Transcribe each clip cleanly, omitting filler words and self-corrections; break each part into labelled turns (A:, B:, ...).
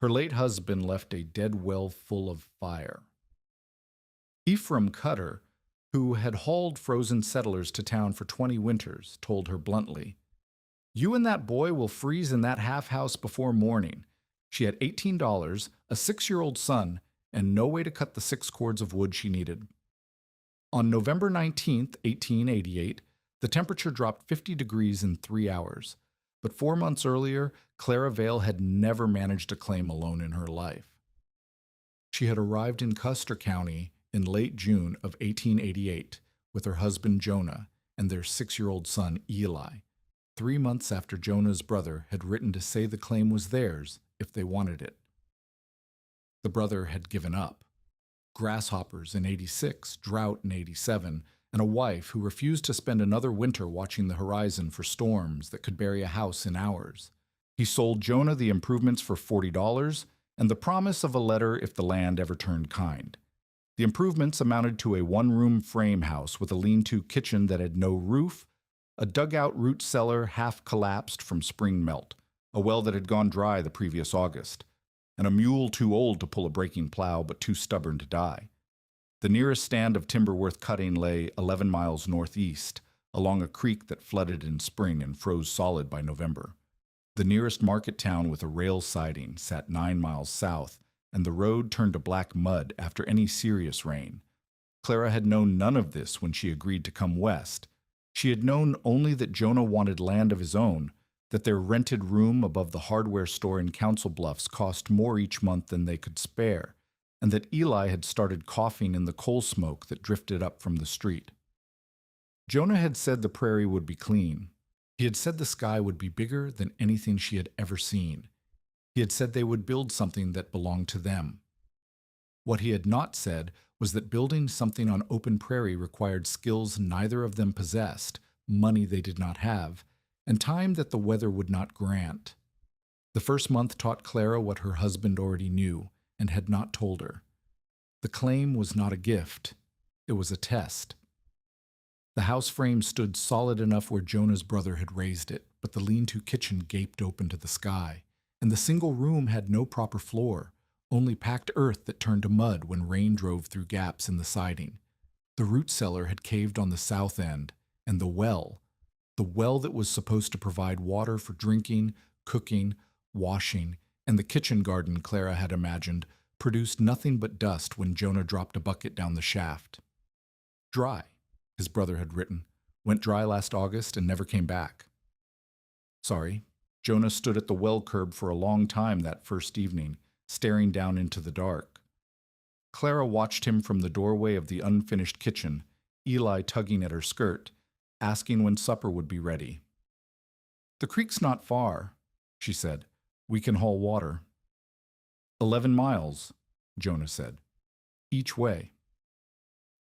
A: Her late husband left a dead well full of fire. Ephraim Cutter, who had hauled frozen settlers to town for 20 winters, told her bluntly, "You and that boy will freeze in that half house before morning." She had $18, a 6-year-old son, and no way to cut the 6 cords of wood she needed. On November 19th, 1888, the temperature dropped 50 degrees in 3 hours. But 4 months earlier, Clara Vale had never managed a claim alone in her life. She had arrived in Custer County in late June of 1888 with her husband Jonah and their 6-year-old son Eli, 3 months after Jonah's brother had written to say the claim was theirs if they wanted it. The brother had given up. Grasshoppers in 86, drought in 87, and a wife who refused to spend another winter watching the horizon for storms that could bury a house in hours. He sold Jonah the improvements for $40 and the promise of a letter if the land ever turned kind. The improvements amounted to a 1-room frame house with a lean-to kitchen that had no roof, a dugout root cellar half collapsed from spring melt, a well that had gone dry the previous August, and a mule too old to pull a breaking plow but too stubborn to die. The nearest stand of timber worth cutting lay 11 miles northeast, along a creek that flooded in spring and froze solid by November. The nearest market town with a rail siding sat 9 miles south, and the road turned to black mud after any serious rain. Clara had known none of this when she agreed to come west. She had known only that Jonah wanted land of his own, that their rented room above the hardware store in Council Bluffs cost more each month than they could spare, and that Eli had started coughing in the coal smoke that drifted up from the street. Jonah had said the prairie would be clean. He had said the sky would be bigger than anything she had ever seen. He had said they would build something that belonged to them. What he had not said was that building something on open prairie required skills neither of them possessed, money they did not have, and time that the weather would not grant. The first month taught Clara what her husband already knew and had not told her. The claim was not a gift. It was a test. The house frame stood solid enough where Jonah's brother had raised it, but the lean-to kitchen gaped open to the sky, and the single room had no proper floor, only packed earth that turned to mud when rain drove through gaps in the siding. The root cellar had caved on the south end, and the well that was supposed to provide water for drinking, cooking, washing, and the kitchen garden Clara had imagined, produced nothing but dust when Jonah dropped a bucket down the shaft. Dry, his brother had written, went dry last August and never came back. Sorry, Jonah stood at the well curb for a long time that first evening, staring down into the dark. Clara watched him from the doorway of the unfinished kitchen, Eli tugging at her skirt, asking when supper would be ready. "The creek's not far," she said. "We can haul water." 11 miles, Jonah said. "Each way."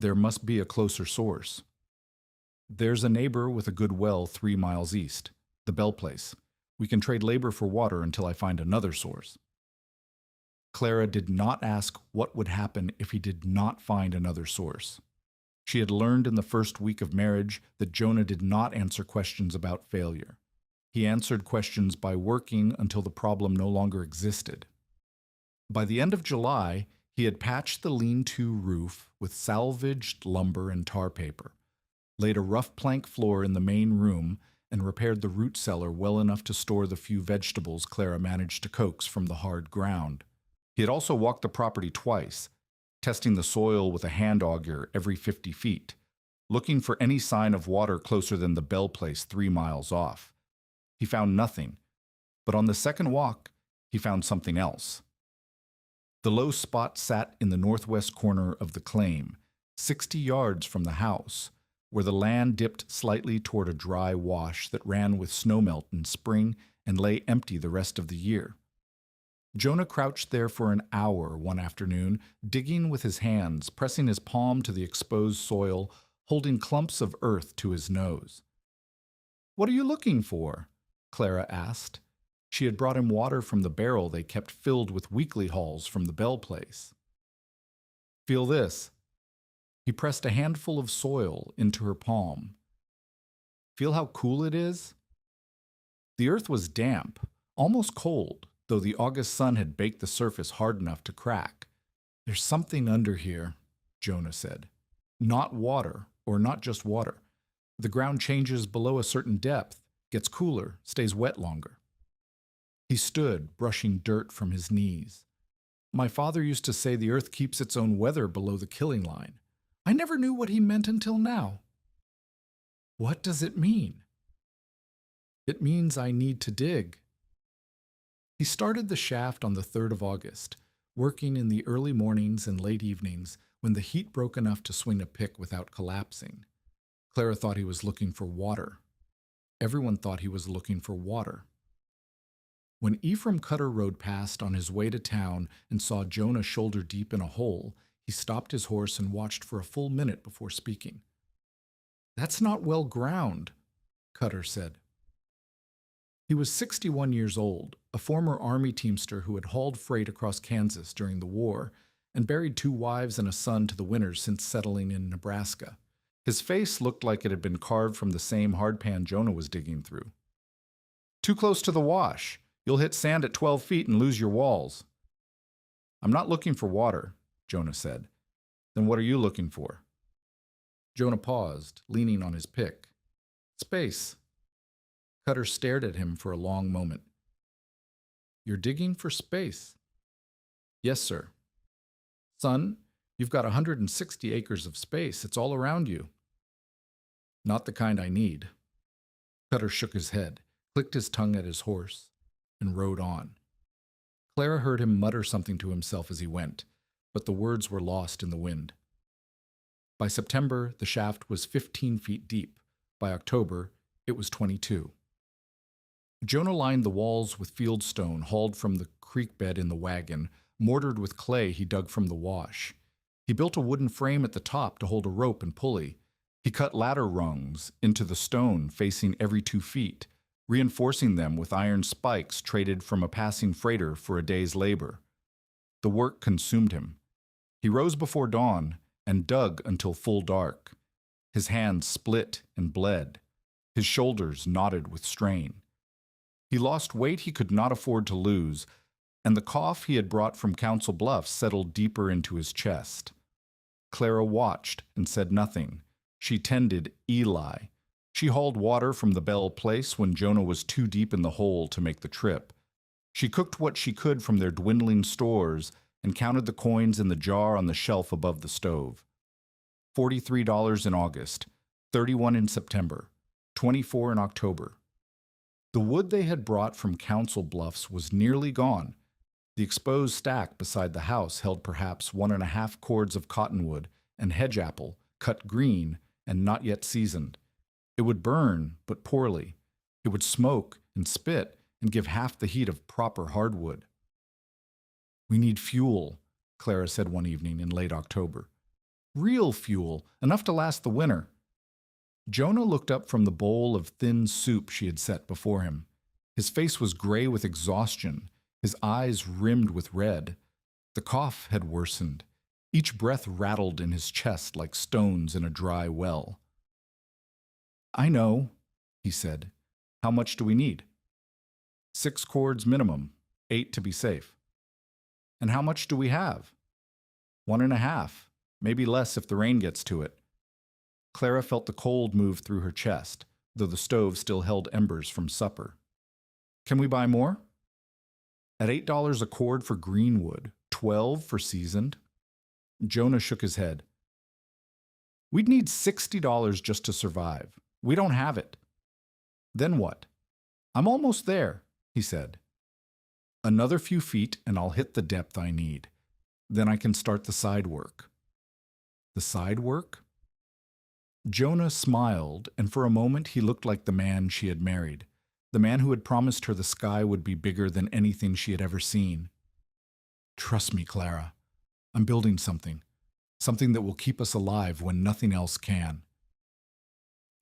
A: "There must be a closer source." "There's a neighbor with a good well 3 miles east, the Bell place. We can trade labor for water until I find another source." Clara did not ask what would happen if he did not find another source. She had learned in the first week of marriage that Jonah did not answer questions about failure. He answered questions by working until the problem no longer existed. By the end of July, he had patched the lean-to roof with salvaged lumber and tar paper, laid a rough plank floor in the main room, and repaired the root cellar well enough to store the few vegetables Clara managed to coax from the hard ground. He had also walked the property twice, testing the soil with a hand auger every 50 feet, looking for any sign of water closer than the Bell place 3 miles off. He found nothing, but on the second walk, he found something else. The low spot sat in the northwest corner of the claim, 60 yards from the house, where the land dipped slightly toward a dry wash that ran with snowmelt in spring and lay empty the rest of the year. Jonah crouched there for an hour one afternoon, digging with his hands, pressing his palm to the exposed soil, holding clumps of earth to his nose. "What are you looking for?" Clara asked. She had brought him water from the barrel they kept filled with weekly hauls from the Bell place. "Feel this." He pressed a handful of soil into her palm. "Feel how cool it is?" The earth was damp, almost cold, though the August sun had baked the surface hard enough to crack. "There's something under here," Jonah said. "Not water, or not just water. The ground changes below a certain depth, gets cooler, stays wet longer." He stood, brushing dirt from his knees. "My father used to say the earth keeps its own weather below the killing line. I never knew what he meant until now." "What does it mean?" "It means I need to dig." He started the shaft on the 3rd of August, working in the early mornings and late evenings when the heat broke enough to swing a pick without collapsing. Clara thought he was looking for water. Everyone thought he was looking for water. When Ephraim Cutter rode past on his way to town and saw Jonah shoulder deep in a hole, he stopped his horse and watched for a full minute before speaking. "That's not well ground," Cutter said. He was 61 years old, a former Army teamster who had hauled freight across Kansas during the war and buried 2 wives and a son to the winters since settling in Nebraska. His face looked like it had been carved from the same hardpan Jonah was digging through. "Too close to the wash. You'll hit sand at 12 feet and lose your walls." "I'm not looking for water," Jonah said. "Then what are you looking for?" Jonah paused, leaning on his pick. "Space." Cutter stared at him for a long moment. "You're digging for space?" "Yes, sir." "Son, you've got 160 acres of space. It's all around you." "Not the kind I need." Cutter shook his head, clicked his tongue at his horse, and rode on. Clara heard him mutter something to himself as he went, but the words were lost in the wind. By September, the shaft was 15 feet deep. By October, it was 22. Jonah lined the walls with fieldstone hauled from the creek bed in the wagon, mortared with clay he dug from the wash. He built a wooden frame at the top to hold a rope and pulley. He cut ladder rungs into the stone facing every 2 feet, reinforcing them with iron spikes traded from a passing freighter for a day's labor. The work consumed him. He rose before dawn and dug until full dark. His hands split and bled. His shoulders knotted with strain. He lost weight he could not afford to lose, and the cough he had brought from Council Bluffs settled deeper into his chest. Clara watched and said nothing. She tended Eli. She hauled water from the Bell Place when Jonah was too deep in the hole to make the trip. She cooked what she could from their dwindling stores and counted the coins in the jar on the shelf above the stove. $43 in August, $31 in September, $24 in October. The wood they had brought from Council Bluffs was nearly gone. The exposed stack beside the house held perhaps 1½ cords of cottonwood and hedge apple, cut green and not yet seasoned. It would burn, but poorly. It would smoke and spit and give half the heat of proper hardwood. "We need fuel," Clara said one evening in late October. "Real fuel, enough to last the winter." Jonah looked up from the bowl of thin soup she had set before him. His face was gray with exhaustion, his eyes rimmed with red. The cough had worsened. Each breath rattled in his chest like stones in a dry well. "I know," he said. "How much do we need?" 6 cords minimum, 8 to be safe." "And how much do we have?" 1½ maybe less if the rain gets to it. Clara felt the cold move through her chest, though the stove still held embers from supper. "Can we buy more?" "At $8 a cord for greenwood, 12 for seasoned." Jonah shook his head. "We'd need $60 just to survive. We don't have it." "Then what?" "I'm almost there," he said. "Another few feet and I'll hit the depth I need. Then I can start the side work." "The side work?" Jonah smiled, and for a moment he looked like the man she had married, the man who had promised her the sky would be bigger than anything she had ever seen. "Trust me, Clara. I'm building something that will keep us alive when nothing else can."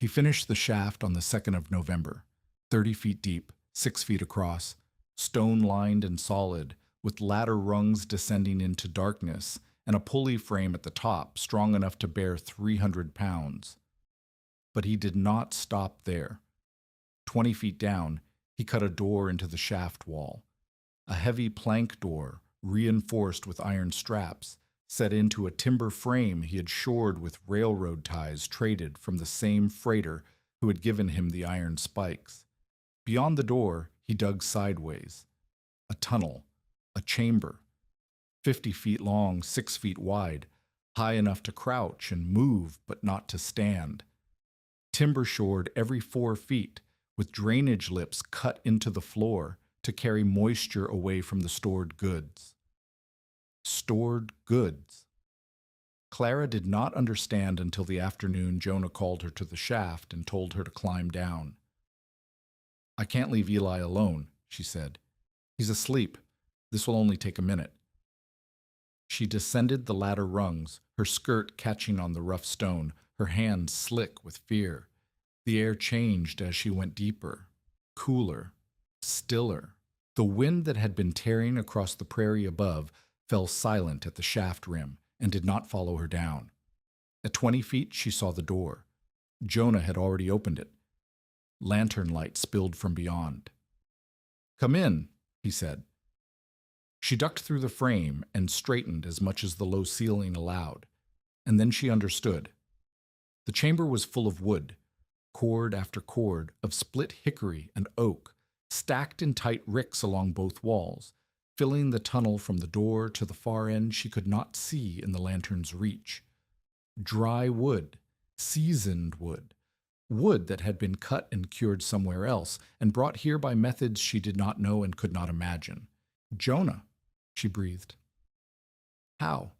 A: He finished the shaft on the 2nd of November, 30 feet deep, 6 feet across, stone-lined and solid, with ladder rungs descending into darkness, and a pulley frame at the top strong enough to bear 300 pounds. But he did not stop there. 20 feet down, he cut a door into the shaft wall. a heavy plank door, reinforced with iron straps, set into a timber frame he had shored with railroad ties traded from the same freighter who had given him the iron spikes. Beyond the door, he dug sideways. A tunnel, a chamber, 50 feet long, 6 feet wide, high enough to crouch and move but not to stand. Timber shored every 4 feet, with drainage lips cut into the floor to carry moisture away from the stored goods. Stored goods. Clara did not understand until the afternoon Jonah called her to the shaft and told her to climb down. "I can't leave Eli alone," she said. "He's asleep. This will only take a minute." She descended the ladder rungs, her skirt catching on the rough stone, her hands slick with fear. The air changed as she went deeper, cooler, stiller. The wind that had been tearing across the prairie above fell silent at the shaft rim and did not follow her down. At 20 feet, she saw the door. Jonah had already opened it. Lantern light spilled from beyond. "Come in," he said. She ducked through the frame and straightened as much as the low ceiling allowed, and then she understood. The chamber was full of wood, cord after cord of split hickory and oak, stacked in tight ricks along both walls, filling the tunnel from the door to the far end she could not see in the lantern's reach. Dry wood, seasoned wood, wood that had been cut and cured somewhere else and brought here by methods she did not know and could not imagine. "Jonah," she breathed. "How?"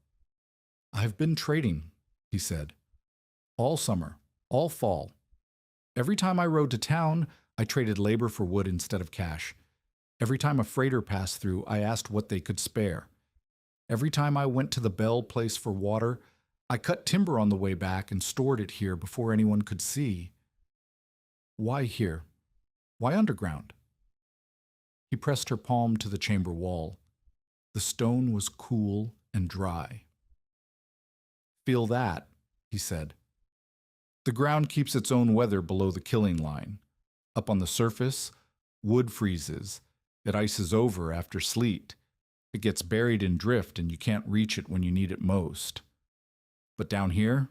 A: "I've been trading," he said. "All summer, all fall. Every time I rode to town, I traded labor for wood instead of cash. Every time a freighter passed through, I asked what they could spare. Every time I went to the Bell place for water, I cut timber on the way back and stored it here before anyone could see." "Why here? Why underground?" He pressed her palm to the chamber wall. The stone was cool and dry. "Feel that," he said. "The ground keeps its own weather below the killing line. Up on the surface, wood freezes. It ices over after sleet. It gets buried in drift and you can't reach it when you need it most. But down here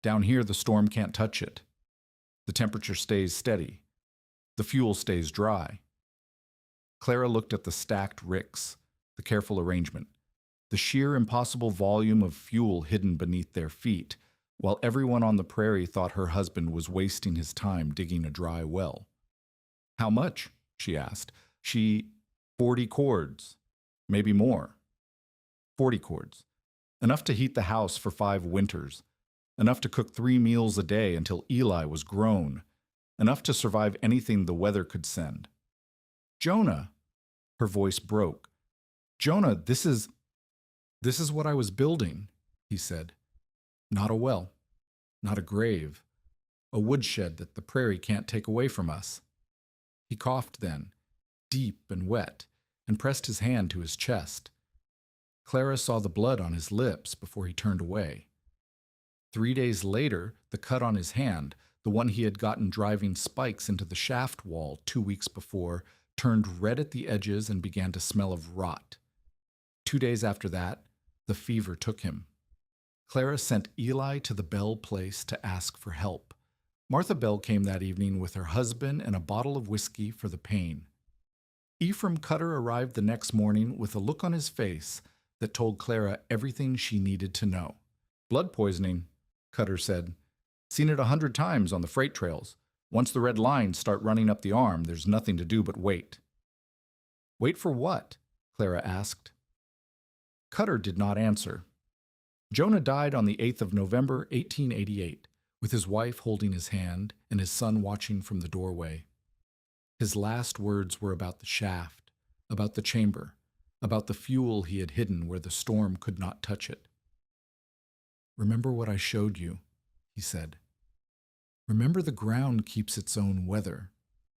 A: the storm can't touch it. The temperature stays steady. The fuel stays dry." Clara looked at the stacked ricks, the careful arrangement, the sheer impossible volume of fuel hidden beneath their feet, while everyone on the prairie thought her husband was wasting his time digging a dry well. "How much?" she asked. 40 cords, maybe more." 40 cords. Enough to heat the house for 5 winters. Enough to cook 3 meals a day until Eli was grown. Enough to survive anything the weather could send. "Jonah," her voice broke. "Jonah, this is what I was building," he said. "Not a well, not a grave, a woodshed that the prairie can't take away from us." He coughed then, deep and wet, and pressed his hand to his chest. Clara saw the blood on his lips before he turned away. 3 days later, the cut on his hand, the one he had gotten driving spikes into the shaft wall 2 weeks before, turned red at the edges and began to smell of rot. 2 days after that, the fever took him. Clara sent Eli to the Bell place to ask for help. Martha Bell came that evening with her husband and a bottle of whiskey for the pain. Ephraim Cutter arrived the next morning with a look on his face that told Clara everything she needed to know. "Blood poisoning," Cutter said. "Seen it 100 times on the freight trails. Once the red lines start running up the arm, there's nothing to do but wait." "Wait for what?" Clara asked. Cutter did not answer. Jonah died on the 8th of November, 1888, with his wife holding his hand and his son watching from the doorway. His last words were about the shaft, about the chamber, about the fuel he had hidden where the storm could not touch it. "Remember what I showed you," he said. "Remember the ground keeps its own weather.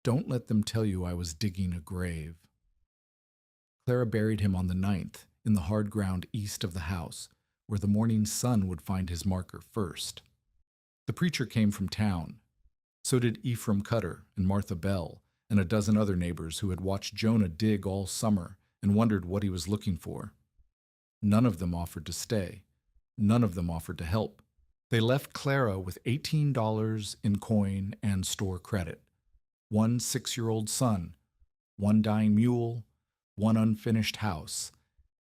A: Don't let them tell you I was digging a grave." Clara buried him on the 9th in the hard ground east of the house, where the morning sun would find his marker first. The preacher came from town. So did Ephraim Cutter and Martha Bell, and a dozen other neighbors who had watched Jonah dig all summer and wondered what he was looking for. None of them offered to stay. None of them offered to help. They left Clara with $18 in coin and store credit, one 6-year-old son, one dying mule, one unfinished house,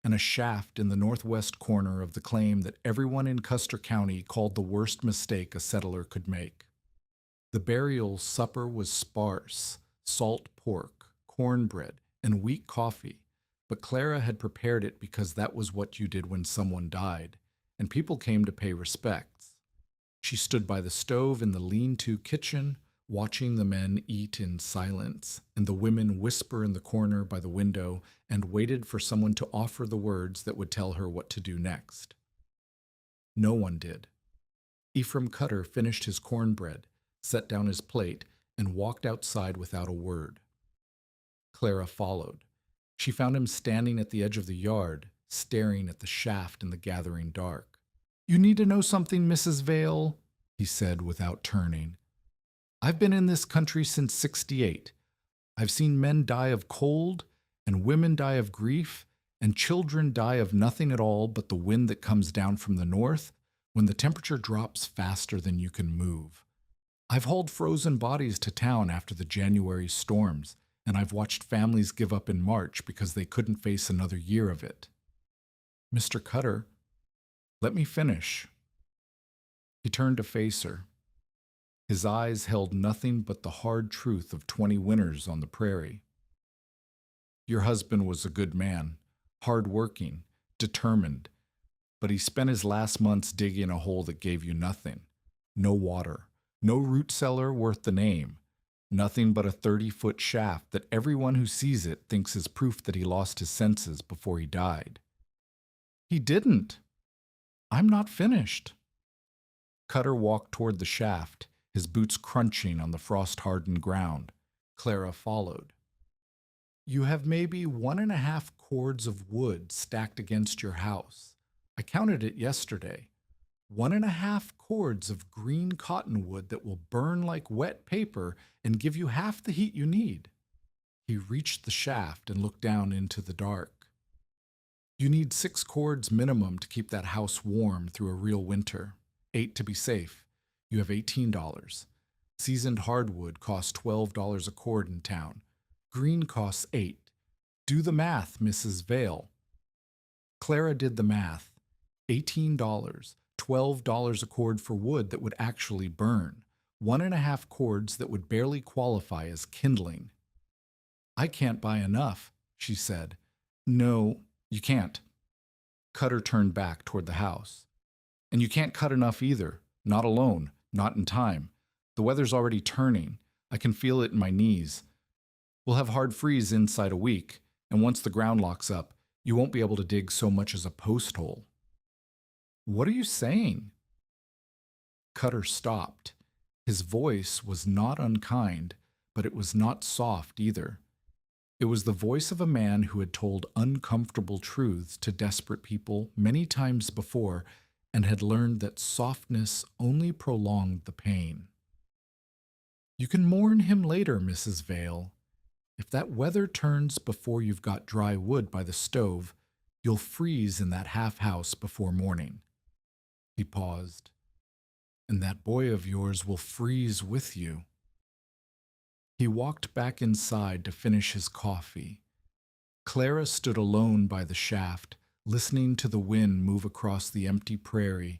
A: and a shaft in the northwest corner of the claim that everyone in Custer County called the worst mistake a settler could make. The burial supper was sparse: salt pork, cornbread, and weak coffee, but Clara had prepared it because that was what you did when someone died, and people came to pay respects. She stood by the stove in the lean-to kitchen, watching the men eat in silence, and the women whisper in the corner by the window, and waited for someone to offer the words that would tell her what to do next. No one did. Ephraim Cutter finished his cornbread, set down his plate, and walked outside without a word. Clara followed. She found him standing at the edge of the yard, staring at the shaft in the gathering dark. "You need to know something, Mrs. Vale," he said without turning. "I've been in this country since '68. I've seen men die of cold, and women die of grief, and children die of nothing at all but the wind that comes down from the north when the temperature drops faster than you can move. I've hauled frozen bodies to town after the January storms, and I've watched families give up in March because they couldn't face another year of it. Mr. Cutter, let me finish." He turned to face her. His eyes held nothing but the hard truth of 20 winters on the prairie. "Your husband was a good man, hard-working, determined, but he spent his last months digging a hole that gave you nothing. No water, no root cellar worth the name, nothing but a 30-foot shaft that everyone who sees it thinks is proof that he lost his senses before he died." "He didn't. I'm not finished." Cutter walked toward the shaft, his boots crunching on the frost-hardened ground. Clara followed. "You have maybe 1.5 cords of wood stacked against your house. I counted it yesterday. 1.5 cords of green cottonwood that will burn like wet paper and give you half the heat you need." He reached the shaft and looked down into the dark. "You need 6 cords minimum to keep that house warm through a real winter. 8 to be safe. You have $18. Seasoned hardwood costs $12 a cord in town. Green costs $8. Do the math, Mrs. Vale." Clara did the math. $18, $12 a cord for wood that would actually burn, 1.5 cords that would barely qualify as kindling. "I can't buy enough," she said. "No, you can't." Cutter turned back toward the house. "And you can't cut enough either, not alone. Not in time. The weather's already turning. I can feel it in my knees. We'll have hard freeze inside a week, and once the ground locks up, you won't be able to dig so much as a post hole." "What are you saying?" Cutter stopped. His voice was not unkind, but it was not soft either. It was the voice of a man who had told uncomfortable truths to desperate people many times before and had learned that softness only prolonged the pain. "You can mourn him later, Mrs. Vale. If that weather turns before you've got dry wood by the stove, you'll freeze in that half-house before morning." He paused. "And that boy of yours will freeze with you." He walked back inside to finish his coffee. Clara stood alone by the shaft, listening to the wind move across the empty prairie,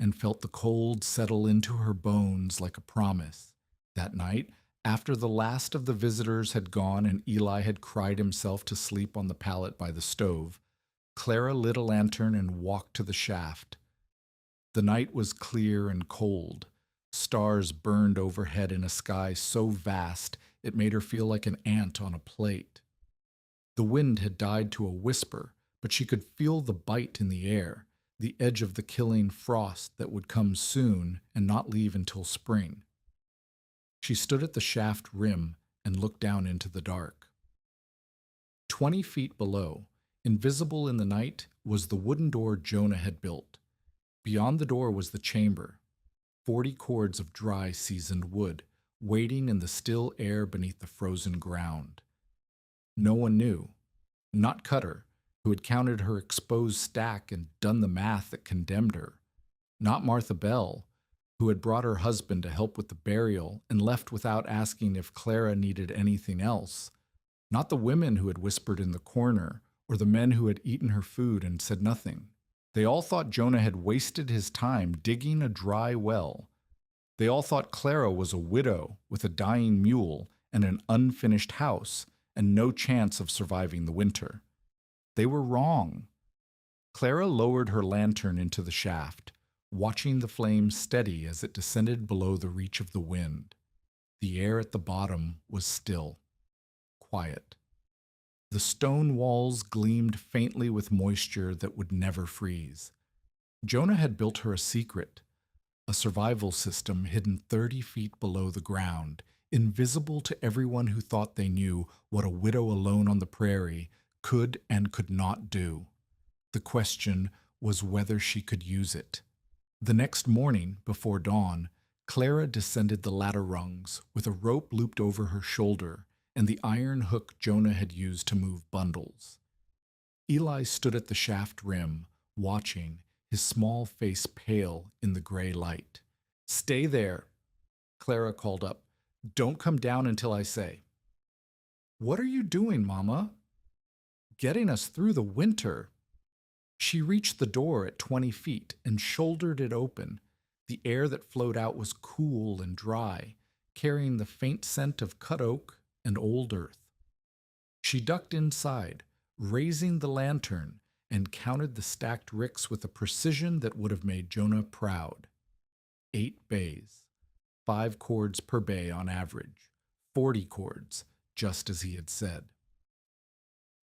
A: and felt the cold settle into her bones like a promise. That night, after the last of the visitors had gone and Eli had cried himself to sleep on the pallet by the stove, Clara lit a lantern and walked to the shaft. The night was clear and cold. Stars burned overhead in a sky so vast it made her feel like an ant on a plate. The wind had died to a whisper, but she could feel the bite in the air, the edge of the killing frost that would come soon and not leave until spring. She stood at the shaft rim and looked down into the dark. 20 feet below, invisible in the night, was the wooden door Jonah had built. Beyond the door was the chamber. 40 cords of dry, seasoned wood, waiting in the still air beneath the frozen ground. No one knew, not Cutter, who had counted her exposed stack and done the math that condemned her, not Martha Bell, who had brought her husband to help with the burial and left without asking if Clara needed anything else, not the women who had whispered in the corner or the men who had eaten her food and said nothing. They all thought Jonah had wasted his time digging a dry well. They all thought Clara was a widow with a dying mule and an unfinished house and no chance of surviving the winter. They were wrong. Clara lowered her lantern into the shaft, watching the flame steady as it descended below the reach of the wind. The air at the bottom was still, quiet. The stone walls gleamed faintly with moisture that would never freeze. Jonah had built her a secret, a survival system hidden 30 feet below the ground, invisible to everyone who thought they knew what a widow alone on the prairie could and could not do. The question was whether she could use it. The next morning, before dawn, Clara descended the ladder rungs with a rope looped over her shoulder and the iron hook Jonah had used to move bundles. Eli stood at the shaft rim, watching, his small face pale in the gray light. "Stay there," Clara called up. "Don't come down until I say." "What are you doing, Mama?" "Getting us through the winter." She reached the door at 20 feet and shouldered it open. The air that flowed out was cool and dry, carrying the faint scent of cut oak and old earth. She ducked inside, raising the lantern, and counted the stacked ricks with a precision that would have made Jonah proud. 8 bays, 5 cords per bay on average, 40 cords, just as he had said.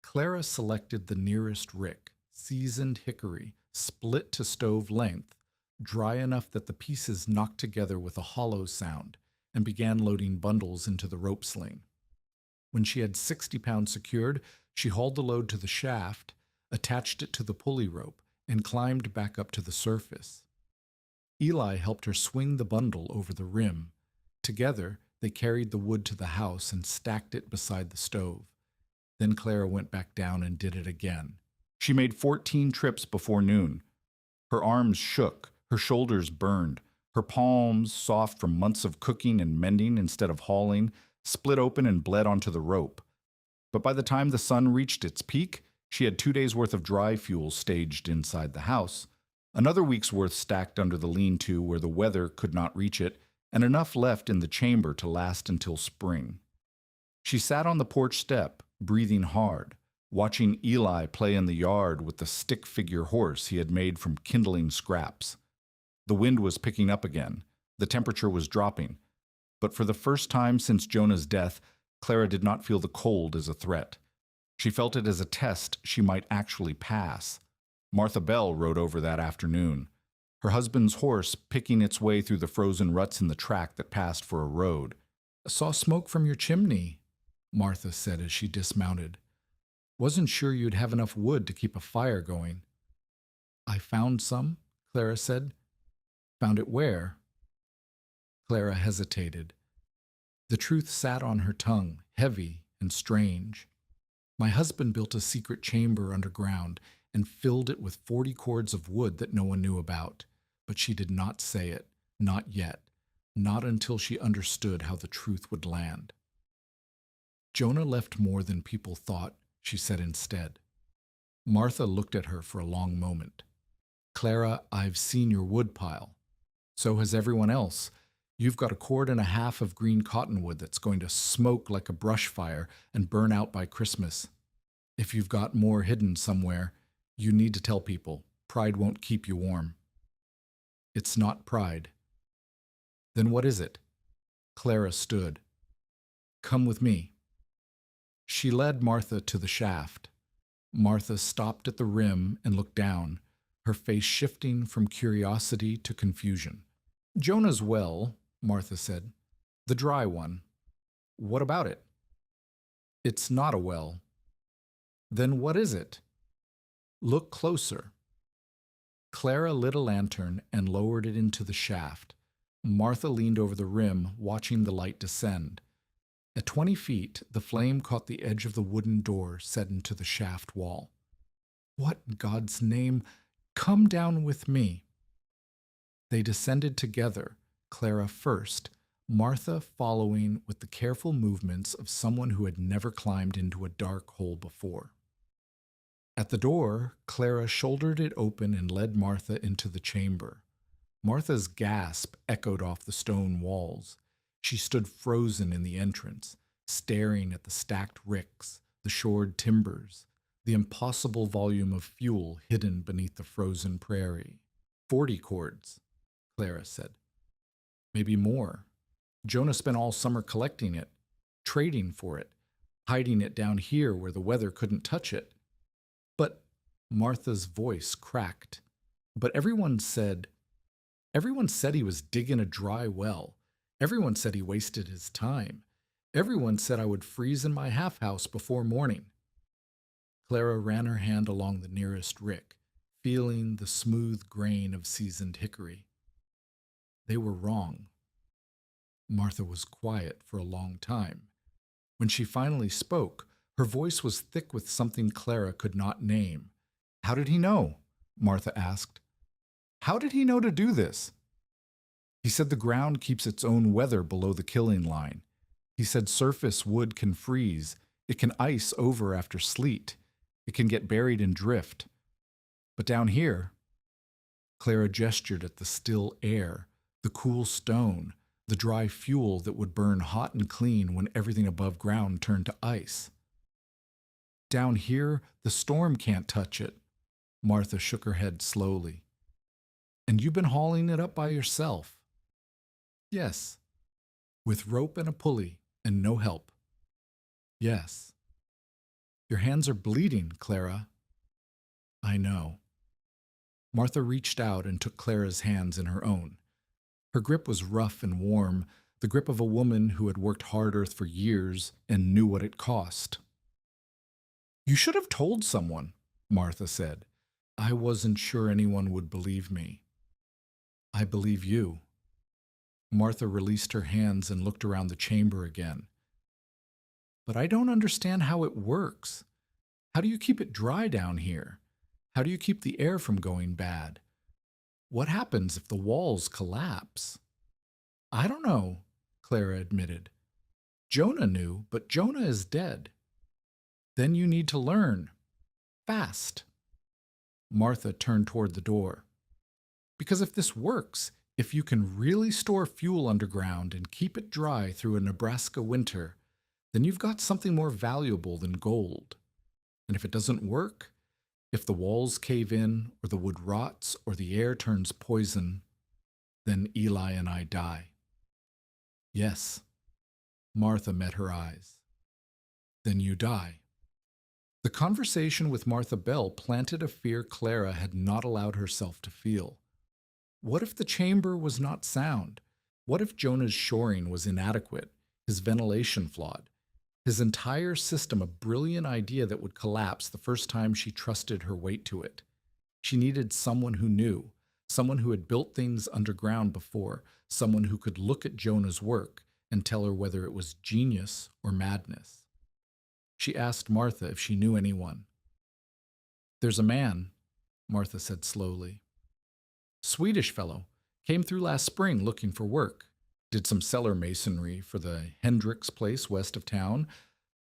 A: Clara selected the nearest rick, seasoned hickory, split to stove length, dry enough that the pieces knocked together with a hollow sound, and began loading bundles into the rope sling. When she had 60 pounds secured, she hauled the load to the shaft, attached it to the pulley rope, and climbed back up to the surface. Eli helped her swing the bundle over the rim. Together, they carried the wood to the house and stacked it beside the stove. Then Clara went back down and did it again. She made 14 trips before noon. Her arms shook, her shoulders burned, her palms, soft from months of cooking and mending instead of hauling, split open and bled onto the rope. But by the time the sun reached its peak, she had 2 days' worth of dry fuel staged inside the house, another week's worth stacked under the lean-to where the weather could not reach it, and enough left in the chamber to last until spring. She sat on the porch step, breathing hard, watching Eli play in the yard with the stick-figure horse he had made from kindling scraps. The wind was picking up again. The temperature was dropping. But for the first time since Jonah's death, Clara did not feel the cold as a threat. She felt it as a test she might actually pass. Martha Bell rode over that afternoon, her husband's horse picking its way through the frozen ruts in the track that passed for a road. "I saw smoke from your chimney," Martha said as she dismounted. "Wasn't sure you'd have enough wood to keep a fire going." "I found some," Clara said. "Found it where?" Clara hesitated. The truth sat on her tongue, heavy and strange. "My husband built a secret chamber underground and filled it with 40 cords of wood that no one knew about. But she did not say it, not yet, not until she understood how the truth would land. "Jonah left more than people thought," she said instead. Martha looked at her for a long moment. "Clara, I've seen your woodpile. So has everyone else. You've got 1.25 cords of green cottonwood that's going to smoke like a brush fire and burn out by Christmas. If you've got more hidden somewhere, you need to tell people. Pride won't keep you warm." "It's not pride." "Then what is it?" Clara stood. "Come with me." She led Martha to the shaft. Martha stopped at the rim and looked down, her face shifting from curiosity to confusion. "Jonah's well," Martha said. "The dry one. What about it?" "It's not a well." "Then what is it?" "Look closer." Clara lit a lantern and lowered it into the shaft. Martha leaned over the rim, watching the light descend. At 20 feet, the flame caught the edge of the wooden door set into the shaft wall. What in God's name? Come down with me. They descended together, Clara first, Martha following with the careful movements of someone who had never climbed into a dark hole before. At the door, Clara shouldered it open and led Martha into the chamber. Martha's gasp echoed off the stone walls. She stood frozen in the entrance, staring at the stacked ricks, the shored timbers, the impossible volume of fuel hidden beneath the frozen prairie. 40 cords, Clara said. Maybe more. Jonah spent all summer collecting it, trading for it, hiding it down here where the weather couldn't touch it. But Martha's voice cracked. But everyone said he was digging a dry well. Everyone said he wasted his time. Everyone said I would freeze in my half-house before morning. Clara ran her hand along the nearest rick, feeling the smooth grain of seasoned hickory. They were wrong. Martha was quiet for a long time. When she finally spoke, her voice was thick with something Clara could not name. How did he know? Martha asked. How did he know to do this? He said the ground keeps its own weather below the killing line. He said surface wood can freeze. It can ice over after sleet. It can get buried in drift. But down here, Clara gestured at the still air, the cool stone, the dry fuel that would burn hot and clean when everything above ground turned to ice. Down here, the storm can't touch it. Martha shook her head slowly. And you've been hauling it up by yourself. Yes. With rope and a pulley and no help. Yes. Your hands are bleeding, Clara. I know. Martha reached out and took Clara's hands in her own. Her grip was rough and warm, the grip of a woman who had worked hard earth for years and knew what it cost. You should have told someone, Martha said. I wasn't sure anyone would believe me. I believe you. Martha released her hands and looked around the chamber again. But I don't understand how it works. How do you keep it dry down here? How do you keep the air from going bad? What happens if the walls collapse? I don't know, Clara admitted. Jonah knew, but Jonah is dead. Then you need to learn. Fast. Martha turned toward the door. Because if this works, if you can really store fuel underground and keep it dry through a Nebraska winter, then you've got something more valuable than gold. And if it doesn't work, if the walls cave in, or the wood rots, or the air turns poison, then Eli and I die. Yes. Martha met her eyes. Then you die. The conversation with Martha Bell planted a fear Clara had not allowed herself to feel. What if the chamber was not sound? What if Jonah's shoring was inadequate, his ventilation flawed, his entire system a brilliant idea that would collapse the first time she trusted her weight to it? She needed someone who knew, someone who had built things underground before, someone who could look at Jonah's work and tell her whether it was genius or madness. She asked Martha if she knew anyone. There's a man, Martha said slowly. Swedish fellow, came through last spring looking for work. Did some cellar masonry for the Hendricks place west of town.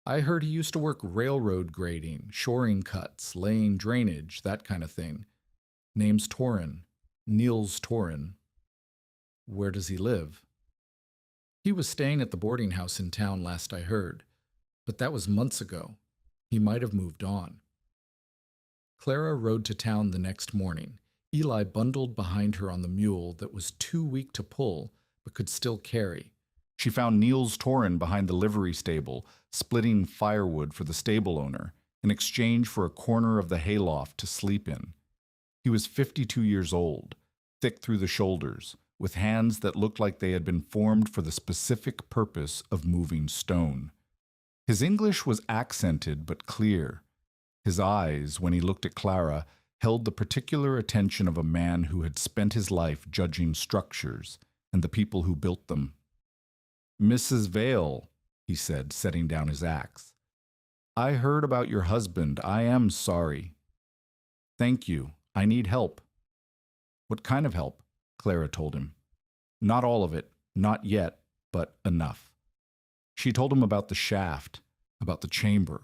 A: I heard he used to work railroad grading, shoring cuts, laying drainage, that kind of thing. Name's Torin, Niels Torin. Where does he live? He was staying at the boarding house in town last I heard, but that was months ago. He might have moved on. Clara rode to town the next morning. Eli bundled behind her on the mule that was too weak to pull, but could still carry. She found Niels Torin behind the livery stable, splitting firewood for the stable owner, in exchange for a corner of the hayloft to sleep in. He was 52 years old, thick through the shoulders, with hands that looked like they had been formed for the specific purpose of moving stone. His English was accented but clear. His eyes, when he looked at Clara, held the particular attention of a man who had spent his life judging structures and the people who built them. Mrs. Vale, he said, setting down his axe. I heard about your husband. I am sorry. Thank you. I need help. What kind of help? Clara told him. Not all of it, not yet, but enough. She told him about the shaft, about the chamber,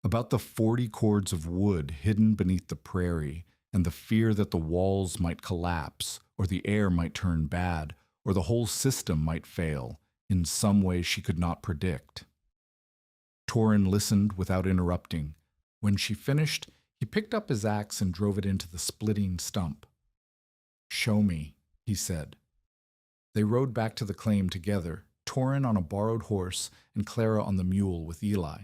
A: about the 40 cords of wood hidden beneath the prairie, and the fear that the walls might collapse, or the air might turn bad, or the whole system might fail in some way she could not predict. Torin listened without interrupting. When she finished, he picked up his axe and drove it into the splitting stump. Show me, he said. They rode back to the claim together, Torin on a borrowed horse and Clara on the mule with Eli.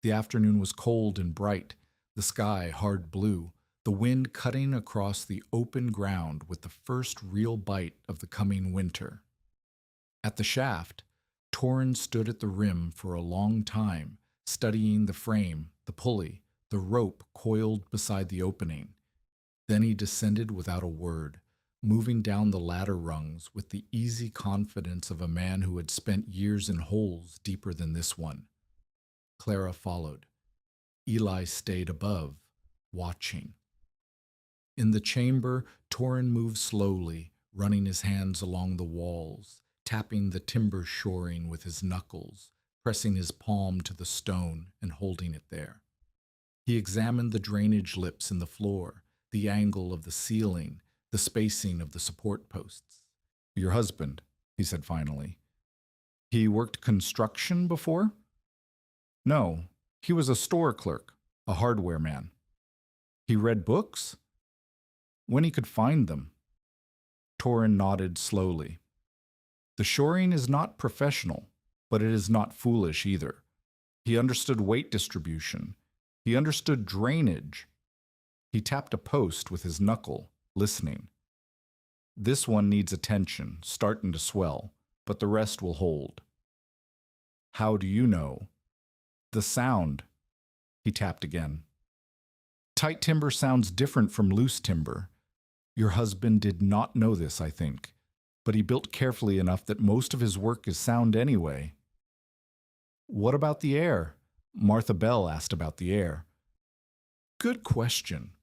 A: The afternoon was cold and bright, the sky hard blue, the wind cutting across the open ground with the first real bite of the coming winter. At the shaft, Torin stood at the rim for a long time, studying the frame, the pulley, the rope coiled beside the opening. Then he descended without a word, moving down the ladder rungs with the easy confidence of a man who had spent years in holes deeper than this one. Clara followed. Eli stayed above, watching. In the chamber, Torin moved slowly, running his hands along the walls, tapping the timber shoring with his knuckles, pressing his palm to the stone and holding it there. He examined the drainage lips in the floor, the angle of the ceiling, the spacing of the support posts. Your husband, he said finally. He worked construction before? No, he was a store clerk, a hardware man. He read books? When he could find them. Torin nodded slowly. The shoring is not professional, but it is not foolish either. He understood weight distribution. He understood drainage. He tapped a post with his knuckle, listening. This one needs attention, starting to swell, but the rest will hold. How do you know? The sound. He tapped again. Tight timber sounds different from loose timber. Your husband did not know this, I think, but he built carefully enough that most of his work is sound anyway. What about the air? Martha Bell asked about the air. Good question.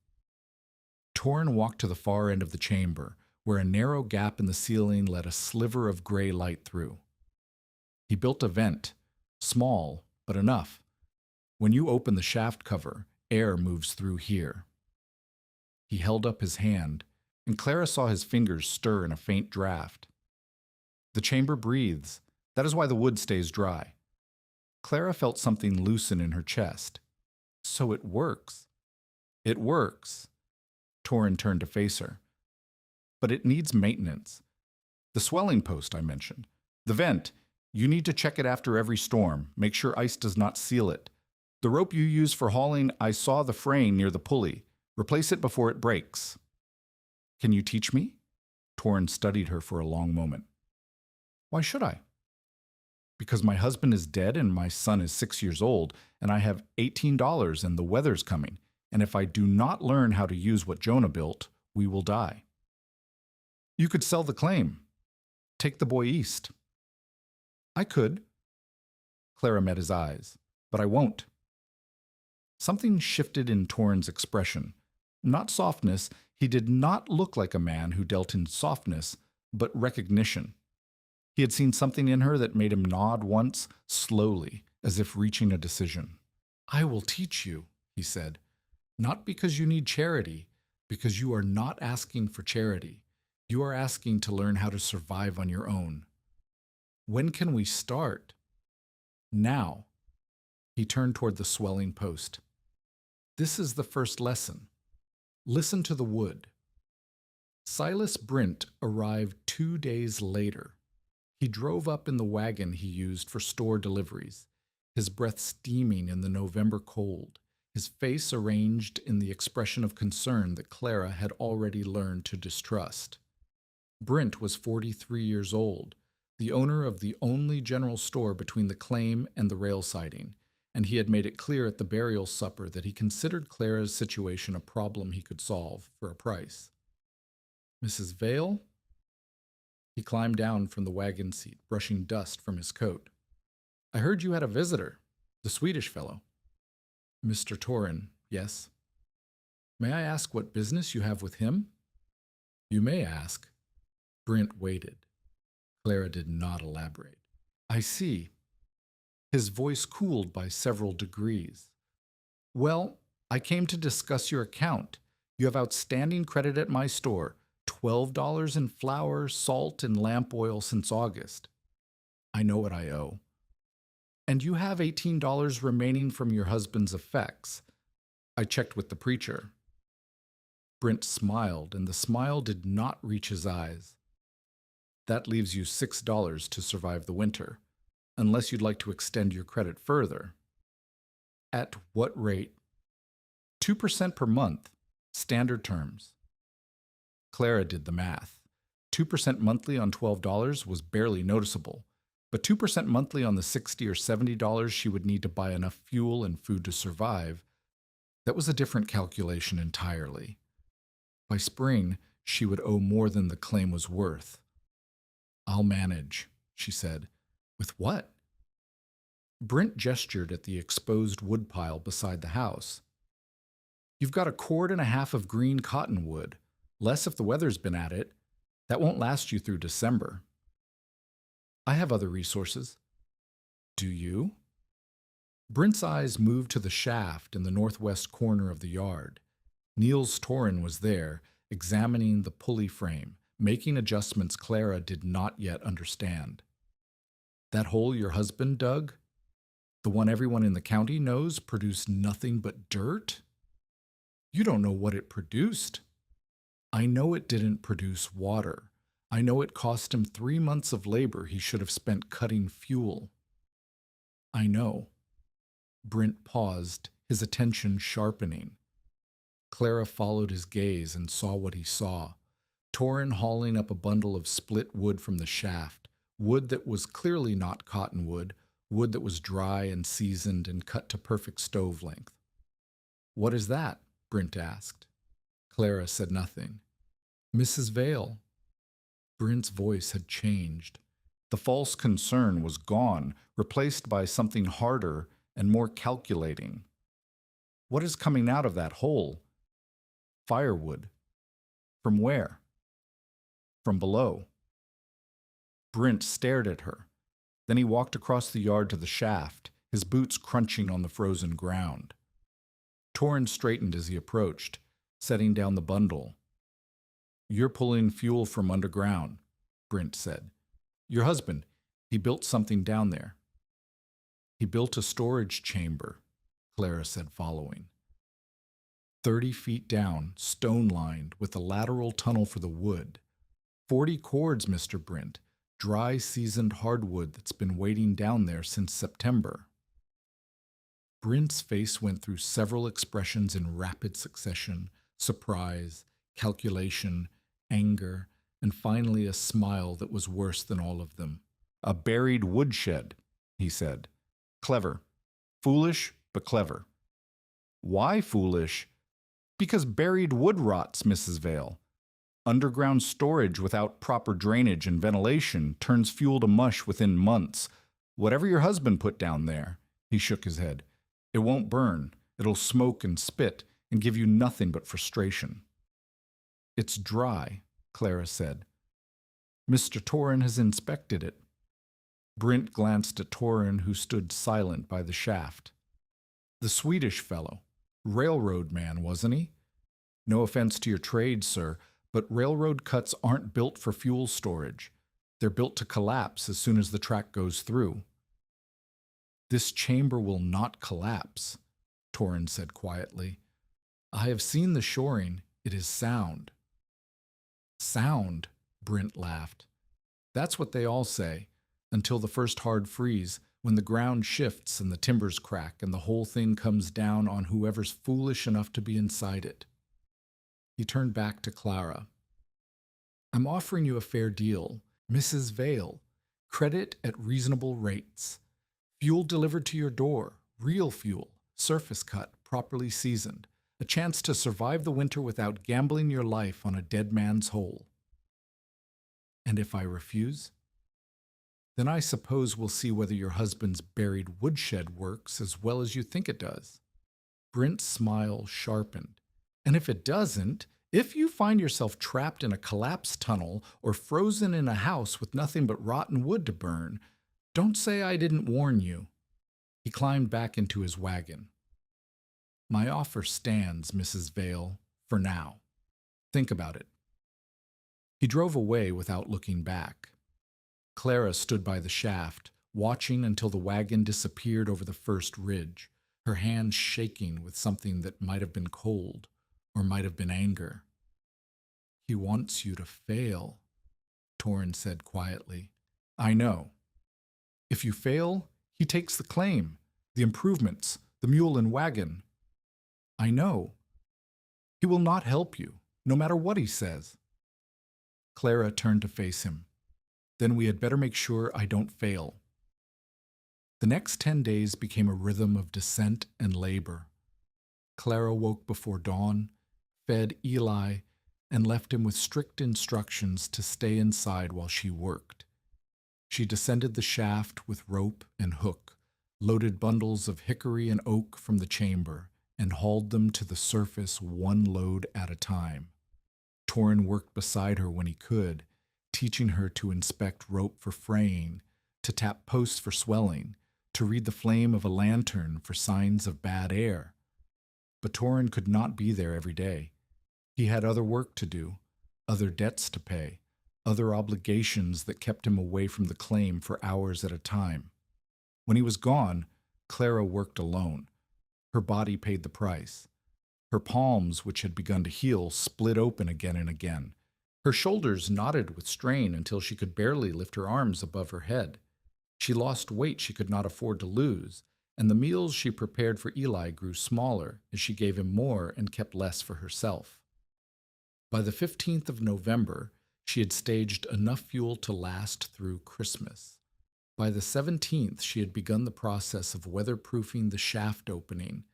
A: Torin walked to the far end of the chamber, where a narrow gap in the ceiling let a sliver of gray light through. He built a vent, small, but enough. When you open the shaft cover, air moves through here. He held up his hand, and Clara saw his fingers stir in a faint draft. The chamber breathes. That is why the wood stays dry. Clara felt something loosen in her chest. So it works. It works. Torin turned to face her. But it needs maintenance. The swelling post I mentioned. The vent. You need to check it after every storm. Make sure ice does not seal it. The rope you use for hauling, I saw the fraying near the pulley. Replace it before it breaks. Can you teach me? Torin studied her for a long moment. Why should I? Because my husband is dead and my son is 6 years old, and I have $18 and the weather's coming, and if I do not learn how to use what Jonah built, we will die. You could sell the claim. Take the boy east. I could. Clara met his eyes. But I won't. Something shifted in Torin's expression. Not softness. He did not look like a man who dealt in softness, but recognition. He had seen something in her that made him nod once, slowly, as if reaching a decision. I will teach you, he said. Not because you need charity, because you are not asking for charity. You are asking to learn how to survive on your own. When can we start? Now. He turned toward the swelling post. This is the first lesson. Listen to the wood. Silas Brent arrived 2 days later. He drove up in the wagon he used for store deliveries, his breath steaming in the November cold, his face arranged in the expression of concern that Clara had already learned to distrust. Brent was 43 years old, the owner of the only general store between the claim and the rail siding, and he had made it clear at the burial supper that he considered Clara's situation a problem he could solve for a price. Mrs. Vale? He climbed down from the wagon seat, brushing dust from his coat. I heard you had a visitor, the Swedish fellow. Mr. Torin, yes. May I ask what business you have with him? You may ask. Brent waited. Clara did not elaborate. I see. His voice cooled by several degrees. Well, I came to discuss your account. You have outstanding credit at my store, $12 in flour, salt, and lamp oil since August. I know what I owe. And you have $18 remaining from your husband's effects. I checked with the preacher. Brent smiled, and the smile did not reach his eyes. That leaves you $6 to survive the winter, unless you'd like to extend your credit further. At what rate? 2% per month, standard terms. Clara did the math. 2% monthly on $12 was barely noticeable, but 2% monthly on the $60 or $70 she would need to buy enough fuel and food to survive, that was a different calculation entirely. By spring, she would owe more than the claim was worth. I'll manage, she said. With what? Brent gestured at the exposed woodpile beside the house. You've got 1.25 cords of green cottonwood, less if the weather's been at it. That won't last you through December. I have other resources. Do you? Brent's eyes moved to the shaft in the northwest corner of the yard. Niels Torin was there, examining the pulley frame, making adjustments Clara did not yet understand. That hole your husband dug? The one everyone in the county knows produced nothing but dirt? You don't know what it produced. I know it didn't produce water. I know it cost him 3 months of labor he should have spent cutting fuel. I know. Brent paused, his attention sharpening. Clara followed his gaze and saw what he saw. Torin hauling up a bundle of split wood from the shaft, wood that was clearly not cottonwood, wood that was dry and seasoned and cut to perfect stove length. What is that? Brent asked. Clara said nothing. Mrs. Vale. Brent's voice had changed. The false concern was gone, replaced by something harder and more calculating. What is coming out of that hole? Firewood. From where? From below. Brent stared at her. Then he walked across the yard to the shaft, his boots crunching on the frozen ground. Torin straightened as he approached, setting down the bundle. You're pulling fuel from underground, Brent said. Your husband, he built something down there. He built a storage chamber, Clara said, following. 30 feet down, stone-lined, with a lateral tunnel for the wood. 40 cords, Mr. Brent, dry, seasoned hardwood that's been waiting down there since September. Brent's face went through several expressions in rapid succession: surprise, calculation, anger, and finally a smile that was worse than all of them. A buried woodshed, he said. Clever. Foolish, but clever. Why foolish? Because buried wood rots, Mrs. Vale. Underground storage without proper drainage and ventilation turns fuel to mush within months. Whatever your husband put down there, he shook his head. It won't burn. It'll smoke and spit and give you nothing but frustration. It's dry, Clara said. Mr. Torin has inspected it. Brent glanced at Torin, who stood silent by the shaft. The Swedish fellow. Railroad man, wasn't he? No offense to your trade, sir, but railroad cuts aren't built for fuel storage. They're built to collapse as soon as the track goes through. This chamber will not collapse, Torin said quietly. I have seen the shoring. It is sound. Sound, Brent laughed. That's what they all say, until the first hard freeze, when the ground shifts and the timbers crack and the whole thing comes down on whoever's foolish enough to be inside it. He turned back to Clara. I'm offering you a fair deal, Mrs. Vale. Credit at reasonable rates. Fuel delivered to your door, real fuel, surface cut, properly seasoned. A chance to survive the winter without gambling your life on a dead man's hole. And if I refuse? Then I suppose we'll see whether your husband's buried woodshed works as well as you think it does. Brent's smile sharpened. And if it doesn't, if you find yourself trapped in a collapsed tunnel or frozen in a house with nothing but rotten wood to burn, don't say I didn't warn you. He climbed back into his wagon. My offer stands, Mrs. Vale, for now. Think about it. He drove away without looking back. Clara stood by the shaft, watching until the wagon disappeared over the first ridge, her hands shaking with something that might have been cold or might have been anger. He wants you to fail, Torrin said quietly. I know. If you fail, he takes the claim, the improvements, the mule and wagon. I know. He will not help you, no matter what he says. Clara turned to face him. Then we had better make sure I don't fail. The next 10 days became a rhythm of descent and labor. Clara woke before dawn, fed Eli, and left him with strict instructions to stay inside while she worked. She descended the shaft with rope and hook, loaded bundles of hickory and oak from the chamber, and hauled them to the surface one load at a time. Torrin worked beside her when he could, teaching her to inspect rope for fraying, to tap posts for swelling, to read the flame of a lantern for signs of bad air. But Torrin could not be there every day. He had other work to do, other debts to pay, other obligations that kept him away from the claim for hours at a time. When he was gone, Clara worked alone. Her body paid the price. Her palms, which had begun to heal, split open again and again. Her shoulders knotted with strain until she could barely lift her arms above her head. She lost weight she could not afford to lose, and the meals she prepared for Eli grew smaller as she gave him more and kept less for herself. By the 15th of November, she had staged enough fuel to last through Christmas. By the 17th, she had begun the process of weatherproofing the shaft opening,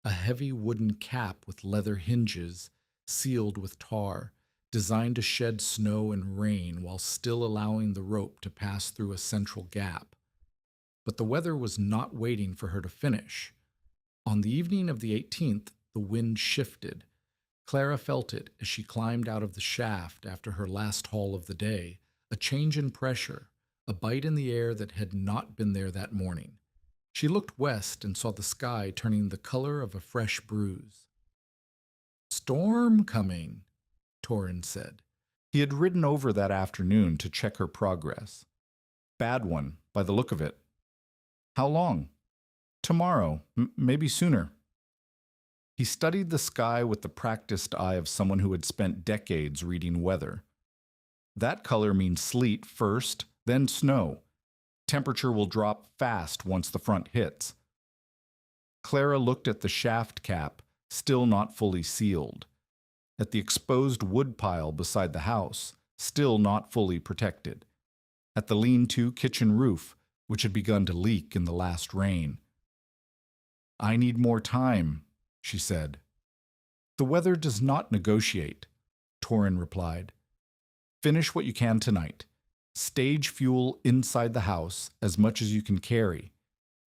A: a heavy wooden cap with leather hinges, sealed with tar, designed to shed snow and rain while still allowing the rope to pass through a central gap. But the weather was not waiting for her to finish. On the evening of the 18th, the wind shifted. Clara felt it as she climbed out of the shaft after her last haul of the day, a change in pressure, a bite in the air that had not been there that morning. She looked west and saw the sky turning the color of a fresh bruise. "Storm coming," Torrin said. He had ridden over that afternoon to check her progress. "Bad one, by the look of it." "How long?" "Tomorrow, maybe sooner." He studied the sky with the practiced eye of someone who had spent decades reading weather. "That color means sleet first, then snow. Temperature will drop fast once the front hits." Clara looked at the shaft cap, still not fully sealed, at the exposed woodpile beside the house, still not fully protected, at the lean-to kitchen roof, which had begun to leak in the last rain. "I need more time," she said. "The weather does not negotiate," Torrin replied. "Finish what you can tonight. Stage fuel inside the house as much as you can carry.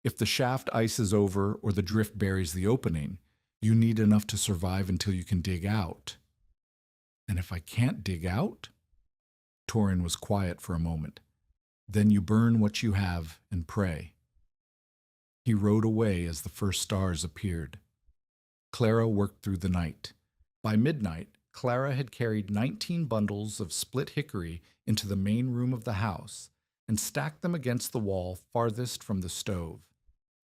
A: If the shaft ices over or the drift buries the opening, you need enough to survive until you can dig out." "And if I can't dig out?" Torrin was quiet for a moment. "Then you burn what you have and pray." He rode away as the first stars appeared. Clara worked through the night. By midnight, Clara had carried 19 bundles of split hickory into the main room of the house and stacked them against the wall farthest from the stove.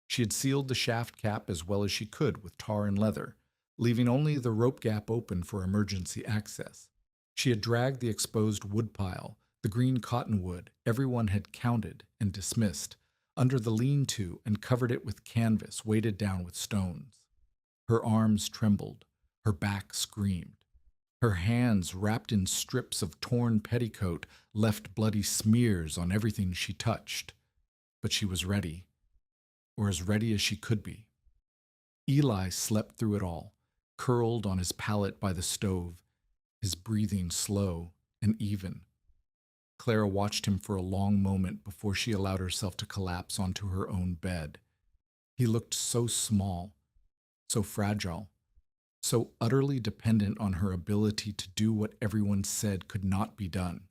A: She had sealed the shaft cap as well as she could with tar and leather, leaving only the rope gap open for emergency access. She had dragged the exposed woodpile, the green cottonwood everyone had counted and dismissed, under the lean-to and covered it with canvas weighted down with stones. Her arms trembled, her back screamed. Her hands, wrapped in strips of torn petticoat, left bloody smears on everything she touched. But she was ready, or as ready as she could be. Eli slept through it all, curled on his pallet by the stove, his breathing slow and even. Clara watched him for a long moment before she allowed herself to collapse onto her own bed. He looked so small, so fragile, so utterly dependent on her ability to do what everyone said could not be done.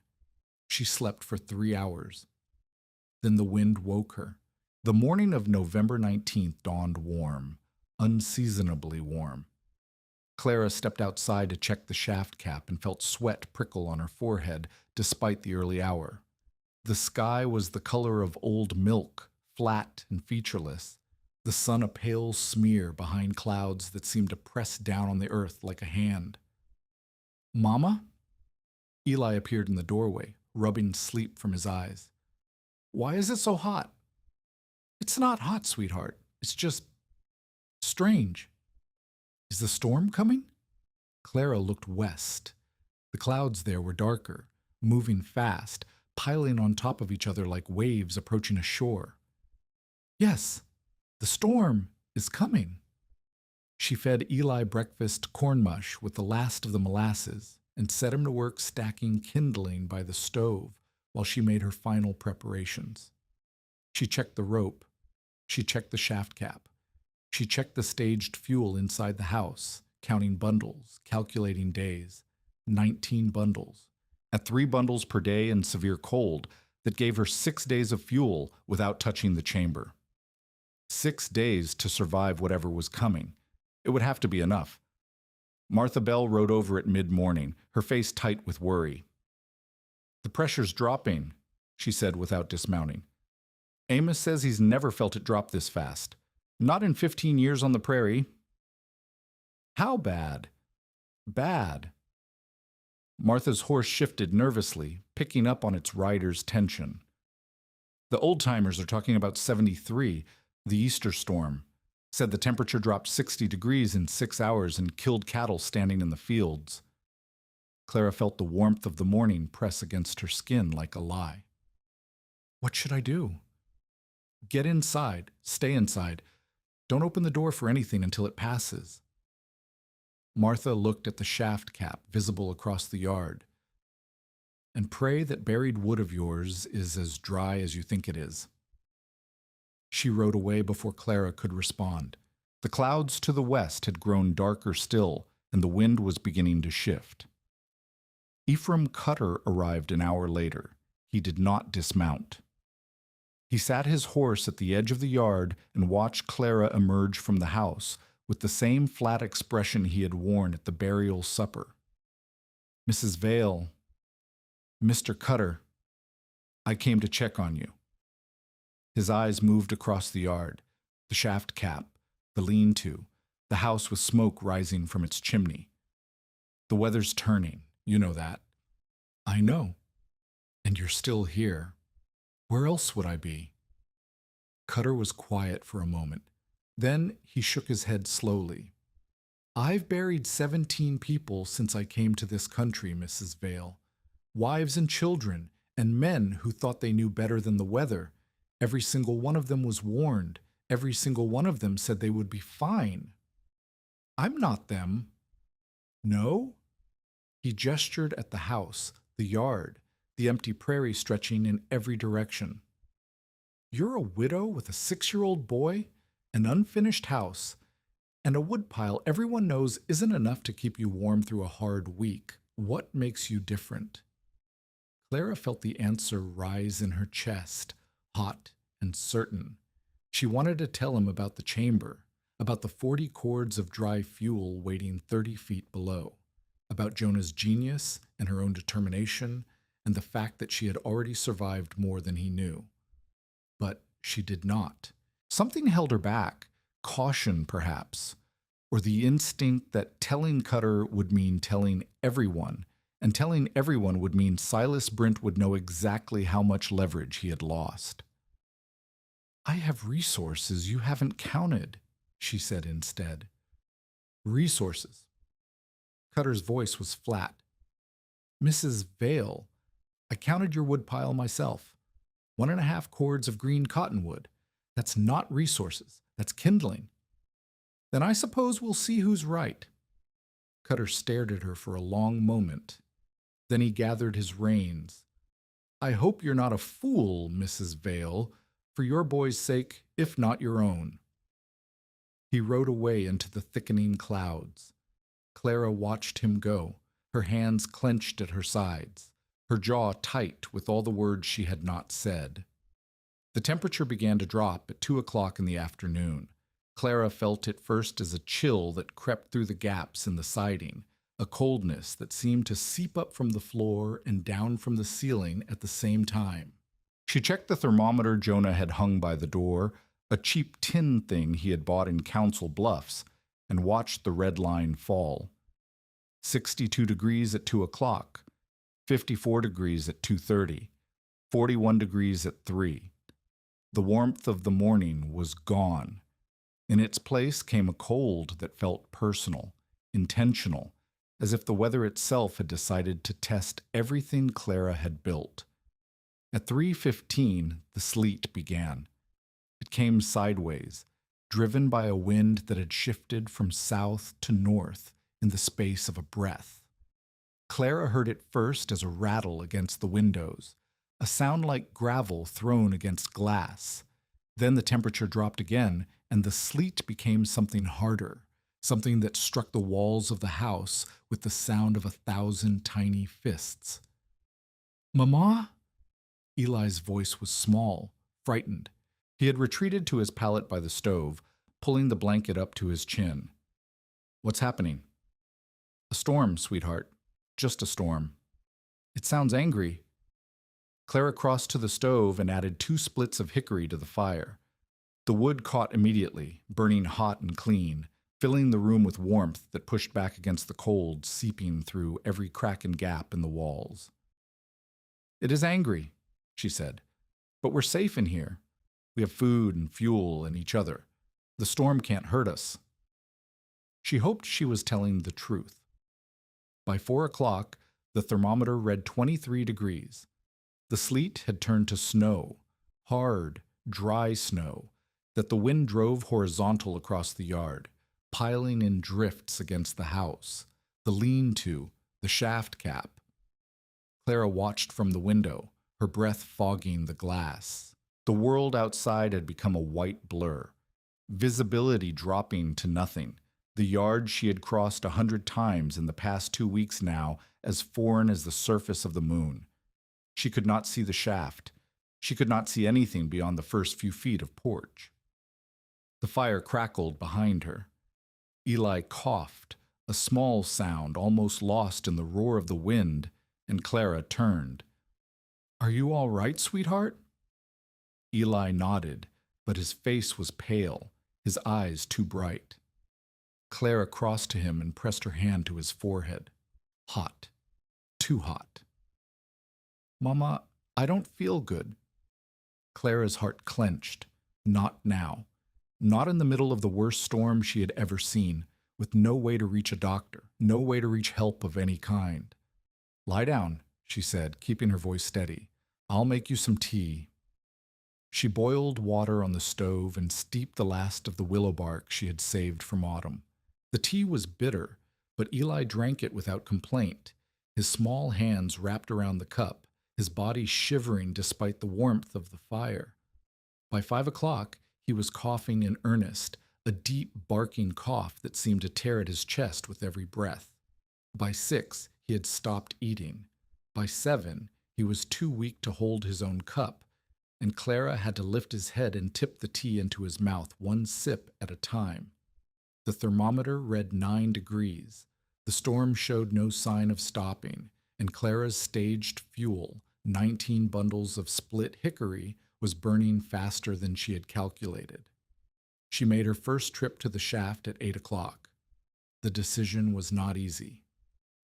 A: She slept for 3 hours. Then the wind woke her. The morning of November 19th dawned warm, unseasonably warm. Clara stepped outside to check the shaft cap and felt sweat prickle on her forehead despite the early hour. The sky was the color of old milk, flat and featureless, the sun a pale smear behind clouds that seemed to press down on the earth like a hand. "Mama?" Eli appeared in the doorway, rubbing sleep from his eyes. "Why is it so hot?" "It's not hot, sweetheart. It's just strange." "Is the storm coming?" Clara looked west. The clouds there were darker, moving fast, piling on top of each other like waves approaching a shore. "Yes, the storm is coming." She fed Eli breakfast corn mush with the last of the molasses and set him to work stacking kindling by the stove while she made her final preparations. She checked the rope. She checked the shaft cap. She checked the staged fuel inside the house, counting bundles, calculating days. 19 bundles. At 3 bundles per day in severe cold, that gave her 6 days of fuel without touching the chamber. 6 days to survive whatever was coming. It would have to be enough. Martha Bell rode over at mid-morning, her face tight with worry. "The pressure's dropping," she said without dismounting. "Amos says he's never felt it drop this fast. Not in 15 years on the prairie." "How bad?" "Bad." Martha's horse shifted nervously, picking up on its rider's tension. "The old-timers are talking about 73, the Easter storm. Said the temperature dropped 60 degrees in 6 hours and killed cattle standing in the fields." Clara felt the warmth of the morning press against her skin like a lie. "What should I do?" "Get inside. Stay inside. Don't open the door for anything until it passes." Martha looked at the shaft cap visible across the yard. "And pray that buried wood of yours is as dry as you think it is." She rode away before Clara could respond. The clouds to the west had grown darker still, and the wind was beginning to shift. Ephraim Cutter arrived an hour later. He did not dismount. He sat his horse at the edge of the yard and watched Clara emerge from the house with the same flat expression he had worn at the burial supper. "Mrs. Vale, Mr. Cutter, I came to check on you." His eyes moved across the yard, the shaft cap, the lean-to, the house with smoke rising from its chimney. "The weather's turning, you know that." "I know. And you're still here. Where else would I be?" Cutter was quiet for a moment. Then he shook his head slowly. "I've buried 17 people since I came to this country, Mrs. Vale. Wives and children, and men who thought they knew better than the weather. Every single one of them was warned. Every single one of them said they would be fine. I'm not them." "No?" He gestured at the house, the yard, the empty prairie stretching in every direction. "You're a widow with a 6-year-old boy, an unfinished house, and a woodpile everyone knows isn't enough to keep you warm through a hard week. What makes you different?" Clara felt the answer rise in her chest, hot and certain. She wanted to tell him about the chamber, about the 40 cords of dry fuel waiting 30 feet below, about Jonah's genius and her own determination, and the fact that she had already survived more than he knew. But she did not. Something held her back, caution perhaps, or the instinct that telling Cutter would mean telling everyone, and telling everyone would mean Silas Brent would know exactly how much leverage he had lost. "I have resources you haven't counted," she said instead. "Resources." Cutter's voice was flat. "Mrs. Vale, I counted your woodpile myself. 1.5 cords of green cottonwood. That's not resources. That's kindling." "Then I suppose we'll see who's right." Cutter stared at her for a long moment. Then he gathered his reins. I hope you're not a fool, Mrs. Vale, for your boy's sake, if not your own. He rode away into the thickening clouds. Clara watched him go, her hands clenched at her sides, her jaw tight with all the words she had not said. The temperature began to drop at 2 o'clock in the afternoon. Clara felt it first as a chill that crept through the gaps in the siding, a coldness that seemed to seep up from the floor and down from the ceiling at the same time. She checked the thermometer Jonah had hung by the door, a cheap tin thing he had bought in Council Bluffs, and watched the red line fall. 62 degrees at 2 o'clock, 54 degrees at 2:30, 41 degrees at 3. The warmth of the morning was gone. In its place came a cold that felt personal, intentional, as if the weather itself had decided to test everything Clara had built. At 3:15, the sleet began. It came sideways, driven by a wind that had shifted from south to north in the space of a breath. Clara heard it first as a rattle against the windows, a sound like gravel thrown against glass. Then the temperature dropped again, and the sleet became something harder, something that struck the walls of the house with the sound of 1,000 tiny fists. "Mama?" Eli's voice was small, frightened. He had retreated to his pallet by the stove, pulling the blanket up to his chin. "What's happening?" "A storm, sweetheart. Just a storm." "It sounds angry." Clara crossed to the stove and added 2 splits of hickory to the fire. The wood caught immediately, burning hot and clean, filling the room with warmth that pushed back against the cold, seeping through every crack and gap in the walls. "It is angry," she said, "but we're safe in here. We have food and fuel and each other. The storm can't hurt us." She hoped she was telling the truth. By 4 o'clock, the thermometer read 23 degrees. The sleet had turned to snow, hard, dry snow, that the wind drove horizontal across the yard, piling in drifts against the house, the lean-to, the shaft cap. Clara watched from the window, her breath fogging the glass. The world outside had become a white blur, visibility dropping to nothing, the yard she had crossed 100 times in the past 2 weeks now as foreign as the surface of the moon. She could not see the shaft. She could not see anything beyond the first few feet of porch. The fire crackled behind her. Eli coughed, a small sound almost lost in the roar of the wind, and Clara turned. "Are you all right, sweetheart?" Eli nodded, but his face was pale, his eyes too bright. Clara crossed to him and pressed her hand to his forehead. Hot. Too hot. "Mama, I don't feel good." Clara's heart clenched. Not now. Not in the middle of the worst storm she had ever seen, with no way to reach a doctor, no way to reach help of any kind. "Lie down," she said, keeping her voice steady. "I'll make you some tea." She boiled water on the stove and steeped the last of the willow bark she had saved from autumn. The tea was bitter, but Eli drank it without complaint, his small hands wrapped around the cup, his body shivering despite the warmth of the fire. By 5 o'clock, he was coughing in earnest, a deep barking cough that seemed to tear at his chest with every breath. By 6, he had stopped eating. By 7, he was too weak to hold his own cup, and Clara had to lift his head and tip the tea into his mouth 1 sip at a time. The thermometer read 9 degrees. The storm showed no sign of stopping, and Clara's staged fuel, 19 bundles of split hickory, was burning faster than she had calculated. She made her first trip to the shaft at 8 o'clock. The decision was not easy.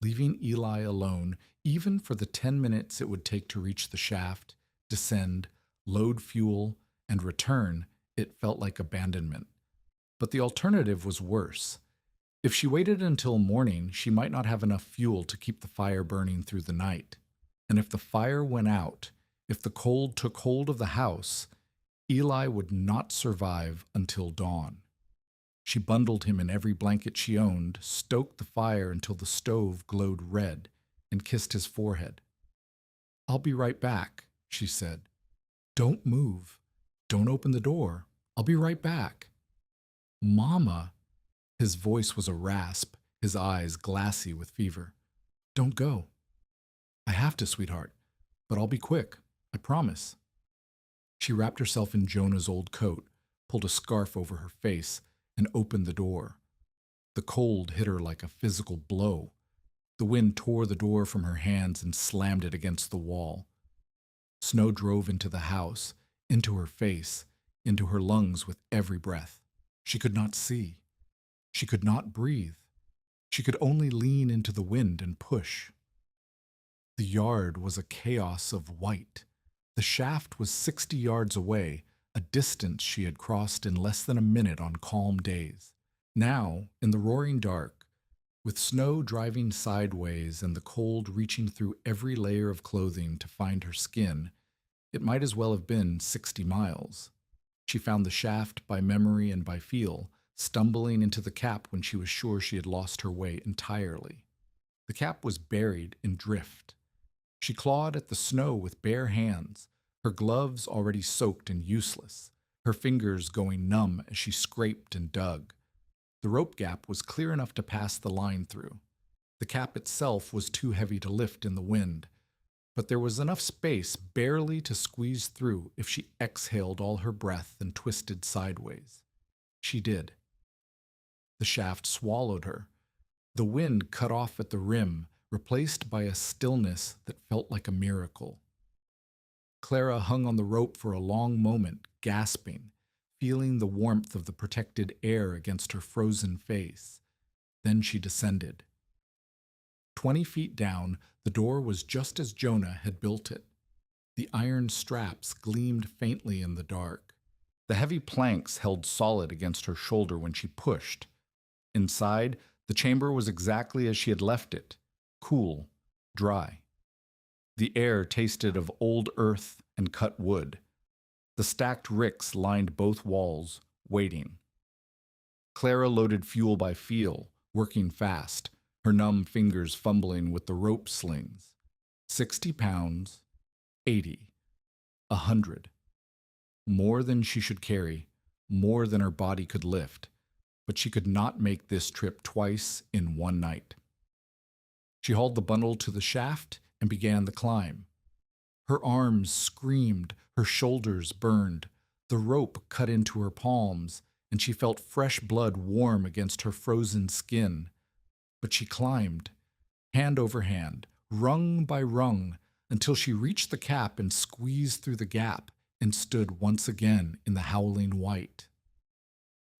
A: Leaving Eli alone, even for the 10 minutes it would take to reach the shaft, descend, load fuel, and return, it felt like abandonment. But the alternative was worse. If she waited until morning, she might not have enough fuel to keep the fire burning through the night. And if the fire went out, if the cold took hold of the house, Eli would not survive until dawn. She bundled him in every blanket she owned, stoked the fire until the stove glowed red, and kissed his forehead. "I'll be right back," she said. "Don't move. Don't open the door. I'll be right back." "Mama." His voice was a rasp, his eyes glassy with fever. "Don't go." "I have to, sweetheart, but I'll be quick. I promise." She wrapped herself in Jonah's old coat, pulled a scarf over her face, and opened the door. The cold hit her like a physical blow. The wind tore the door from her hands and slammed it against the wall. Snow drove into the house, into her face, into her lungs with every breath. She could not see. She could not breathe. She could only lean into the wind and push. The yard was a chaos of white. The shaft was 60 yards away, a distance she had crossed in less than a minute on calm days. Now, in the roaring dark, with snow driving sideways and the cold reaching through every layer of clothing to find her skin, it might as well have been 60 miles. She found the shaft by memory and by feel, stumbling into the cap when she was sure she had lost her way entirely. The cap was buried in drift. She clawed at the snow with bare hands, her gloves already soaked and useless, her fingers going numb as she scraped and dug. The rope gap was clear enough to pass the line through. The cap itself was too heavy to lift in the wind, but there was enough space barely to squeeze through if she exhaled all her breath and twisted sideways. She did. The shaft swallowed her. The wind cut off at the rim, replaced by a stillness that felt like a miracle. Clara hung on the rope for a long moment, gasping, feeling the warmth of the protected air against her frozen face. Then she descended. 20 feet down, the door was just as Jonah had built it. The iron straps gleamed faintly in the dark. The heavy planks held solid against her shoulder when she pushed. Inside, the chamber was exactly as she had left it, cool, dry. The air tasted of old earth and cut wood. The stacked ricks lined both walls, waiting. Clara loaded fuel by feel, working fast, her numb fingers fumbling with the rope slings. 60 pounds, 80, 100. More than she should carry, more than her body could lift, but she could not make this trip twice in one night. She hauled the bundle to the shaft and began the climb. Her arms screamed, her shoulders burned, the rope cut into her palms, and she felt fresh blood warm against her frozen skin. But she climbed, hand over hand, rung by rung, until she reached the cap and squeezed through the gap and stood once again in the howling white.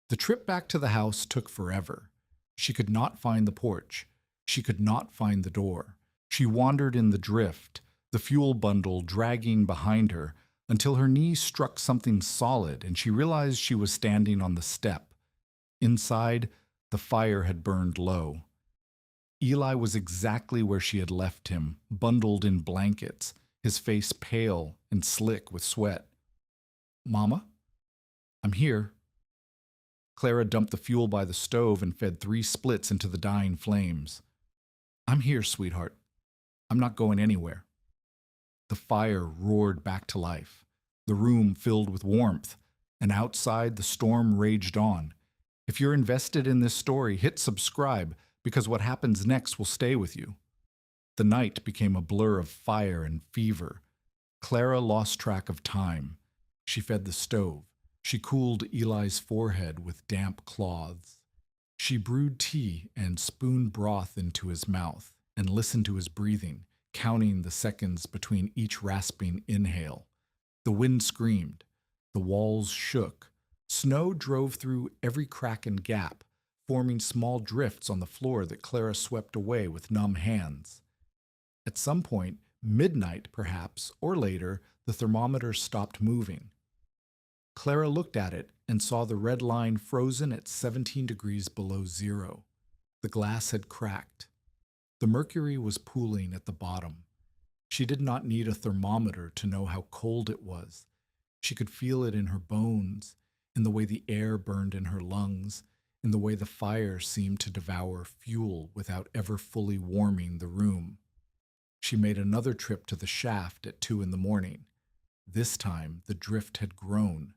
A: The trip back to the house took forever. She could not find the porch. She could not find the door. She wandered in the drift, the fuel bundle dragging behind her, until her knee struck something solid and she realized she was standing on the step. Inside, the fire had burned low. Eli was exactly where she had left him, bundled in blankets, his face pale and slick with sweat. "Mama? I'm here." Clara dumped the fuel by the stove and fed 3 splits into the dying flames. "I'm here, sweetheart. I'm not going anywhere." The fire roared back to life. The room filled with warmth, and outside the storm raged on. If you're invested in this story, hit subscribe, because what happens next will stay with you. The night became a blur of fire and fever. Clara lost track of time. She fed the stove. She cooled Eli's forehead with damp cloths. She brewed tea and spooned broth into his mouth and listened to his breathing, counting the seconds between each rasping inhale. The wind screamed. The walls shook. Snow drove through every crack and gap, forming small drifts on the floor that Clara swept away with numb hands. At some point, midnight perhaps, or later, the thermometer stopped moving. Clara looked at it and saw the red line frozen at 17 degrees below zero. The glass had cracked. The mercury was pooling at the bottom. She did not need a thermometer to know how cold it was. She could feel it in her bones, in the way the air burned in her lungs, in the way the fire seemed to devour fuel without ever fully warming the room. She made another trip to the shaft at 2 in the morning. This time, the drift had grown.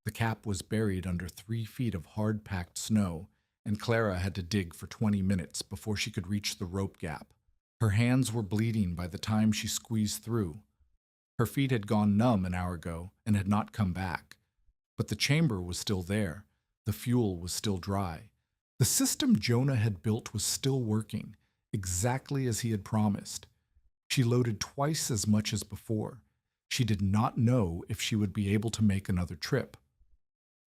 A: The cap was buried under 3 feet of hard-packed snow, and Clara had to dig for 20 minutes before she could reach the rope gap. Her hands were bleeding by the time she squeezed through. Her feet had gone numb an hour ago and had not come back. But the chamber was still there. The fuel was still dry. The system Jonah had built was still working, exactly as he had promised. She loaded twice as much as before. She did not know if she would be able to make another trip.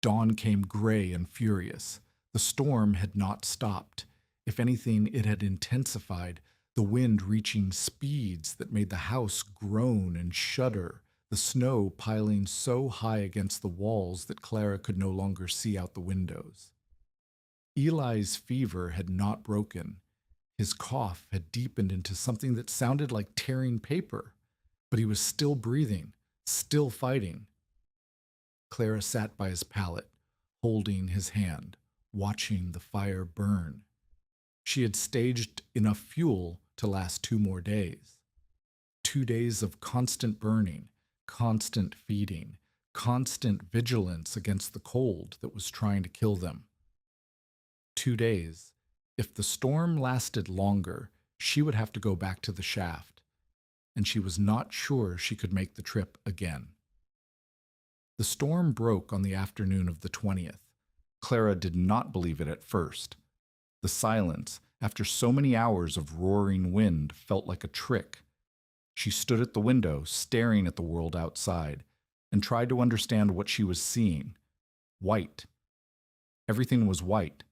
A: Dawn came gray and furious. The storm had not stopped. If anything, it had intensified, the wind reaching speeds that made the house groan and shudder, the snow piling so high against the walls that Clara could no longer see out the windows. Eli's fever had not broken. His cough had deepened into something that sounded like tearing paper, but he was still breathing, still fighting. Clara sat by his pallet, holding his hand, watching the fire burn. She had staged enough fuel to last 2 more days. 2 days of constant burning, constant feeding, constant vigilance against the cold that was trying to kill them. 2 days. If the storm lasted longer, she would have to go back to the shaft, and she was not sure she could make the trip again. The storm broke on the afternoon of the 20th. Clara did not believe it at first. The silence, after so many hours of roaring wind, felt like a trick. She stood at the window, staring at the world outside, and tried to understand what she was seeing. White. Everything was white.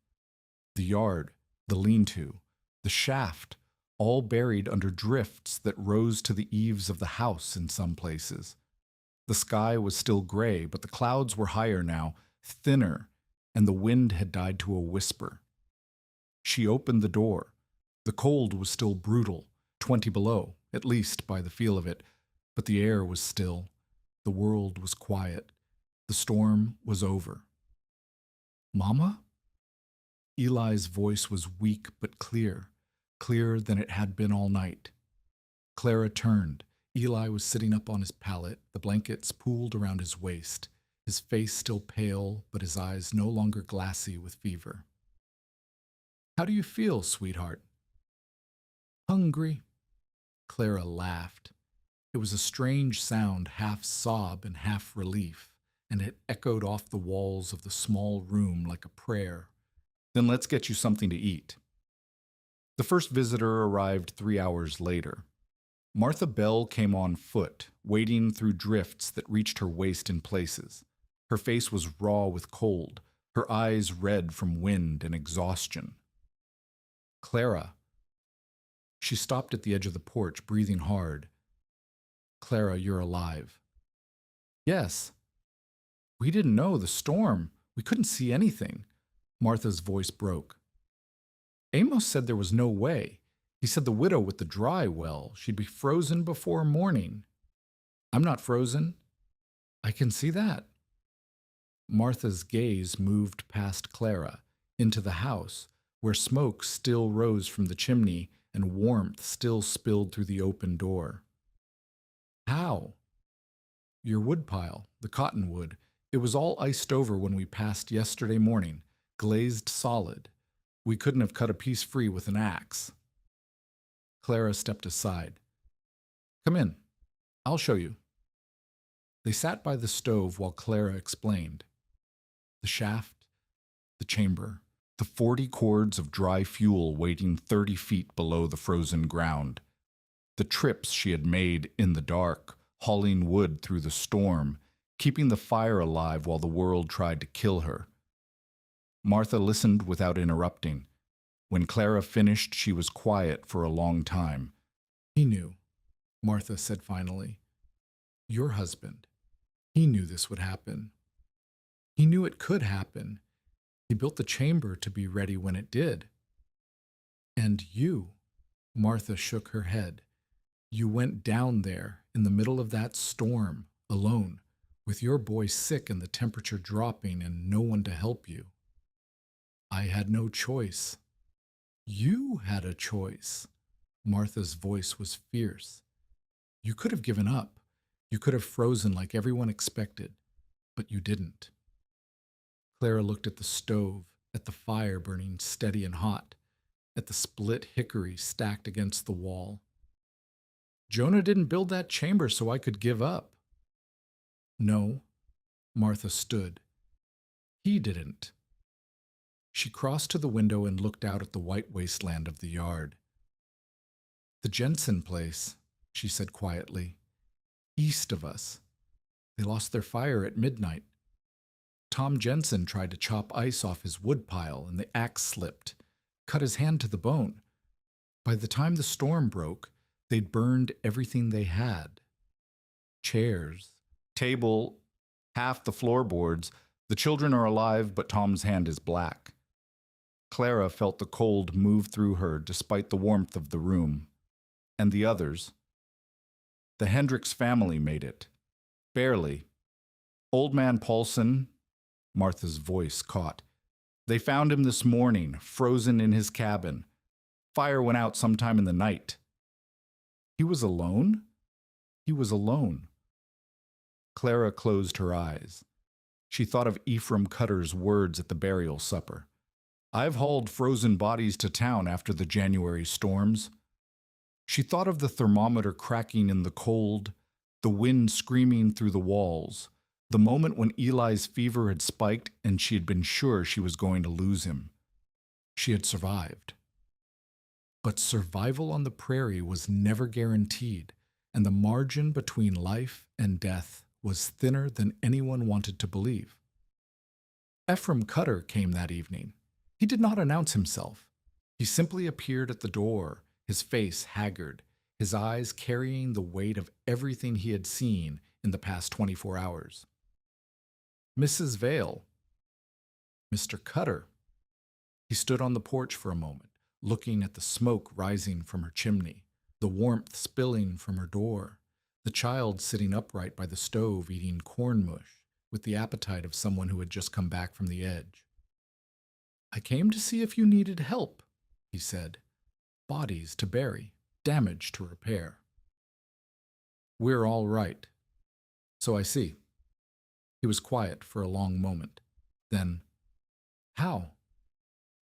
A: The yard, the lean-to, the shaft, all buried under drifts that rose to the eaves of the house in some places. The sky was still gray, but the clouds were higher now, thinner, and the wind had died to a whisper. She opened the door. The cold was still brutal, 20 below, at least by the feel of it, but the air was still. The world was quiet. The storm was over. "Mama?" Eli's voice was weak but clear, clearer than it had been all night. Clara turned. Eli was sitting up on his pallet, the blankets pooled around his waist, his face still pale, but his eyes no longer glassy with fever. "How do you feel, sweetheart?" "Hungry." Clara laughed. It was a strange sound, half sob and half relief, and it echoed off the walls of the small room like a prayer. "Then let's get you something to eat." The first visitor arrived 3 hours later. Martha Bell came on foot, wading through drifts that reached her waist in places. Her face was raw with cold, her eyes red from wind and exhaustion. "Clara." She stopped at the edge of the porch, breathing hard. "Clara, you're alive." "Yes." "We didn't know the storm. We couldn't see anything." Martha's voice broke. "Amos said there was no way. He said the widow with the dry well, she'd be frozen before morning." "I'm not frozen." "I can see that." Martha's gaze moved past Clara, into the house, where smoke still rose from the chimney and warmth still spilled through the open door. "How?" "Your woodpile, the cottonwood. It was all iced over when we passed yesterday morning, glazed solid. We couldn't have cut a piece free with an axe." Clara stepped aside. "Come in. I'll show you." They sat by the stove while Clara explained. The shaft, the chamber, the 40 cords of dry fuel waiting 30 feet below the frozen ground. The trips she had made in the dark, hauling wood through the storm, keeping the fire alive while the world tried to kill her. Martha listened without interrupting. When Clara finished, she was quiet for a long time. "He knew," Martha said finally. "Your husband. He knew this would happen. He knew it could happen. He built the chamber to be ready when it did." "And you," Martha shook her head. "You went down there in the middle of that storm, alone, with your boy sick and the temperature dropping and no one to help you." "I had no choice." "You had a choice." Martha's voice was fierce. You could have given up. You could have frozen like everyone expected, but you didn't. Clara looked at the stove, at the fire burning steady and hot, at the split hickory stacked against the wall. Jonah didn't build that chamber so I could give up. No, Martha stood. He didn't. She crossed to the window and looked out at the white wasteland of the yard. The Jensen place, she said quietly, east of us. They lost their fire at midnight. Tom Jensen tried to chop ice off his woodpile and the axe slipped, cut his hand to the bone. By the time the storm broke, they'd burned everything they had. Chairs, table, half the floorboards. The children are alive, but Tom's hand is black. Clara felt the cold move through her despite the warmth of the room. And the others. The Hendricks family made it. Barely. Old man Paulson, Martha's voice caught. They found him this morning, frozen in his cabin. Fire went out sometime in the night. He was alone? He was alone. Clara closed her eyes. She thought of Ephraim Cutter's words at the burial supper. I've hauled frozen bodies to town after the January storms. She thought of the thermometer cracking in the cold, the wind screaming through the walls, the moment when Eli's fever had spiked and she had been sure she was going to lose him. She had survived. But survival on the prairie was never guaranteed, and the margin between life and death was thinner than anyone wanted to believe. Ephraim Cutter came that evening. He did not announce himself. He simply appeared at the door, his face haggard, his eyes carrying the weight of everything he had seen in the past 24 hours. Mrs. Vale. Mr. Cutter. He stood on the porch for a moment, looking at the smoke rising from her chimney, the warmth spilling from her door, the child sitting upright by the stove eating corn mush with the appetite of someone who had just come back from the edge. I came to see if you needed help, he said. Bodies to bury, damage to repair. We're all right. So I see. He was quiet for a long moment. Then, how?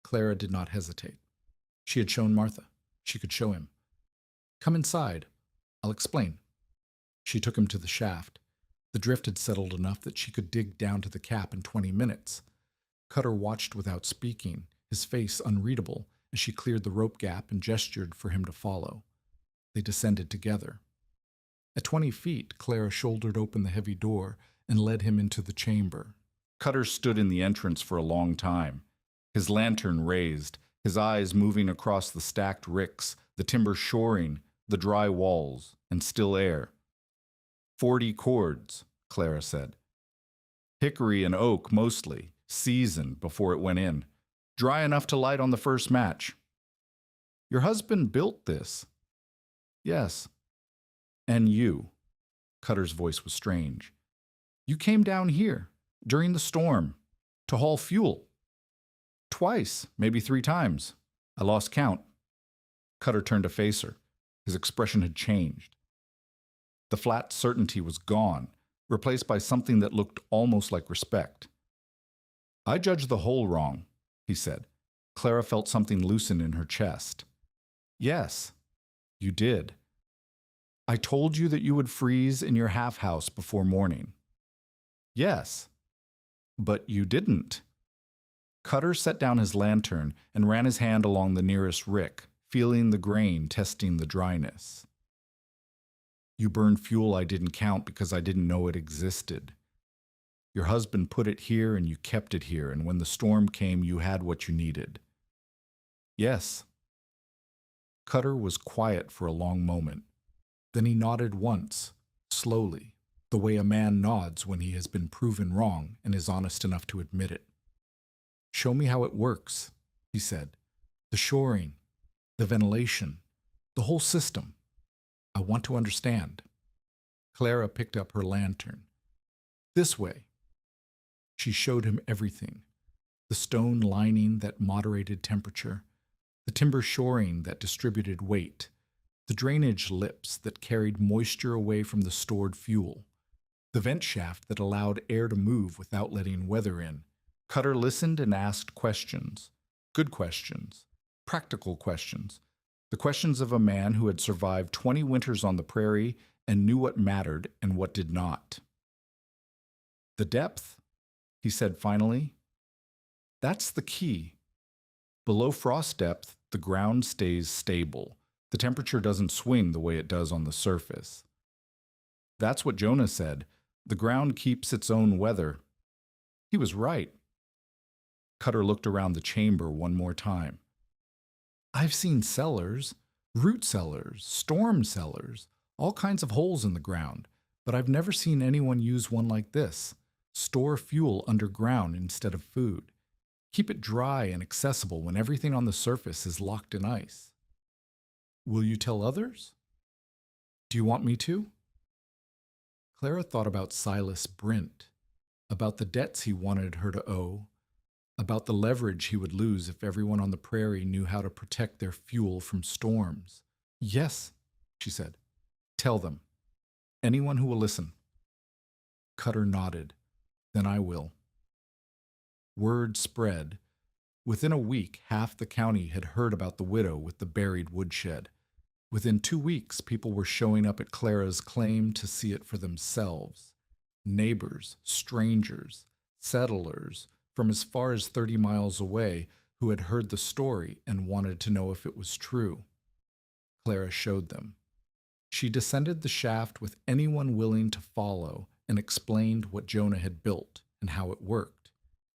A: Clara did not hesitate. She had shown Martha. She could show him. Come inside. I'll explain. She took him to the shaft. The drift had settled enough that she could dig down to the cap in 20 minutes. Cutter watched without speaking, his face unreadable, as she cleared the rope gap and gestured for him to follow. They descended together. At 20 feet, Clara shouldered open the heavy door and led him into the chamber. Cutter stood in the entrance for a long time, his lantern raised, his eyes moving across the stacked ricks, the timber shoring, the dry walls, and still air. 40 cords, Clara said. Hickory and oak mostly, seasoned before it went in. Dry enough to light on the first match. Your husband built this. Yes. And you. Cutter's voice was strange. You came down here, during the storm, to haul fuel. Twice, maybe 3 times. I lost count. Cutter turned to face her. His expression had changed. The flat certainty was gone, replaced by something that looked almost like respect. I judged the hole wrong, he said. Clara felt something loosen in her chest. Yes, you did. I told you that you would freeze in your half house before morning. Yes, but you didn't. Cutter set down his lantern and ran his hand along the nearest rick, feeling the grain, testing the dryness. You burned fuel I didn't count because I didn't know it existed. Your husband put it here and you kept it here, and when the storm came, you had what you needed. Yes. Cutter was quiet for a long moment. Then he nodded once, slowly, the way a man nods when he has been proven wrong and is honest enough to admit it. Show me how it works, he said. The shoring, the ventilation, the whole system. I want to understand. Clara picked up her lantern. This way. She showed him everything. The stone lining that moderated temperature, the timber shoring that distributed weight, the drainage lips that carried moisture away from the stored fuel, the vent shaft that allowed air to move without letting weather in. Cutter listened and asked questions. Good questions. Practical questions. The questions of a man who had survived 20 winters on the prairie and knew what mattered and what did not. The depth, he said finally. That's the key. Below frost depth, the ground stays stable. The temperature doesn't swing the way it does on the surface. That's what Jonah said. The ground keeps its own weather. He was right. Cutter looked around the chamber one more time. I've seen cellars, root cellars, storm cellars, all kinds of holes in the ground, but I've never seen anyone use one like this. Store fuel underground instead of food. Keep it dry and accessible when everything on the surface is locked in ice. Will you tell others? Do you want me to? Clara thought about Silas Brent, about the debts he wanted her to owe, about the leverage he would lose if everyone on the prairie knew how to protect their fuel from storms. Yes, she said. Tell them. Anyone who will listen. Cutter nodded. Then I will. Word spread. Within a week, half the county had heard about the widow with the buried woodshed. Within 2 weeks, people were showing up at Clara's claim to see it for themselves. Neighbors, strangers, settlers from as far as 30 miles away who had heard the story and wanted to know if it was true. Clara showed them. She descended the shaft with anyone willing to follow and explained what Jonah had built and how it worked.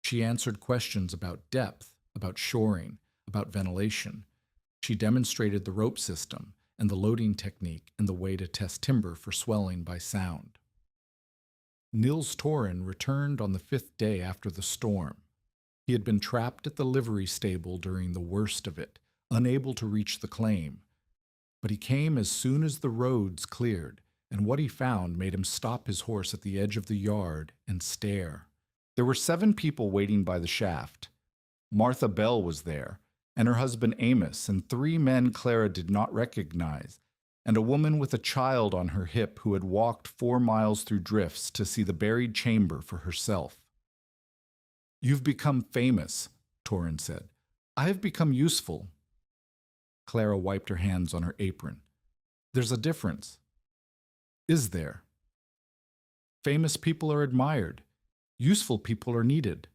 A: She answered questions about depth, about shoring, about ventilation. She demonstrated the rope system and the loading technique and the way to test timber for swelling by sound. Nils Torin returned on the 5th day after the storm. He had been trapped at the livery stable during the worst of it, unable to reach the claim. But he came as soon as the roads cleared, and what he found made him stop his horse at the edge of the yard and stare. There were 7 people waiting by the shaft. Martha Bell was there, and her husband Amos, and 3 men Clara did not recognize, and a woman with a child on her hip who had walked 4 miles through drifts to see the buried chamber for herself. You've become famous, Torin said. I have become useful. Clara wiped her hands on her apron. There's a difference. Is there? Famous people are admired. Useful people are needed.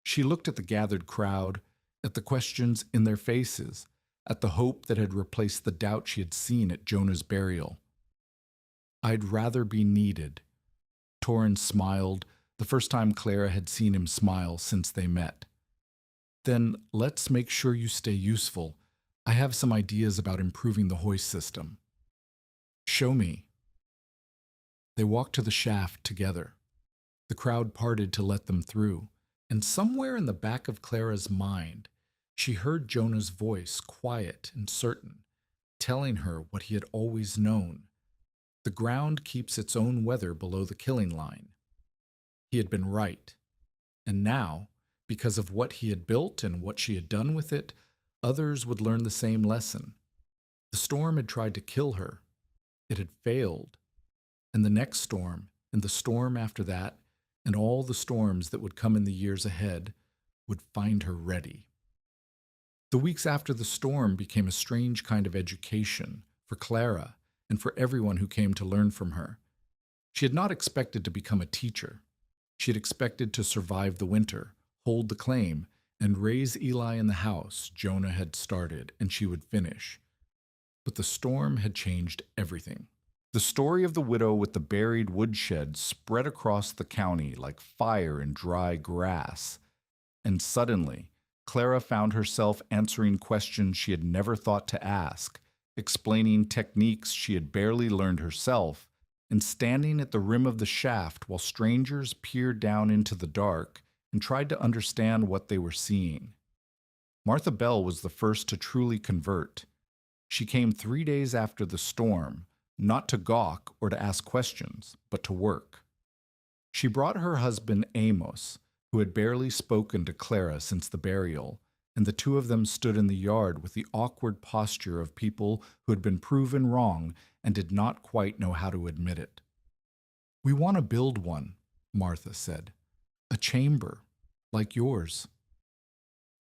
A: She looked at the gathered crowd, at the questions in their faces, at the hope that had replaced the doubt she had seen at Jonah's burial. I'd rather be needed. Torin smiled, the first time Clara had seen him smile since they met. Then let's make sure you stay useful. I have some ideas about improving the hoist system. Show me. They walked to the shaft together. The crowd parted to let them through, and somewhere in the back of Clara's mind, she heard Jonah's voice, quiet and certain, telling her what he had always known. The ground keeps its own weather below the killing line. He had been right, and now, because of what he had built and what she had done with it, others would learn the same lesson. The storm had tried to kill her. It had failed. And the next storm, and the storm after that, and all the storms that would come in the years ahead, would find her ready. The weeks after the storm became a strange kind of education for Clara and for everyone who came to learn from her. She had not expected to become a teacher. She had expected to survive the winter, hold the claim, and raise Eli in the house Jonah had started and she would finish. But the storm had changed everything. The story of the widow with the buried woodshed spread across the county like fire in dry grass. And suddenly, Clara found herself answering questions she had never thought to ask, explaining techniques she had barely learned herself, and standing at the rim of the shaft while strangers peered down into the dark and tried to understand what they were seeing. Martha Bell was the first to truly convert. She came 3 days after the storm, not to gawk or to ask questions, but to work. She brought her husband Amos, who had barely spoken to Clara since the burial, and the two of them stood in the yard with the awkward posture of people who had been proven wrong and did not quite know how to admit it. "We want to build one," Martha said. "A chamber, like yours."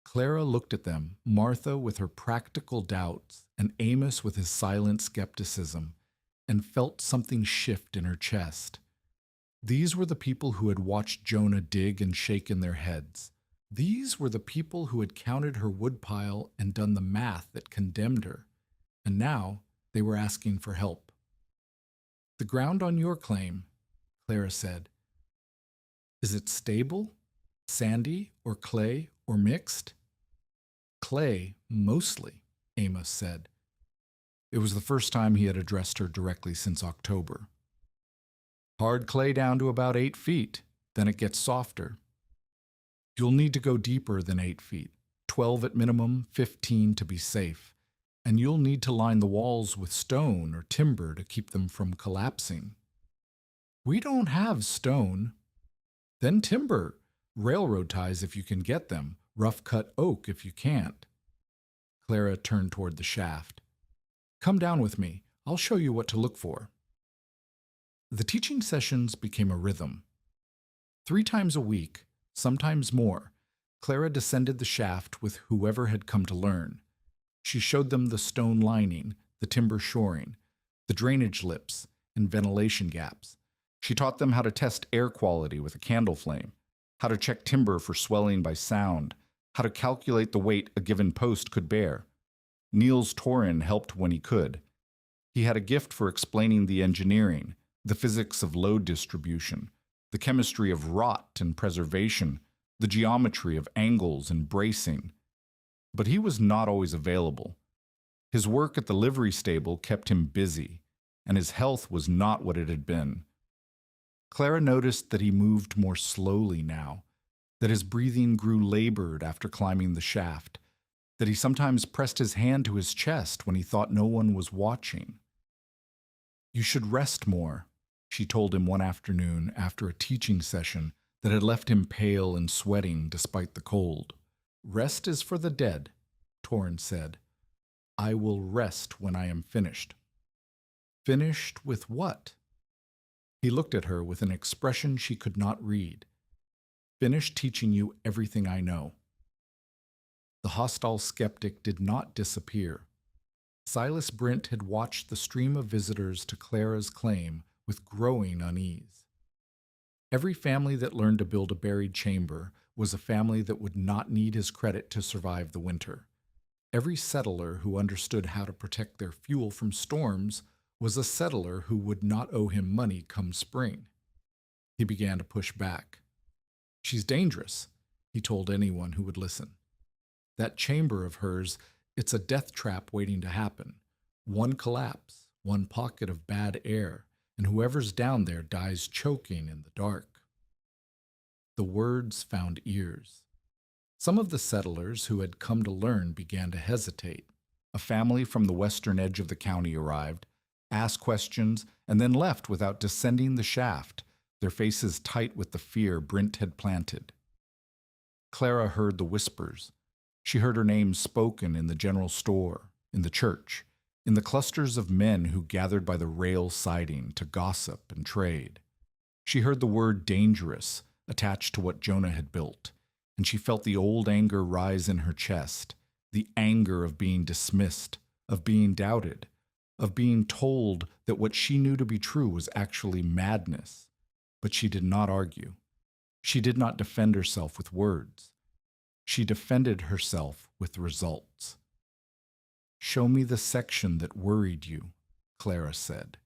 A: Clara looked at them, Martha with her practical doubts, and Amos with his silent skepticism, and felt something shift in her chest. These were the people who had watched Jonah dig and shaken their heads. These were the people who had counted her woodpile and done the math that condemned her, and now they were asking for help. "The ground on your claim," Clara said, "is it stable, sandy, or clay, or mixed?" "Clay, mostly," Amos said. It was the first time he had addressed her directly since October. "Hard clay down to about 8 feet, then it gets softer. You'll need to go deeper than 8 feet, 12 at minimum, 15 to be safe, and you'll need to line the walls with stone or timber to keep them from collapsing." "We don't have stone." "Then timber, railroad ties if you can get them, rough-cut oak if you can't." Clara turned toward the shaft. "Come down with me. I'll show you what to look for." The teaching sessions became a rhythm. 3 times a week, sometimes more, Clara descended the shaft with whoever had come to learn. She showed them the stone lining, the timber shoring, the drainage lips, and ventilation gaps. She taught them how to test air quality with a candle flame, how to check timber for swelling by sound, how to calculate the weight a given post could bear. Niels Torin helped when he could. He had a gift for explaining the engineering, the physics of load distribution, the chemistry of rot and preservation, the geometry of angles and bracing. But he was not always available. His work at the livery stable kept him busy, and his health was not what it had been. Clara noticed that he moved more slowly now, that his breathing grew labored after climbing the shaft, that he sometimes pressed his hand to his chest when he thought no one was watching. "You should rest more," she told him one afternoon after a teaching session that had left him pale and sweating despite the cold. "Rest is for the dead," Torrance said. "I will rest when I am finished." "Finished with what?" He looked at her with an expression she could not read. "Finished teaching you everything I know." The hostile skeptic did not disappear. Silas Brent had watched the stream of visitors to Clara's claim with growing unease. Every family that learned to build a buried chamber was a family that would not need his credit to survive the winter. Every settler who understood how to protect their fuel from storms was a settler who would not owe him money come spring. He began to push back. "She's dangerous," he told anyone who would listen. "That chamber of hers, it's a death trap waiting to happen. One collapse, one pocket of bad air, and whoever's down there dies choking in the dark." The words found ears. Some of the settlers who had come to learn began to hesitate. A family from the western edge of the county arrived, asked questions, and then left without descending the shaft, their faces tight with the fear Brent had planted. Clara heard the whispers. She heard her name spoken in the general store, in the church, in the clusters of men who gathered by the rail siding to gossip and trade. She heard the word dangerous attached to what Jonah had built, and she felt the old anger rise in her chest, the anger of being dismissed, of being doubted, of being told that what she knew to be true was actually madness. But she did not argue. She did not defend herself with words. She defended herself with results. "Show me the section that worried you," Clara said.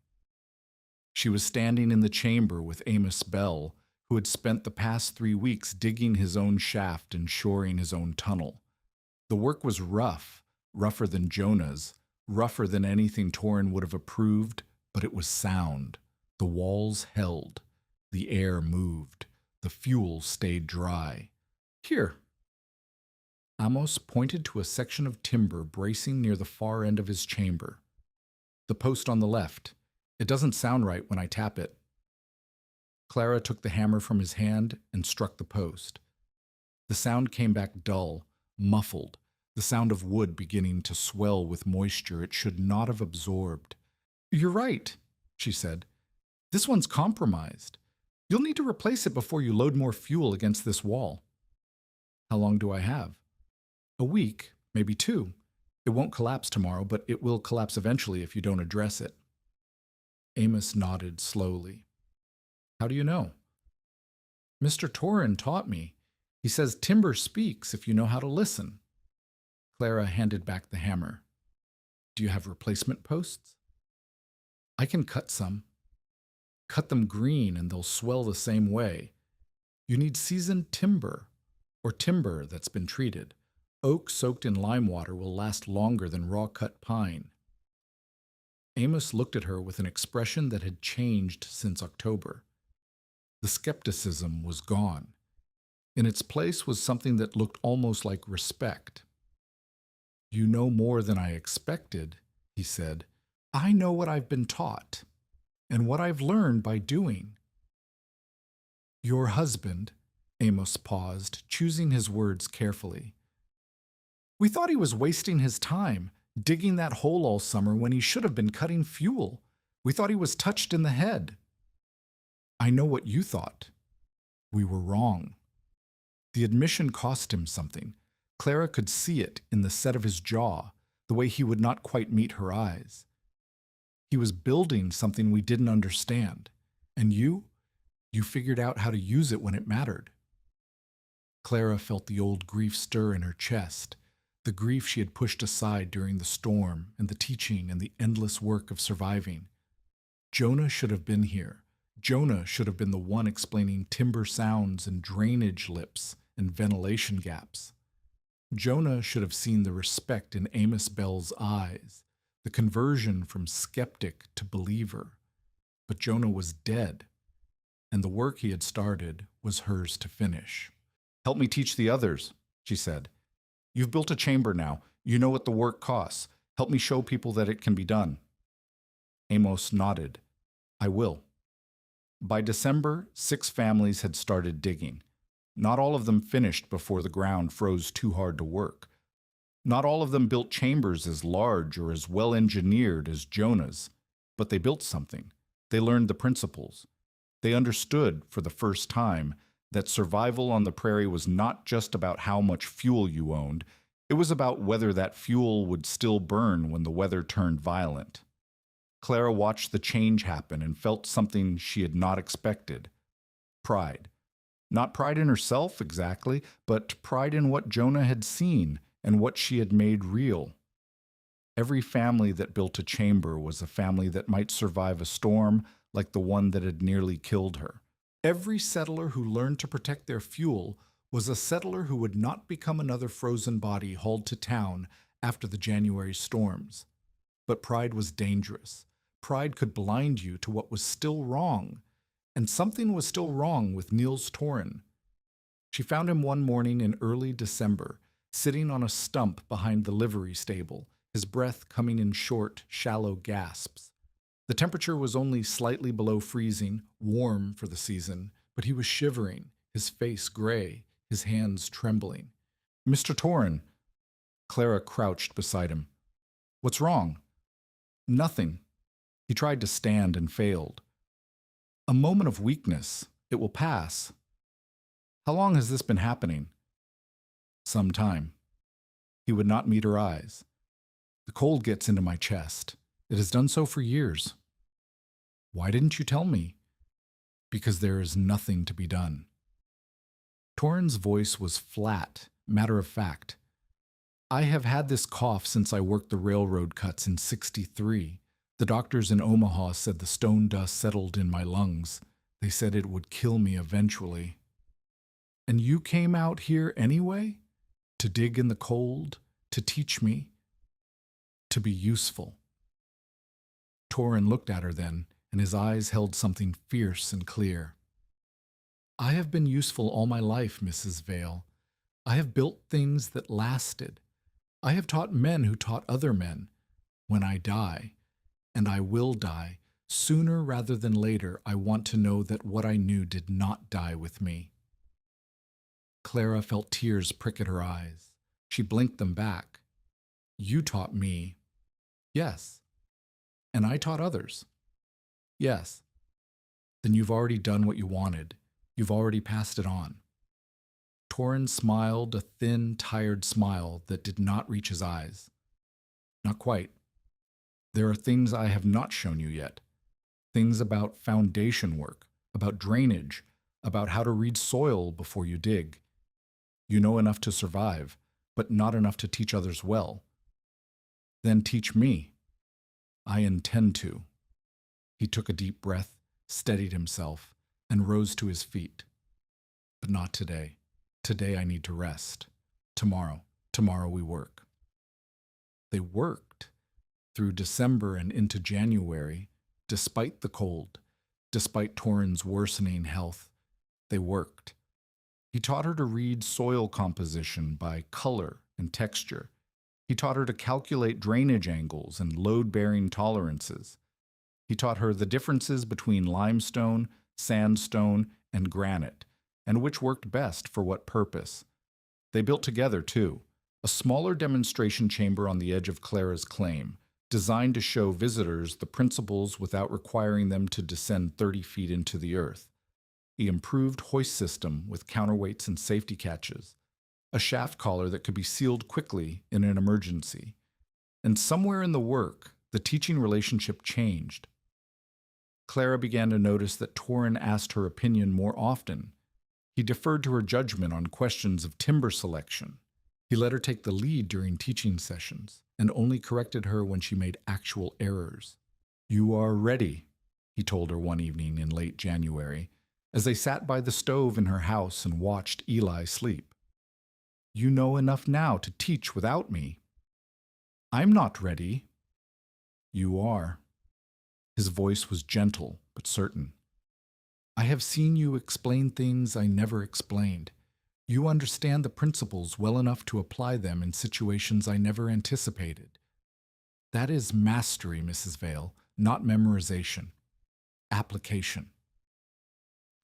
A: She was standing in the chamber with Amos Bell, who had spent the past 3 weeks digging his own shaft and shoring his own tunnel. The work was rough, rougher than Jonah's, rougher than anything Torin would have approved, but it was sound. The walls held. The air moved. The fuel stayed dry. "Here." Amos pointed to a section of timber bracing near the far end of his chamber. "The post on the left. It doesn't sound right when I tap it." Clara took the hammer from his hand and struck the post. The sound came back dull, muffled, the sound of wood beginning to swell with moisture it should not have absorbed. "You're right," she said. "This one's compromised. You'll need to replace it before you load more fuel against this wall." "How long do I have?" "A week, maybe 2. It won't collapse tomorrow, but it will collapse eventually if you don't address it." Amos nodded slowly. "How do you know?" "Mr. Torrin taught me. He says timber speaks if you know how to listen." Clara handed back the hammer. "Do you have replacement posts?" "I can cut some. Cut them green and they'll swell the same way. You need seasoned timber, or timber that's been treated. Oak soaked in lime water will last longer than raw-cut pine." Amos looked at her with an expression that had changed since October. The skepticism was gone. In its place was something that looked almost like respect. "You know more than I expected," he said. "I know what I've been taught, and what I've learned by doing." "Your husband," Amos paused, choosing his words carefully. "We thought he was wasting his time, digging that hole all summer when he should have been cutting fuel. We thought he was touched in the head." "I know what you thought. We were wrong." The admission cost him something. Clara could see it in the set of his jaw, the way he would not quite meet her eyes. He was building something we didn't understand, and you figured out how to use it when it mattered. Clara felt the old grief stir in her chest, the grief she had pushed aside during the storm and the teaching and the endless work of surviving. Jonah should have been here. Jonah should have been the one explaining timber sounds and drainage lips and ventilation gaps. Jonah should have seen the respect in Amos Bell's eyes, the conversion from skeptic to believer. But Jonah was dead, and the work he had started was hers to finish. "Help me teach the others," she said. "You've built a chamber now. You know what the work costs. Help me show people that it can be done." Amos nodded. "I will." By December, 6 families had started digging. Not all of them finished before the ground froze too hard to work. Not all of them built chambers as large or as well engineered as Jonah's, but they built something. They learned the principles. They understood, for the first time, that survival on the prairie was not just about how much fuel you owned. It was about whether that fuel would still burn when the weather turned violent. Clara watched the change happen and felt something she had not expected. Pride. Not pride in herself, exactly, but pride in what Jonah had seen and what she had made real. Every family that built a chamber was a family that might survive a storm like the one that had nearly killed her. Every settler who learned to protect their fuel was a settler who would not become another frozen body hauled to town after the January storms. But pride was dangerous. Pride could blind you to what was still wrong. And something was still wrong with Niels Torrin. She found him one morning in early December, sitting on a stump behind the livery stable, his breath coming in short, shallow gasps. The temperature was only slightly below freezing, warm for the season, but he was shivering, his face gray, his hands trembling. "Mr. Torrin." Clara crouched beside him. "What's wrong?" "Nothing." He tried to stand and failed. "A moment of weakness. It will pass." "How long has this been happening?" "Some time." He would not meet her eyes. "The cold gets into my chest. It has done so for years." "Why didn't you tell me?" "Because there is nothing to be done." Torrin's voice was flat, matter of fact. "I have had this cough since I worked the railroad cuts in '63. The doctors in Omaha said the stone dust settled in my lungs. They said it would kill me eventually." "And you came out here anyway? To dig in the cold, to teach me, to be useful." Torrin looked at her then, and his eyes held something fierce and clear. "I have been useful all my life, Mrs. Vale. I have built things that lasted. I have taught men who taught other men. When I die, and I will die, sooner rather than later, I want to know that what I knew did not die with me." Clara felt tears prick at her eyes. She blinked them back. You taught me. Yes. And I taught others. Yes. Then you've already done what you wanted. You've already passed it on. Torrin smiled a thin, tired smile that did not reach his eyes. Not quite. There are things I have not shown you yet. Things about foundation work, about drainage, about how to read soil before you dig. You know enough to survive, but not enough to teach others well. Then teach me. I intend to. He took a deep breath, steadied himself, and rose to his feet. But not today. Today I need to rest. Tomorrow we work. They worked through December and into January, despite the cold, despite Torrin's worsening health. They worked. He taught her to read soil composition by color and texture. He taught her to calculate drainage angles and load-bearing tolerances. He taught her the differences between limestone, sandstone, and granite, and which worked best for what purpose. They built together, too, a smaller demonstration chamber on the edge of Clara's claim, designed to show visitors the principles without requiring them to descend 30 feet into the earth. The improved hoist system with counterweights and safety catches, a shaft collar that could be sealed quickly in an emergency. And somewhere in the work, the teaching relationship changed. Clara began to notice that Torrin asked her opinion more often. He deferred to her judgment on questions of timber selection. He let her take the lead during teaching sessions, and only corrected her when she made actual errors. You are ready, he told her one evening in late January, as they sat by the stove in her house and watched Eli sleep. You know enough now to teach without me. I'm not ready. You are. His voice was gentle but certain. I have seen you explain things I never explained. You understand the principles well enough to apply them in situations I never anticipated. That is mastery, Mrs. Vale, not memorization. Application.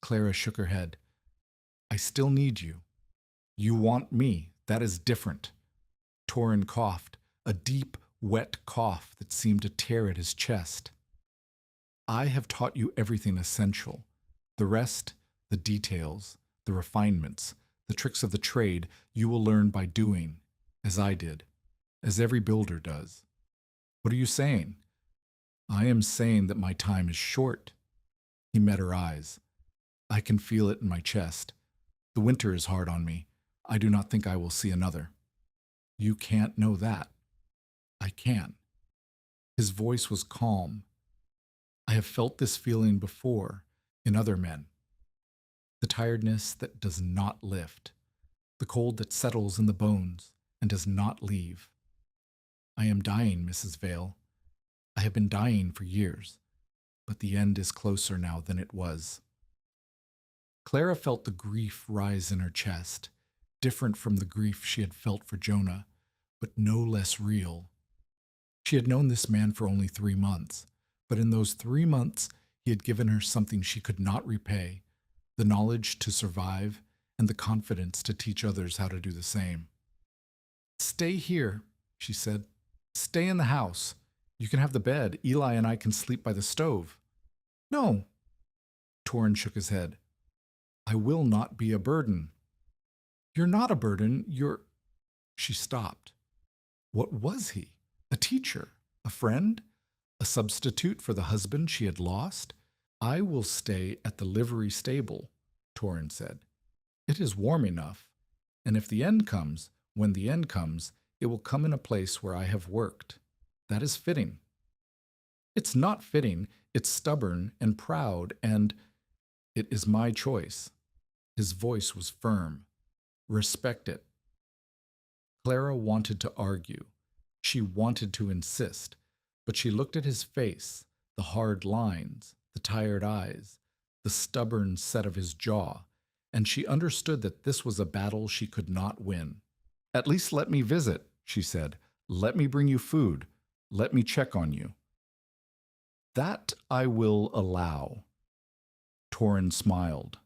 A: Clara shook her head. I still need you. You want me. That is different. Torrin coughed, a deep, wet cough that seemed to tear at his chest. I have taught you everything essential. The rest, the details, the refinements, the tricks of the trade, you will learn by doing, as I did, as every builder does. What are you saying? I am saying that my time is short. He met her eyes. I can feel it in my chest. The winter is hard on me. I do not think I will see another. You can't know that. I can. His voice was calm. I have felt this feeling before in other men. The tiredness that does not lift, the cold that settles in the bones and does not leave. I am dying, Mrs. Vale. I have been dying for years, but the end is closer now than it was. Clara felt the grief rise in her chest, different from the grief she had felt for Jonah, but no less real. She had known this man for only 3 months, but in those 3 months he had given her something she could not repay, the knowledge to survive and the confidence to teach others how to do the same. Stay here, she said. Stay in the house. You can have the bed. Eli and I can sleep by the stove. No. Torrin shook his head. I will not be a burden. You're not a burden. You're... She stopped. What was he? A teacher? A friend? A substitute for the husband she had lost? I will stay at the livery stable, Torrin said. It is warm enough, and if the end comes, when the end comes, it will come in a place where I have worked. That is fitting. It's not fitting, it's stubborn and proud, and it is my choice. His voice was firm. Respect it. Clara wanted to argue. She wanted to insist, but she looked at his face, the hard lines, the tired eyes, the stubborn set of his jaw, and she understood that this was a battle she could not win. At least let me visit, she said. Let me bring you food. Let me check on you. That I will allow. Torrin smiled.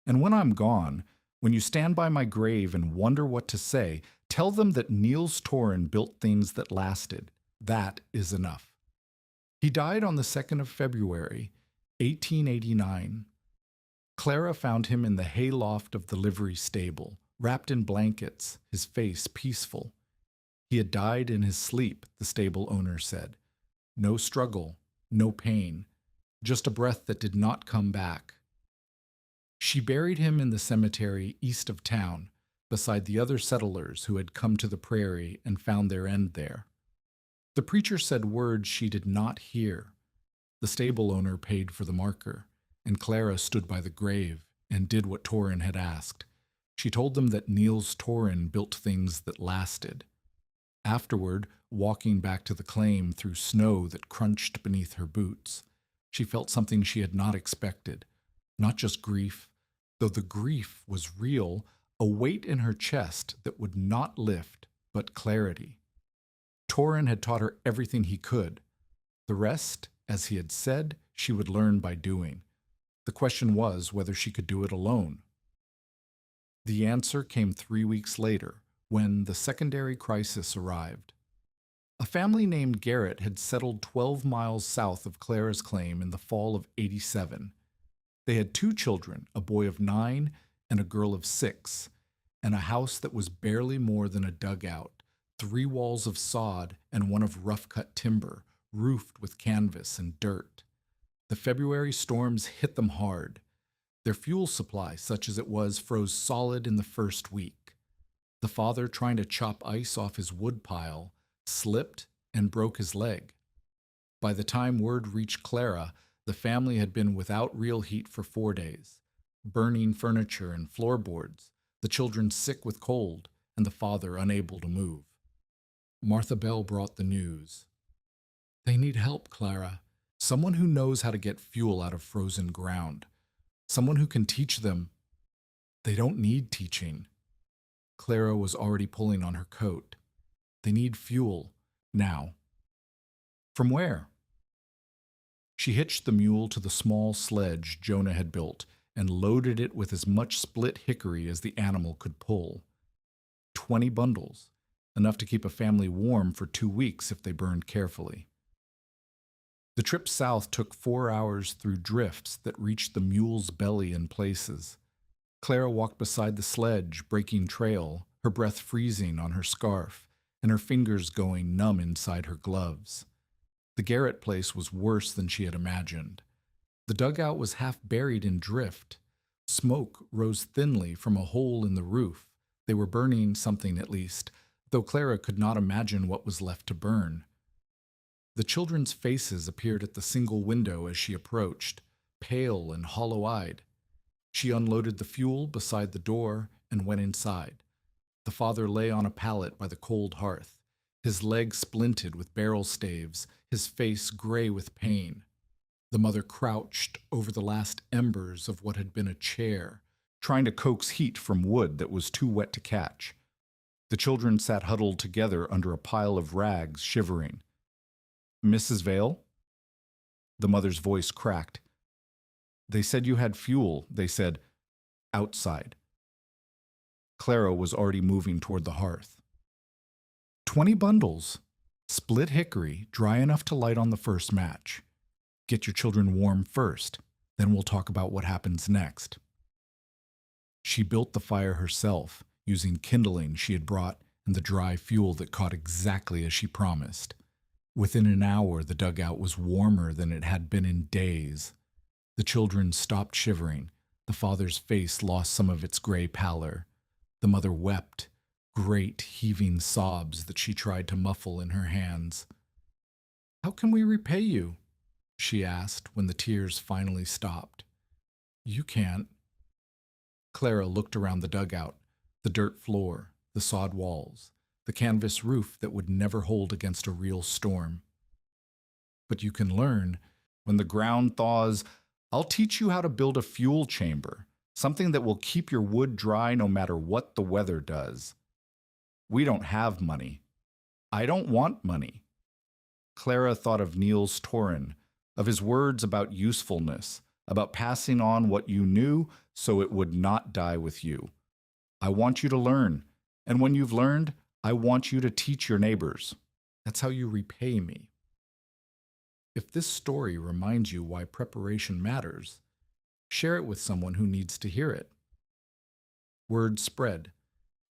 A: And when I'm gone, when you stand by my grave and wonder what to say, Tell them that Niels Torin built things that lasted. That is enough. He died on the 2nd of February, 1889. Clara found him in the hayloft of the livery stable, wrapped in blankets, his face peaceful. He had died in his sleep, the stable owner said. No struggle, no pain, just a breath that did not come back. She buried him in the cemetery east of town, beside the other settlers who had come to the prairie and found their end there. The preacher said words she did not hear. The stable owner paid for the marker, and Clara stood by the grave and did what Torin had asked. She told them that Niels Torin built things that lasted. Afterward, walking back to the claim through snow that crunched beneath her boots, she felt something she had not expected. Not just grief, though the grief was real, a weight in her chest that would not lift, but clarity. Torin had taught her everything he could. The rest, as he had said, she would learn by doing. The question was whether she could do it alone. The answer came 3 weeks later, when the secondary crisis arrived. A family named Garrett had settled 12 miles south of Clara's claim in the fall of '87. They had 2 children, a boy of 9 and a girl of 6, and a house that was barely more than a dugout, 3 walls of sod and one of rough-cut timber, roofed with canvas and dirt. The February storms hit them hard. Their fuel supply, such as it was, froze solid in the first week. The father, trying to chop ice off his woodpile, slipped and broke his leg. By the time word reached Clara, the family had been without real heat for 4 days, burning furniture and floorboards, the children sick with cold, and the father unable to move. Martha Bell brought the news. They need help, Clara. Someone who knows how to get fuel out of frozen ground. Someone who can teach them. They don't need teaching. Clara was already pulling on her coat. They need fuel, now. From where? She hitched the mule to the small sledge Jonah had built and loaded it with as much split hickory as the animal could pull. 20 bundles, enough to keep a family warm for 2 weeks if they burned carefully. The trip south took 4 hours through drifts that reached the mule's belly in places. Clara walked beside the sledge, breaking trail, her breath freezing on her scarf, and her fingers going numb inside her gloves. The Garrett place was worse than she had imagined. The dugout was half buried in drift. Smoke rose thinly from a hole in the roof. They were burning something at least, though Clara could not imagine what was left to burn. The children's faces appeared at the single window as she approached, pale and hollow-eyed. She unloaded the fuel beside the door and went inside. The father lay on a pallet by the cold hearth, his legs splinted with barrel staves, his face gray with pain. The mother crouched over the last embers of what had been a chair, trying to coax heat from wood that was too wet to catch. The children sat huddled together under a pile of rags, shivering. Mrs. Vale? The mother's voice cracked. They said you had fuel, they said. Outside. Clara was already moving toward the hearth. 20 bundles. Split hickory, dry enough to light on the first match. Get your children warm first, then we'll talk about what happens next. She built the fire herself, using kindling she had brought and the dry fuel that caught exactly as she promised. Within an hour, the dugout was warmer than it had been in days. The children stopped shivering. The father's face lost some of its gray pallor. The mother wept, great heaving sobs that she tried to muffle in her hands. How can we repay you? She asked when the tears finally stopped. You can't. Clara looked around the dugout, the dirt floor, the sod walls, the canvas roof that would never hold against a real storm. But you can learn. When the ground thaws, I'll teach you how to build a fuel chamber, something that will keep your wood dry no matter what the weather does. We don't have money. I don't want money. Clara thought of Niels Torin, of his words about usefulness, about passing on what you knew so it would not die with you. I want you to learn, and when you've learned, I want you to teach your neighbors. That's how you repay me. If this story reminds you why preparation matters, share it with someone who needs to hear it. Word spread.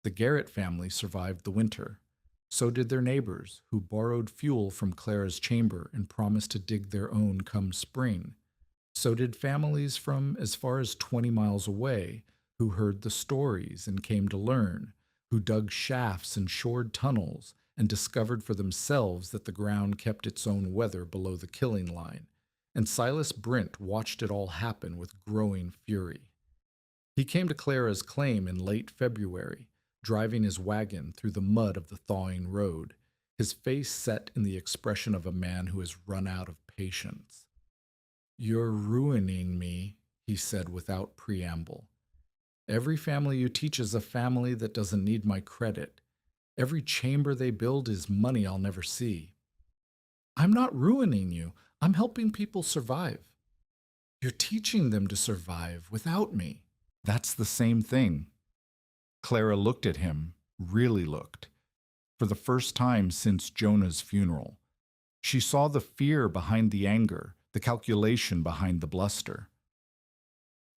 A: The Garrett family survived the winter. So did their neighbors, who borrowed fuel from Clara's chamber and promised to dig their own come spring. So did families from as far as 20 miles away, who heard the stories and came to learn, who dug shafts and shored tunnels and discovered for themselves that the ground kept its own weather below the killing line. And Silas Brent watched it all happen with growing fury. He came to Clara's claim in late February, driving his wagon through the mud of the thawing road, his face set in the expression of a man who has run out of patience. "You're ruining me," he said without preamble. "Every family you teach is a family that doesn't need my credit. Every chamber they build is money I'll never see." "I'm not ruining you. I'm helping people survive." "You're teaching them to survive without me." "That's the same thing." Clara looked at him, really looked, for the first time since Jonah's funeral. She saw the fear behind the anger, the calculation behind the bluster.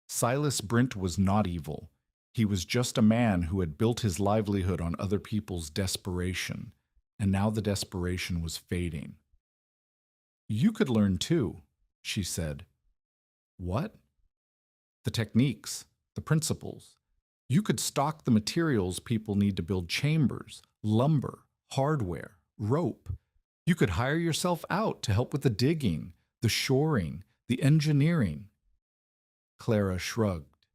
A: Silas Brent was not evil. He was just a man who had built his livelihood on other people's desperation, and now the desperation was fading. "You could learn too," she said. "What?" "The techniques, the principles. You could stock the materials people need to build chambers, lumber, hardware, rope. You could hire yourself out to help with the digging, the shoring, the engineering." Clara shrugged.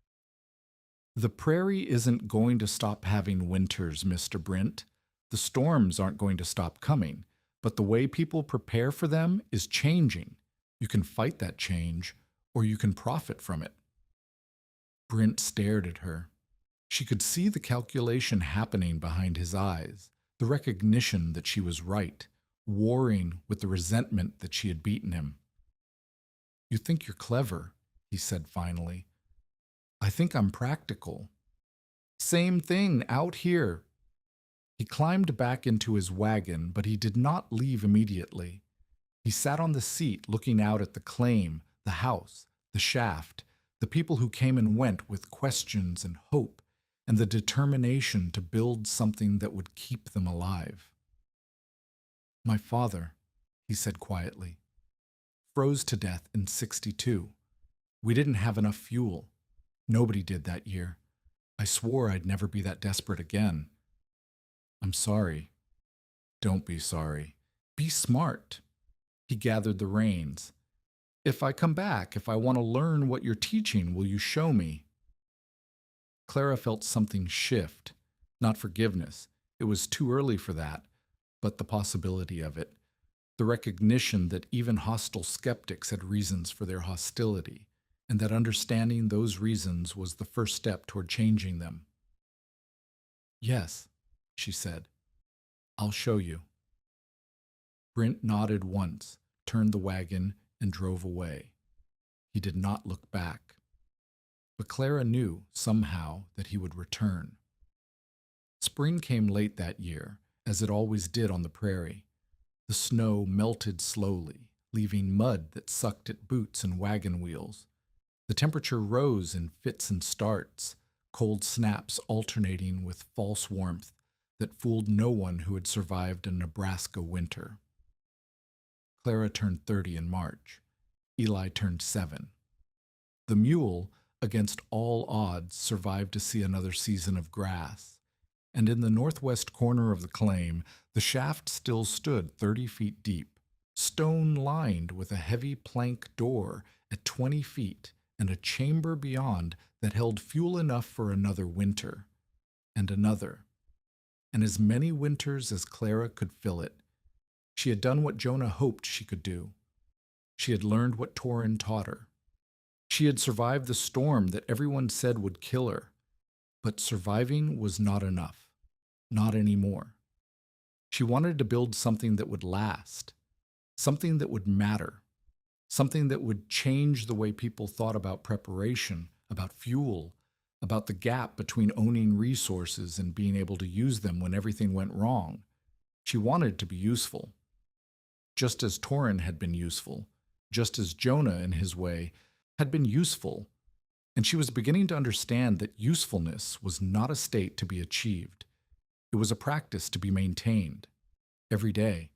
A: "The prairie isn't going to stop having winters, Mr. Brent. The storms aren't going to stop coming, but the way people prepare for them is changing. You can fight that change, or you can profit from it." Brent stared at her. She could see the calculation happening behind his eyes, the recognition that she was right, warring with the resentment that she had beaten him. "You think you're clever," he said finally. "I think I'm practical." "Same thing out here." He climbed back into his wagon, but he did not leave immediately. He sat on the seat looking out at the claim, the house, the shaft, the people who came and went with questions and hope, and the determination to build something that would keep them alive. "My father," he said quietly, "froze to death in '62. We didn't have enough fuel. Nobody did that year. I swore I'd never be that desperate again. I'm sorry." "Don't be sorry. Be smart." He gathered the reins. "If I come back, if I want to learn what you're teaching, will you show me?" Clara felt something shift, not forgiveness. It was too early for that, but the possibility of it, the recognition that even hostile skeptics had reasons for their hostility, and that understanding those reasons was the first step toward changing them. "Yes," she said. "I'll show you." Brent nodded once, turned the wagon, and drove away. He did not look back. But Clara knew, somehow, that he would return. Spring came late that year, as it always did on the prairie. The snow melted slowly, leaving mud that sucked at boots and wagon wheels. The temperature rose in fits and starts, cold snaps alternating with false warmth that fooled no one who had survived a Nebraska winter. Clara turned 30 in March. Eli turned 7. The mule, against all odds, survived to see another season of grass, and in the northwest corner of the claim, the shaft still stood 30 feet deep, stone-lined with a heavy plank door at 20 feet and a chamber beyond that held fuel enough for another winter, and another, and as many winters as Clara could fill it. She had done what Jonah hoped she could do. She had learned what Torin taught her. She had survived the storm that everyone said would kill her, but surviving was not enough, not anymore. She wanted to build something that would last, something that would matter, something that would change the way people thought about preparation, about fuel, about the gap between owning resources and being able to use them when everything went wrong. She wanted to be useful, just as Torin had been useful, just as Jonah, in his way, had been useful, and she was beginning to understand that usefulness was not a state to be achieved. It was a practice to be maintained. Every day,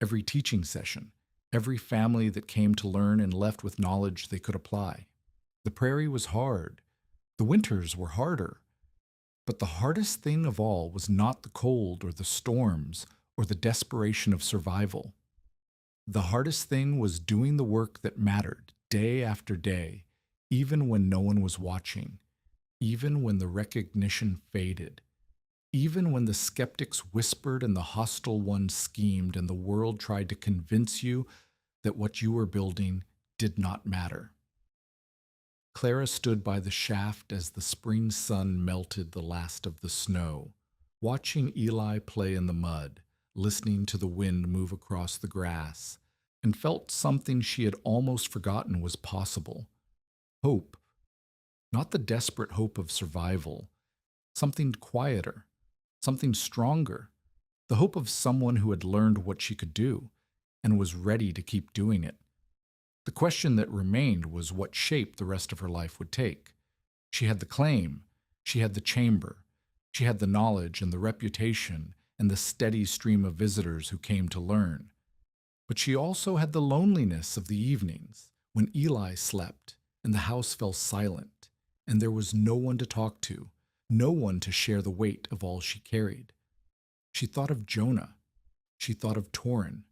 A: every teaching session, every family that came to learn and left with knowledge they could apply. The prairie was hard. The winters were harder. But the hardest thing of all was not the cold or the storms or the desperation of survival. The hardest thing was doing the work that mattered day after day, even when no one was watching, even when the recognition faded, even when the skeptics whispered and the hostile ones schemed and the world tried to convince you that what you were building did not matter. Clara stood by the shaft as the spring sun melted the last of the snow, watching Eli play in the mud, listening to the wind move across the grass, and felt something she had almost forgotten was possible. Hope. Not the desperate hope of survival. Something quieter. Something stronger. The hope of someone who had learned what she could do and was ready to keep doing it. The question that remained was what shape the rest of her life would take. She had the claim. She had the chamber. She had the knowledge and the reputation and the steady stream of visitors who came to learn. But she also had the loneliness of the evenings when Eli slept and the house fell silent and there was no one to talk to, no one to share the weight of all she carried. She thought of Jonah. She thought of Torin.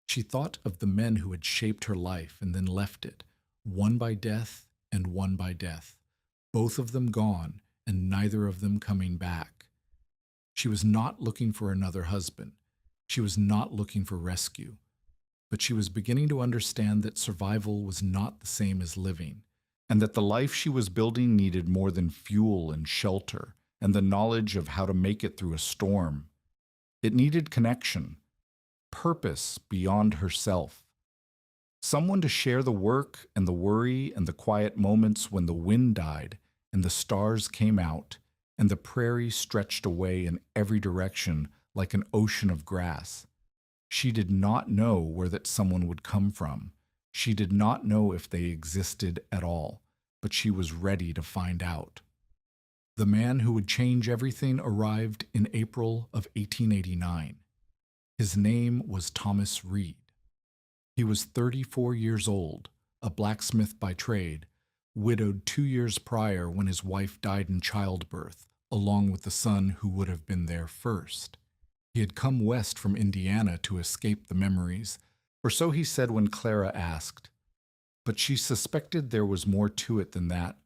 A: She thought of the men who had shaped her life and then left it, one by death and one by death, both of them gone and neither of them coming back. She was not looking for another husband. She was not looking for rescue. But she was beginning to understand that survival was not the same as living, and that the life she was building needed more than fuel and shelter and the knowledge of how to make it through a storm. It needed connection, purpose beyond herself, someone to share the work and the worry and the quiet moments when the wind died and the stars came out and the prairie stretched away in every direction like an ocean of grass. She did not know where that someone would come from. She did not know if they existed at all, but she was ready to find out. The man who would change everything arrived in April of 1889. His name was Thomas Reed. He was 34 years old, a blacksmith by trade, widowed 2 years prior when his wife died in childbirth, along with the son who would have been there first. He had come west from Indiana to escape the memories, or so he said when Clara asked. But she suspected there was more to it than that.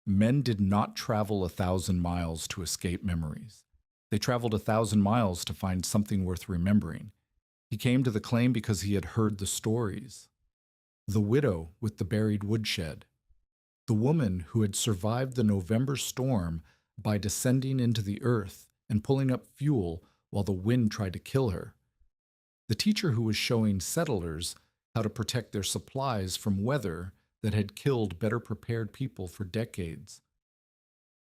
A: Men did not travel 1,000 miles to escape memories. They traveled 1,000 miles to find something worth remembering. He came to the claim because he had heard the stories. The widow with the buried woodshed. The woman who had survived the November storm by descending into the earth and pulling up fuel while the wind tried to kill her. The teacher who was showing settlers how to protect their supplies from weather that had killed better prepared people for decades.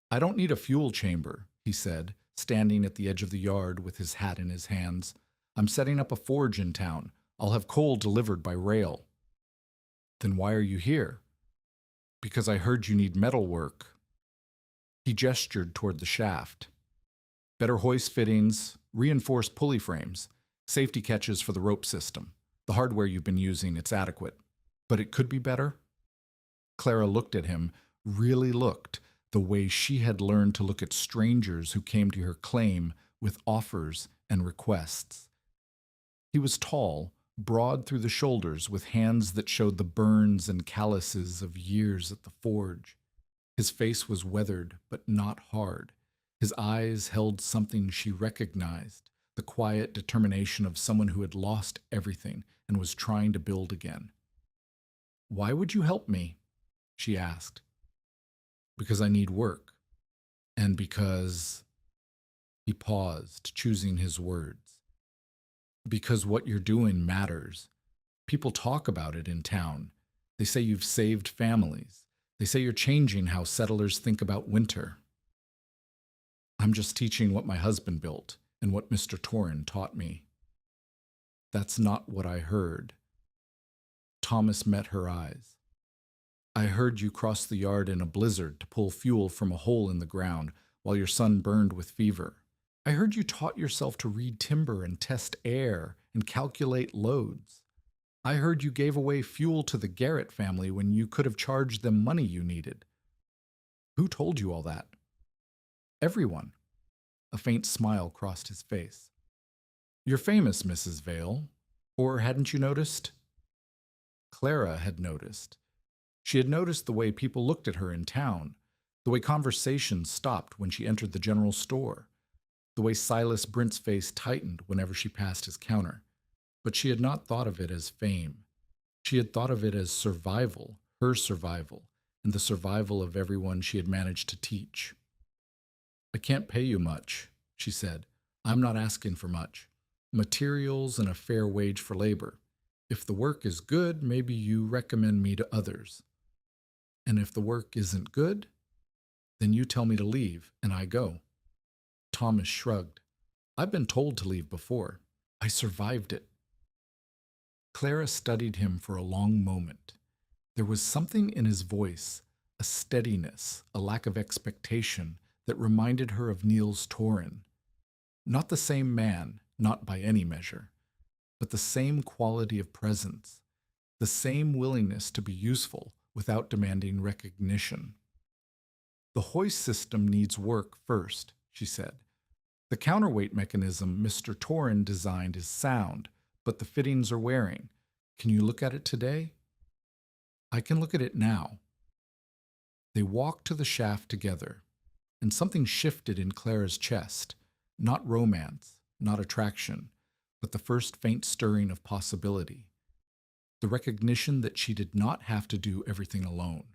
A: "I don't need a fuel chamber," he said, standing at the edge of the yard with his hat in his hands. "I'm setting up a forge in town. I'll have coal delivered by rail." "Then why are you here?" "Because I heard you need metal work." He gestured toward the shaft. "Better hoist fittings, reinforced pulley frames, safety catches for the rope system. The hardware you've been using, it's adequate. But it could be better?" Clara looked at him, really looked, the way she had learned to look at strangers who came to her claim with offers and requests. He was tall, broad through the shoulders, with hands that showed the burns and calluses of years at the forge. His face was weathered, but not hard. His eyes held something she recognized, the quiet determination of someone who had lost everything and was trying to build again. "Why would you help me?" she asked. "Because I need work. And because—" He paused, choosing his words. "Because what you're doing matters. People talk about it in town. They say you've saved families. They say you're changing how settlers think about winter. I'm just teaching what my husband built and what Mr. Torrin taught me. That's not what I heard. Thomas met her eyes. I heard you cross the yard in a blizzard to pull fuel from a hole in the ground while your son burned with fever. I heard you taught yourself to read timber and test air and calculate loads. I heard you gave away fuel to the Garrett family when you could have charged them money you needed. Who told you all that? Everyone. A faint smile crossed his face. You're famous, Mrs. Vale. Or hadn't you noticed? Clara had noticed. She had noticed the way people looked at her in town, the way conversations stopped when she entered the general store, the way Silas Brent's face tightened whenever she passed his counter. But she had not thought of it as fame. She had thought of it as survival, her survival, and the survival of everyone she had managed to teach. I can't pay you much, she said. I'm not asking for much. Materials and a fair wage for labor. If the work is good, maybe you recommend me to others. And if the work isn't good, then you tell me to leave, and I go. Thomas shrugged. I've been told to leave before. I survived it. Clara studied him for a long moment. There was something in his voice, a steadiness, a lack of expectation, that reminded her of Niels Torrin. Not the same man, not by any measure, but the same quality of presence, the same willingness to be useful without demanding recognition. The hoist system needs work first, she said. The counterweight mechanism Mr. Torrin designed is sound, but the fittings are wearing. Can you look at it today? I can look at it now. They walked to the shaft together, and something shifted in Clara's chest. Not romance, not attraction, but the first faint stirring of possibility. The recognition that she did not have to do everything alone.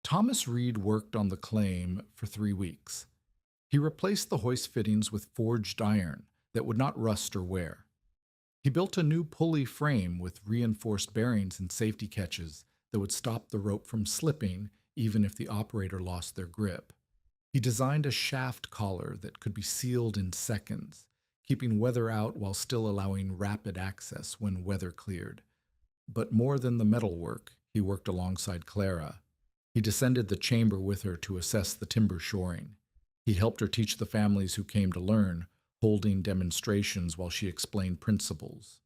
A: Thomas Reed worked on the claim for 3 weeks. He replaced the hoist fittings with forged iron that would not rust or wear. He built a new pulley frame with reinforced bearings and safety catches that would stop the rope from slipping even if the operator lost their grip. He designed a shaft collar that could be sealed in seconds, keeping weather out while still allowing rapid access when weather cleared. But more than the metalwork, he worked alongside Clara. He descended the chamber with her to assess the timber shoring. He helped her teach the families who came to learn, holding demonstrations while she explained principles.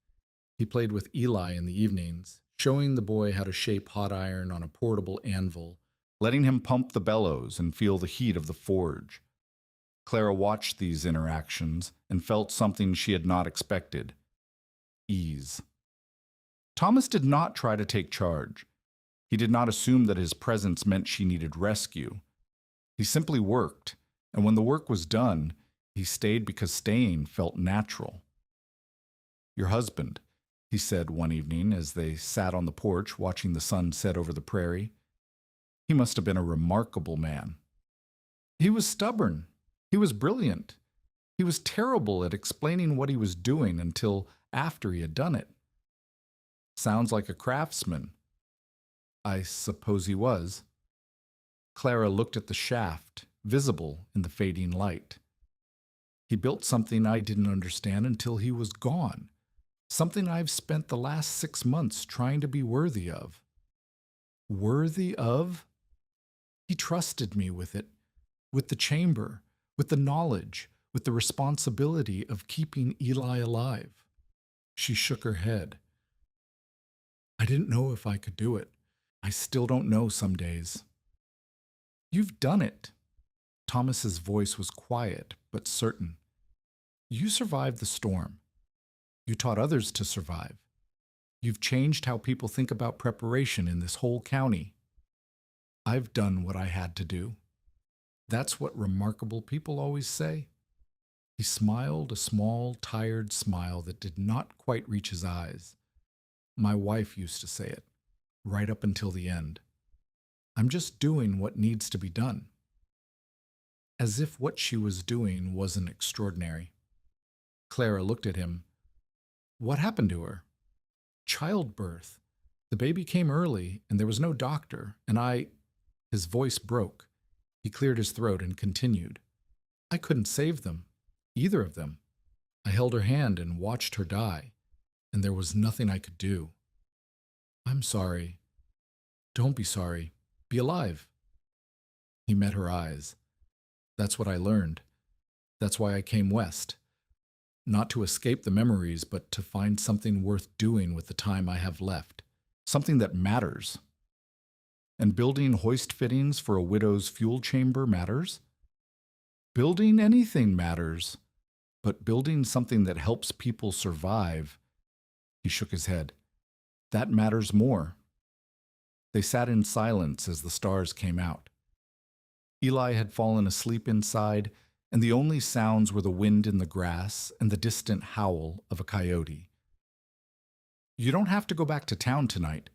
A: He played with Eli in the evenings, showing the boy how to shape hot iron on a portable anvil, letting him pump the bellows and feel the heat of the forge. Clara watched these interactions and felt something she had not expected: ease. Thomas did not try to take charge. He did not assume that his presence meant she needed rescue. He simply worked, and when the work was done, he stayed because staying felt natural. Your husband, he said one evening as they sat on the porch watching the sun set over the prairie. He must have been a remarkable man. He was stubborn. He was brilliant. He was terrible at explaining what he was doing until after he had done it. Sounds like a craftsman. I suppose he was. Clara looked at the shaft, visible in the fading light. He built something I didn't understand until he was gone. Something I've spent the last 6 months trying to be worthy of. Worthy of? He trusted me with it, with the chamber, with the knowledge, with the responsibility of keeping Eli alive. She shook her head. I didn't know if I could do it. I still don't know some days. You've done it. Thomas's voice was quiet but certain. You survived the storm. You taught others to survive. You've changed how people think about preparation in this whole county. I've done what I had to do. That's what remarkable people always say. He smiled a small, tired smile that did not quite reach his eyes. My wife used to say it, right up until the end. I'm just doing what needs to be done. As if what she was doing wasn't extraordinary. Clara looked at him. What happened to her? Childbirth. The baby came early, and there was no doctor, and I— His voice broke. He cleared his throat and continued. I couldn't save them, either of them. I held her hand and watched her die, and there was nothing I could do. I'm sorry. Don't be sorry. Be alive. He met her eyes. That's what I learned. That's why I came west. Not to escape the memories, but to find something worth doing with the time I have left. Something that matters. And building hoist fittings for a widow's fuel chamber matters? Building anything matters, but building something that helps people survive— He shook his head. That matters more. They sat in silence as the stars came out. Eli had fallen asleep inside, and the only sounds were the wind in the grass and the distant howl of a coyote. You don't have to go back to town tonight,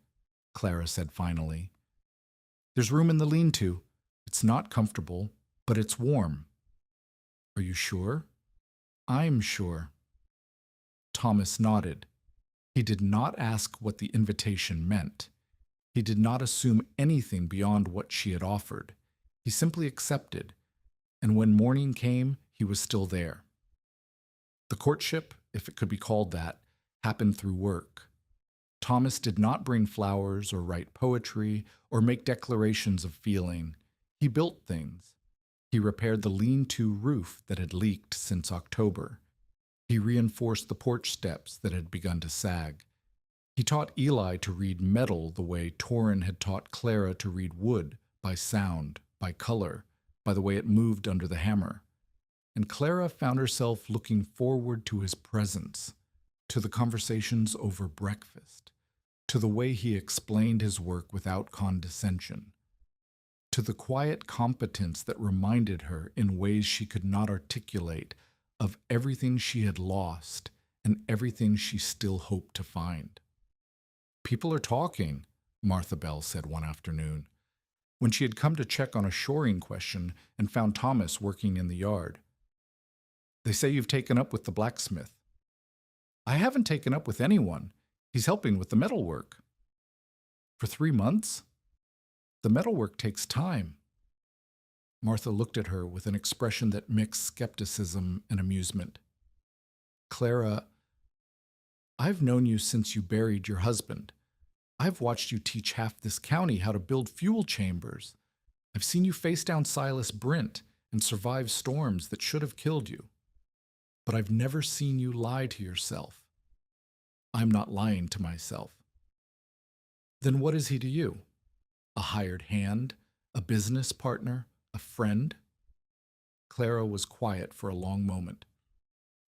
A: Clara said finally. There's room in the lean-to. It's not comfortable, but it's warm. Are you sure? I'm sure. Thomas nodded. He did not ask what the invitation meant. He did not assume anything beyond what she had offered. He simply accepted, and when morning came, he was still there. The courtship, if it could be called that, happened through work. Thomas did not bring flowers or write poetry or make declarations of feeling. He built things. He repaired the lean-to roof that had leaked since October. He reinforced the porch steps that had begun to sag. He taught Eli to read metal the way Torrin had taught Clara to read wood, by sound, by color, by the way it moved under the hammer. And Clara found herself looking forward to his presence, to the conversations over breakfast, to the way he explained his work without condescension, to the quiet competence that reminded her in ways she could not articulate of everything she had lost and everything she still hoped to find. People are talking, Martha Bell said one afternoon, when she had come to check on a shoring question and found Thomas working in the yard. They say you've taken up with the blacksmith. I haven't taken up with anyone. He's helping with the metalwork. For 3 months? The metalwork takes time. Martha looked at her with an expression that mixed skepticism and amusement. Clara, I've known you since you buried your husband. I've watched you teach half this county how to build fuel chambers. I've seen you face down Silas Brent and survive storms that should have killed you. But I've never seen you lie to yourself. I'm not lying to myself. Then what is he to you? A hired hand? A business partner? A friend? Clara was quiet for a long moment.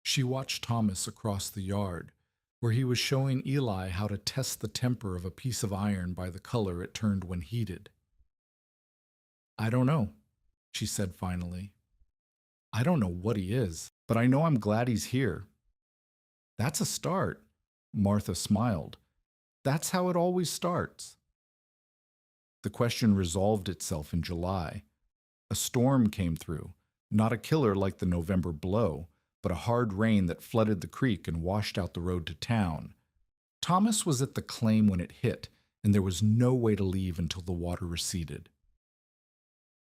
A: She watched Thomas across the yard, where he was showing Eli how to test the temper of a piece of iron by the color it turned when heated. I don't know, she said finally. I don't know what he is, but I know I'm glad he's here. That's a start, Martha smiled. That's how it always starts. The question resolved itself in July. A storm came through, not a killer like the November blow, but a hard rain that flooded the creek and washed out the road to town. Thomas was at the claim when it hit, and there was no way to leave until the water receded.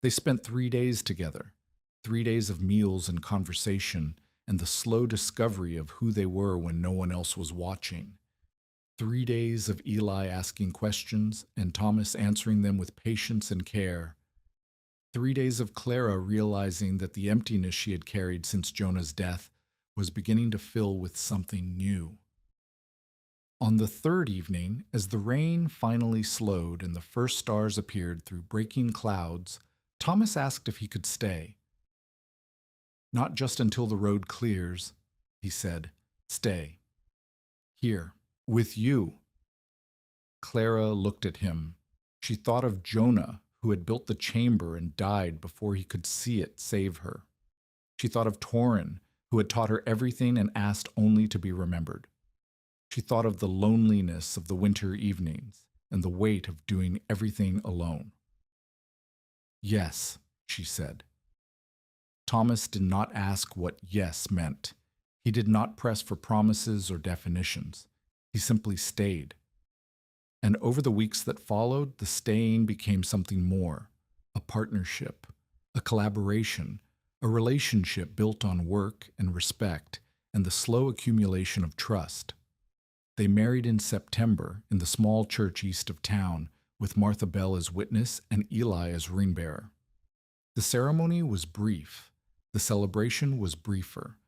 A: They spent 3 days together, 3 days of meals and conversation, and the slow discovery of who they were when no one else was watching. 3 days of Eli asking questions and Thomas answering them with patience and care. 3 days of Clara realizing that the emptiness she had carried since Jonah's death was beginning to fill with something new. On the third evening, as the rain finally slowed and the first stars appeared through breaking clouds, Thomas asked if he could stay. Not just until the road clears, he said. Stay. Here, with you. Clara looked at him. She thought of Jonah, who had built the chamber and died before he could see it save her. She thought of Torrin, who had taught her everything and asked only to be remembered. She thought of the loneliness of the winter evenings and the weight of doing everything alone. Yes, she said. Thomas did not ask what yes meant. He did not press for promises or definitions. He simply stayed. And over the weeks that followed, the staying became something more: a partnership, a collaboration, a relationship built on work and respect and the slow accumulation of trust. They married in September in the small church east of town, with Martha Bell as witness and Eli as ring-bearer. The ceremony was brief. The celebration was briefer.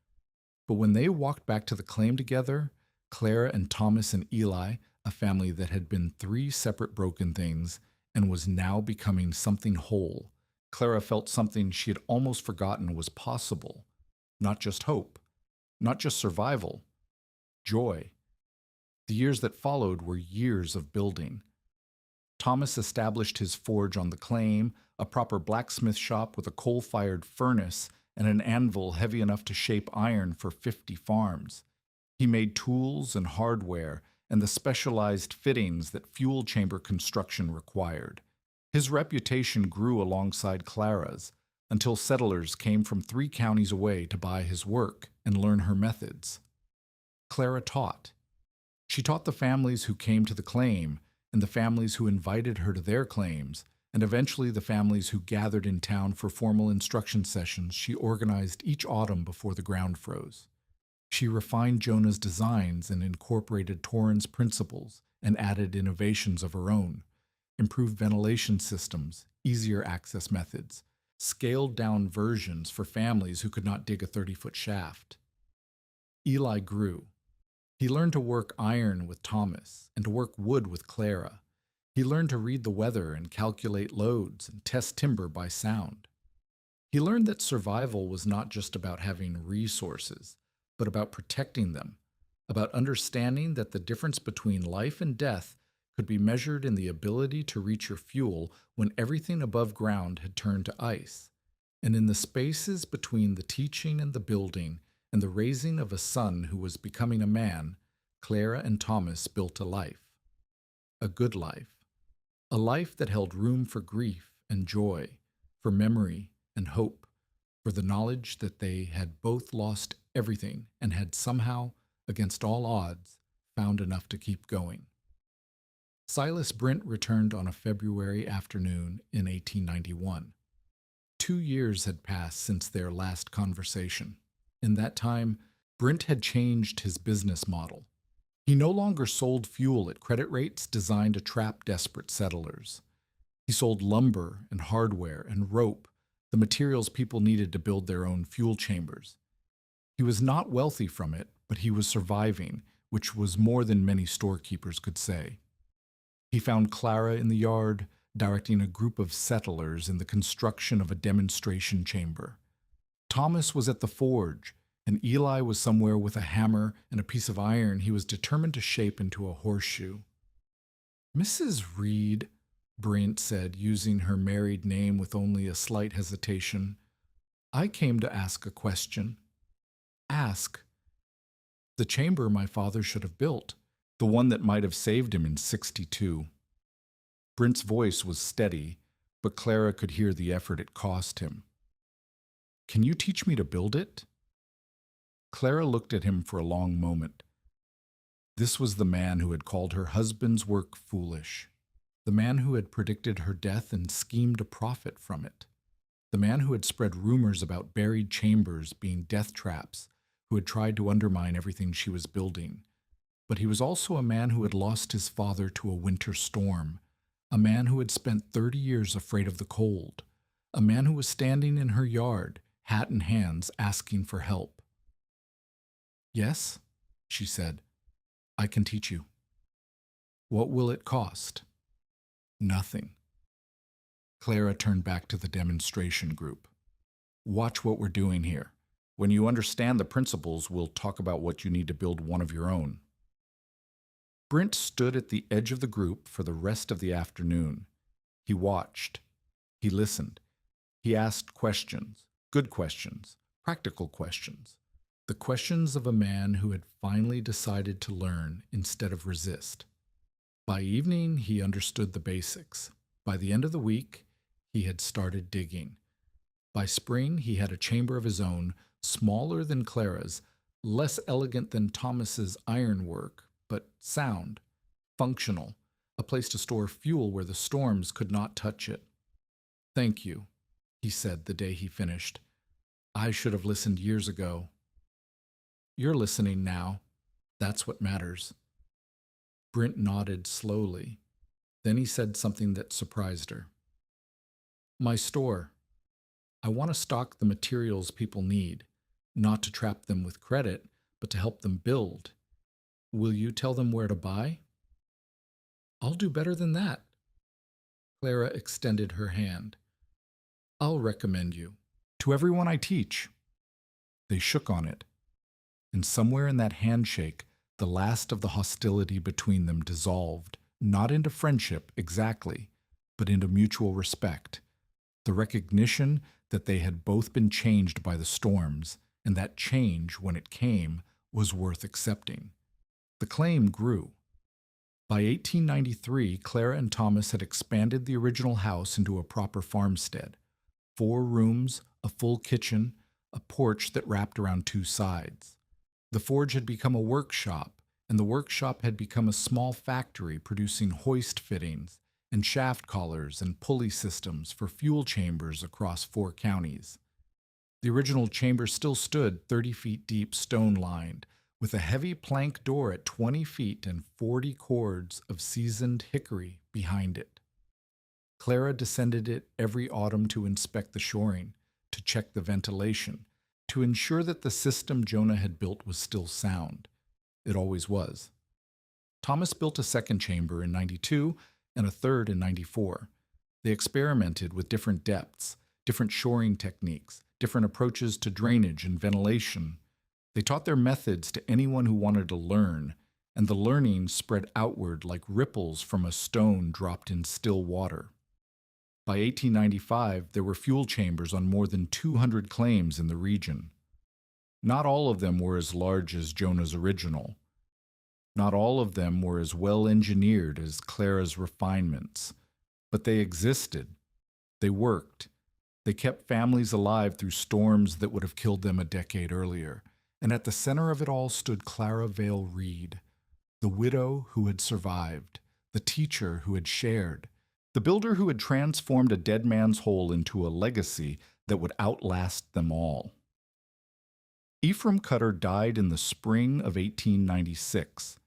A: But when they walked back to the claim together, Clara and Thomas and Eli, a family that had been three separate broken things and was now becoming something whole, Clara felt something she had almost forgotten was possible. Not just hope, not just survival, joy. The years that followed were years of building. Thomas established his forge on the claim, a proper blacksmith shop with a coal-fired furnace and an anvil heavy enough to shape iron for 50 farms. He made tools and hardware and the specialized fittings that fuel chamber construction required. His reputation grew alongside Clara's until settlers came from 3 counties away to buy his work and learn her methods. Clara taught. She taught the families who came to the claim and the families who invited her to their claims, and eventually the families who gathered in town for formal instruction sessions she organized each autumn before the ground froze. She refined Jonah's designs and incorporated Torrens' principles and added innovations of her own, improved ventilation systems, easier access methods, scaled-down versions for families who could not dig a 30-foot shaft. Eli grew. He learned to work iron with Thomas and to work wood with Clara. He learned to read the weather and calculate loads and test timber by sound. He learned that survival was not just about having resources, but about protecting them, about understanding that the difference between life and death could be measured in the ability to reach your fuel when everything above ground had turned to ice, and in the spaces between the teaching and the building and the raising of a son who was becoming a man, Clara and Thomas built a life. A good life. A life that held room for grief and joy, for memory and hope, for the knowledge that they had both lost everything and had somehow, against all odds, found enough to keep going. Silas Brent returned on a February afternoon in 1891. 2 years had passed since their last conversation. In that time, Brent had changed his business model. He no longer sold fuel at credit rates designed to trap desperate settlers. He sold lumber and hardware and rope, the materials people needed to build their own fuel chambers. He was not wealthy from it, but he was surviving, which was more than many storekeepers could say. He found Clara in the yard, directing a group of settlers in the construction of a demonstration chamber. Thomas was at the forge, and Eli was somewhere with a hammer and a piece of iron he was determined to shape into a horseshoe. "Mrs. Reed," Brent said, using her married name with only a slight hesitation, "I came to ask a question." "Ask." "The chamber my father should have built, the one that might have saved him in '62. Brent's voice was steady, but Clara could hear the effort it cost him. "Can you teach me to build it?" Clara looked at him for a long moment. This was the man who had called her husband's work foolish, the man who had predicted her death and schemed to profit from it, the man who had spread rumors about buried chambers being death traps, who had tried to undermine everything she was building. But he was also a man who had lost his father to a winter storm, a man who had spent 30 years afraid of the cold, a man who was standing in her yard, hat in hands, asking for help. "Yes," she said, "I can teach you." "What will it cost?" "Nothing." Clara turned back to the demonstration group. "Watch what we're doing here. When you understand the principles, we'll talk about what you need to build one of your own." Brent stood at the edge of the group for the rest of the afternoon. He watched. He listened. He asked questions, good questions, practical questions, the questions of a man who had finally decided to learn instead of resist. By evening, he understood the basics. By the end of the week, he had started digging. By spring, he had a chamber of his own, smaller than Clara's, less elegant than Thomas's ironwork, but sound, functional, a place to store fuel where the storms could not touch it. "Thank you," he said the day he finished. "I should have listened years ago." "You're listening now. That's what matters." Brent nodded slowly. Then he said something that surprised her. "My store. I want to stock the materials people need, not to trap them with credit, but to help them build. Will you tell them where to buy?" "I'll do better than that." Clara extended her hand. "I'll recommend you to everyone I teach." They shook on it, and somewhere in that handshake, the last of the hostility between them dissolved, not into friendship exactly, but into mutual respect, the recognition that they had both been changed by the storms, and that change, when it came, was worth accepting. The claim grew. By 1893, Clara and Thomas had expanded the original house into a proper farmstead. 4 rooms, a full kitchen, a porch that wrapped around 2 sides. The forge had become a workshop, and the workshop had become a small factory producing hoist fittings and shaft collars and pulley systems for fuel chambers across 4 counties. The original chamber still stood 30 feet deep, stone-lined, with a heavy plank door at 20 feet and 40 cords of seasoned hickory behind it. Clara descended it every autumn to inspect the shoring, to check the ventilation, to ensure that the system Jonah had built was still sound. It always was. Thomas built a second chamber in '92 and a third in '94. They experimented with different depths, different shoring techniques, different approaches to drainage and ventilation. They taught their methods to anyone who wanted to learn, and the learning spread outward like ripples from a stone dropped in still water. By 1895, there were fuel chambers on more than 200 claims in the region. Not all of them were as large as Jonah's original. Not all of them were as well engineered as Clara's refinements. But they existed. They worked. They kept families alive through storms that would have killed them a decade earlier. And at the center of it all stood Clara Vale Reed, the widow who had survived, the teacher who had shared, the builder who had transformed a dead man's hole into a legacy that would outlast them all. Ephraim Cutter died in the spring of 1896.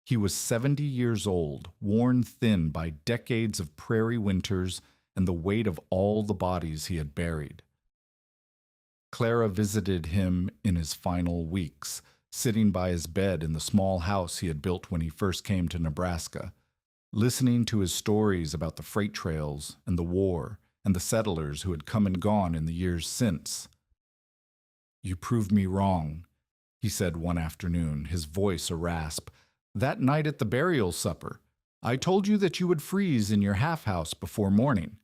A: He was 70 years old, worn thin by decades of prairie winters and the weight of all the bodies he had buried. Clara visited him in his final weeks, sitting by his bed in the small house he had built when he first came to Nebraska, listening to his stories about the freight trails and the war and the settlers who had come and gone in the years since. "You proved me wrong," he said one afternoon, his voice a rasp. "That night at the burial supper, I told you that you would freeze in your half-house before morning.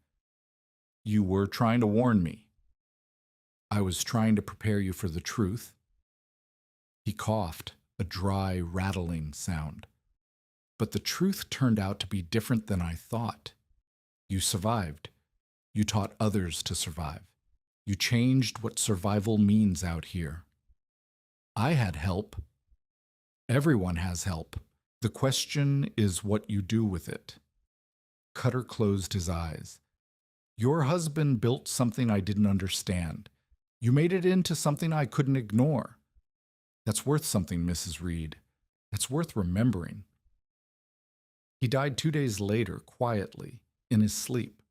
A: You were trying to warn me. I was trying to prepare you for the truth." He coughed, a dry, rattling sound. "But the truth turned out to be different than I thought. You survived. You taught others to survive. You changed what survival means out here. I had help. Everyone has help. The question is what you do with it." Cutter closed his eyes. "Your husband built something I didn't understand. You made it into something I couldn't ignore. That's worth something, Mrs. Reed. That's worth remembering." He died 2 days later, quietly, in his sleep.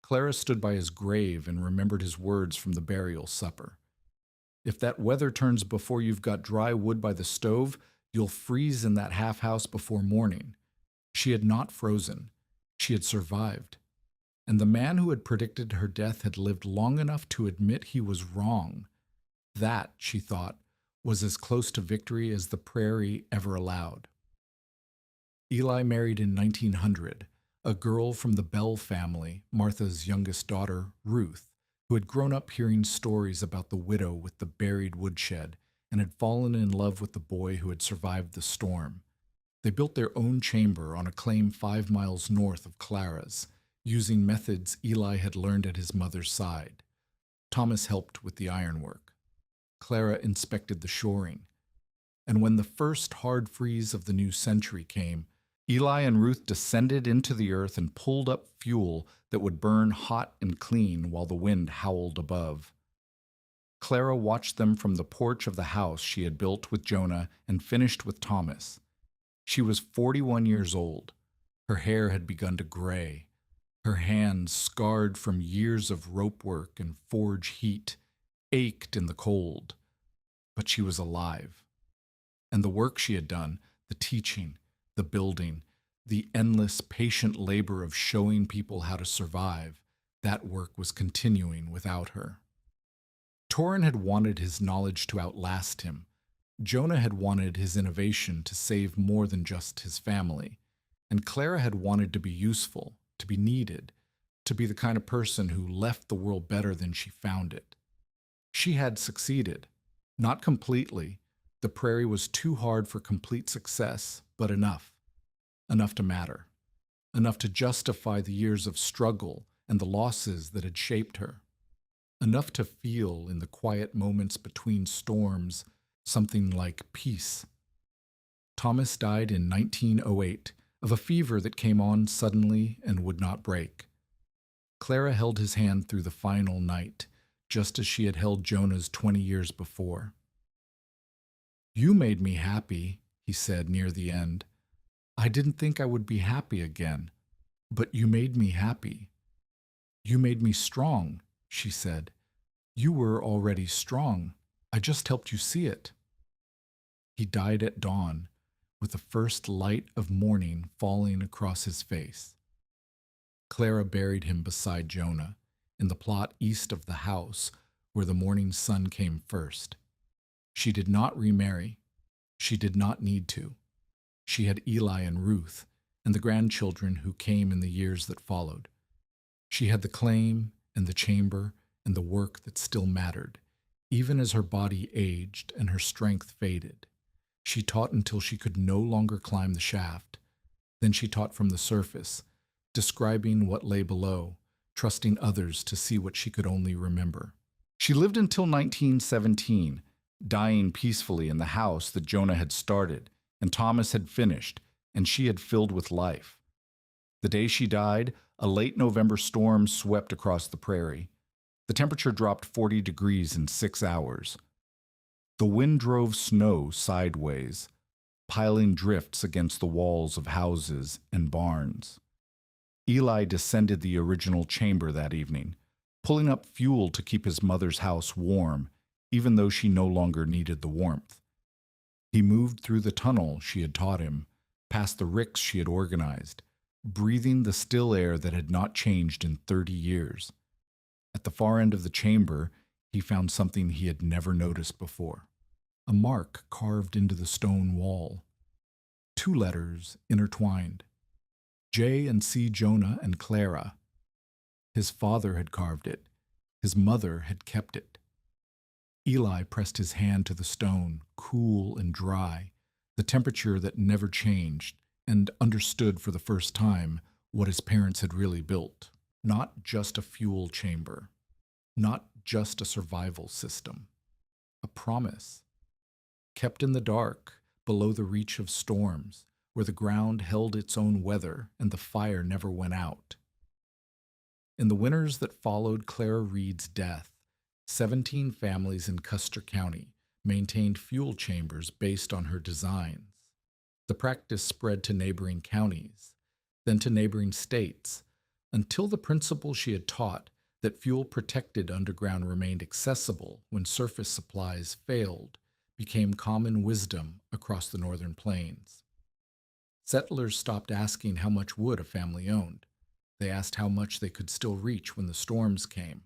A: Clara stood by his grave and remembered his words from the burial supper. "If that weather turns before you've got dry wood by the stove, you'll freeze in that half-house before morning." She had not frozen. She had survived. And the man who had predicted her death had lived long enough to admit he was wrong. That, she thought, was as close to victory as the prairie ever allowed. Eli married in 1900, a girl from the Bell family, Martha's youngest daughter, Ruth, who had grown up hearing stories about the widow with the buried woodshed and had fallen in love with the boy who had survived the storm. They built their own chamber on a claim 5 miles north of Clara's, using methods Eli had learned at his mother's side. Thomas helped with the ironwork. Clara inspected the shoring. And when the first hard freeze of the new century came, Eli and Ruth descended into the earth and pulled up fuel that would burn hot and clean while the wind howled above. Clara watched them from the porch of the house she had built with Jonah and finished with Thomas. She was 41 years old. Her hair had begun to gray. Her hands, scarred from years of rope work and forge heat, ached in the cold. But she was alive. And the work she had done, the teaching, the building, the endless patient labor of showing people how to survive, that work was continuing without her. Torin had wanted his knowledge to outlast him. Jonah had wanted his innovation to save more than just his family. And Clara had wanted to be useful, to be needed, to be the kind of person who left the world better than she found it. She had succeeded. Not completely. The prairie was too hard for complete success, but enough. Enough to matter. Enough to justify the years of struggle and the losses that had shaped her. Enough to feel, in the quiet moments between storms, something like peace. Thomas died in 1908 of a fever that came on suddenly and would not break. Clara held his hand through the final night, just as she had held Jonah's 20 years before. "You made me happy," he said near the end. "I didn't think I would be happy again, but you made me happy. You made me strong," she said. "You were already strong. I just helped you see it." He died at dawn, with the first light of morning falling across his face. Clara buried him beside Jonah, in the plot east of the house where the morning sun came first. She did not remarry. She did not need to. She had Eli and Ruth, and the grandchildren who came in the years that followed. She had the claim and the chamber and the work that still mattered, even as her body aged and her strength faded. She taught until she could no longer climb the shaft. Then she taught from the surface, describing what lay below, trusting others to see what she could only remember. She lived until 1917, dying peacefully in the house that Jonah had started, and Thomas had finished, and she had filled with life. The day she died, a late November storm swept across the prairie. The temperature dropped 40 degrees in 6 hours. The wind drove snow sideways, piling drifts against the walls of houses and barns. Eli descended the original chamber that evening, pulling up fuel to keep his mother's house warm, even though she no longer needed the warmth. He moved through the tunnel she had taught him, past the ricks she had organized, breathing the still air that had not changed in 30 years. At the far end of the chamber, he found something he had never noticed before. A mark carved into the stone wall. 2 letters intertwined. J and C. Jonah and Clara. His father had carved it. His mother had kept it. Eli pressed his hand to the stone, cool and dry, the temperature that never changed, and understood for the first time what his parents had really built. Not just a fuel chamber. Not just a survival system. A promise. Kept in the dark, below the reach of storms, where the ground held its own weather and the fire never went out. In the winters that followed Clara Reed's death, 17 families in Custer County maintained fuel chambers based on her designs. The practice spread to neighboring counties, then to neighboring states, until the principle she had taught, that fuel-protected underground remained accessible when surface supplies failed, became common wisdom across the northern plains. Settlers stopped asking how much wood a family owned. They asked how much they could still reach when the storms came.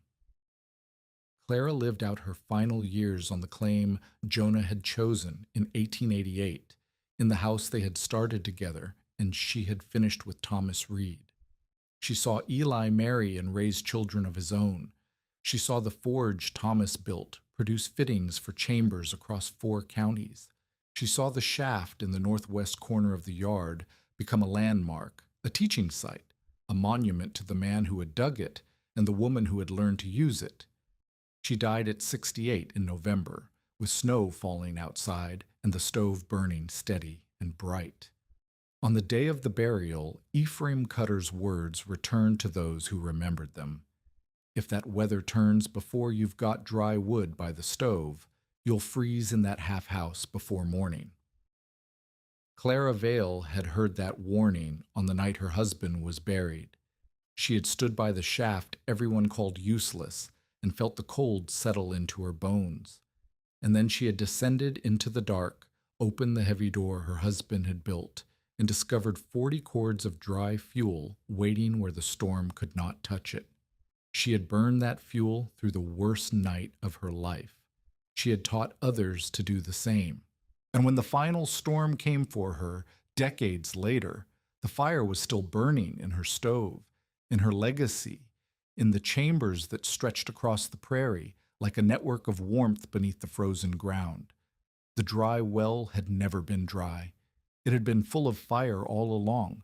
A: Clara lived out her final years on the claim Jonah had chosen in 1888, in the house they had started together and she had finished with Thomas Reed. She saw Eli marry and raise children of his own. She saw the forge Thomas built produce fittings for chambers across 4 counties. She saw the shaft in the northwest corner of the yard become a landmark, a teaching site, a monument to the man who had dug it and the woman who had learned to use it. She died at 68 in November, with snow falling outside and the stove burning steady and bright. On the day of the burial, Ephraim Cutter's words returned to those who remembered them. If that weather turns before you've got dry wood by the stove, you'll freeze in that half house before morning. Clara Vale had heard that warning on the night her husband was buried. She had stood by the shaft everyone called useless and felt the cold settle into her bones. And then she had descended into the dark, opened the heavy door her husband had built, and discovered 40 cords of dry fuel waiting where the storm could not touch it. She had burned that fuel through the worst night of her life. She had taught others to do the same. And when the final storm came for her, decades later, the fire was still burning in her stove, in her legacy, in the chambers that stretched across the prairie like a network of warmth beneath the frozen ground. The dry well had never been dry. It had been full of fire all along,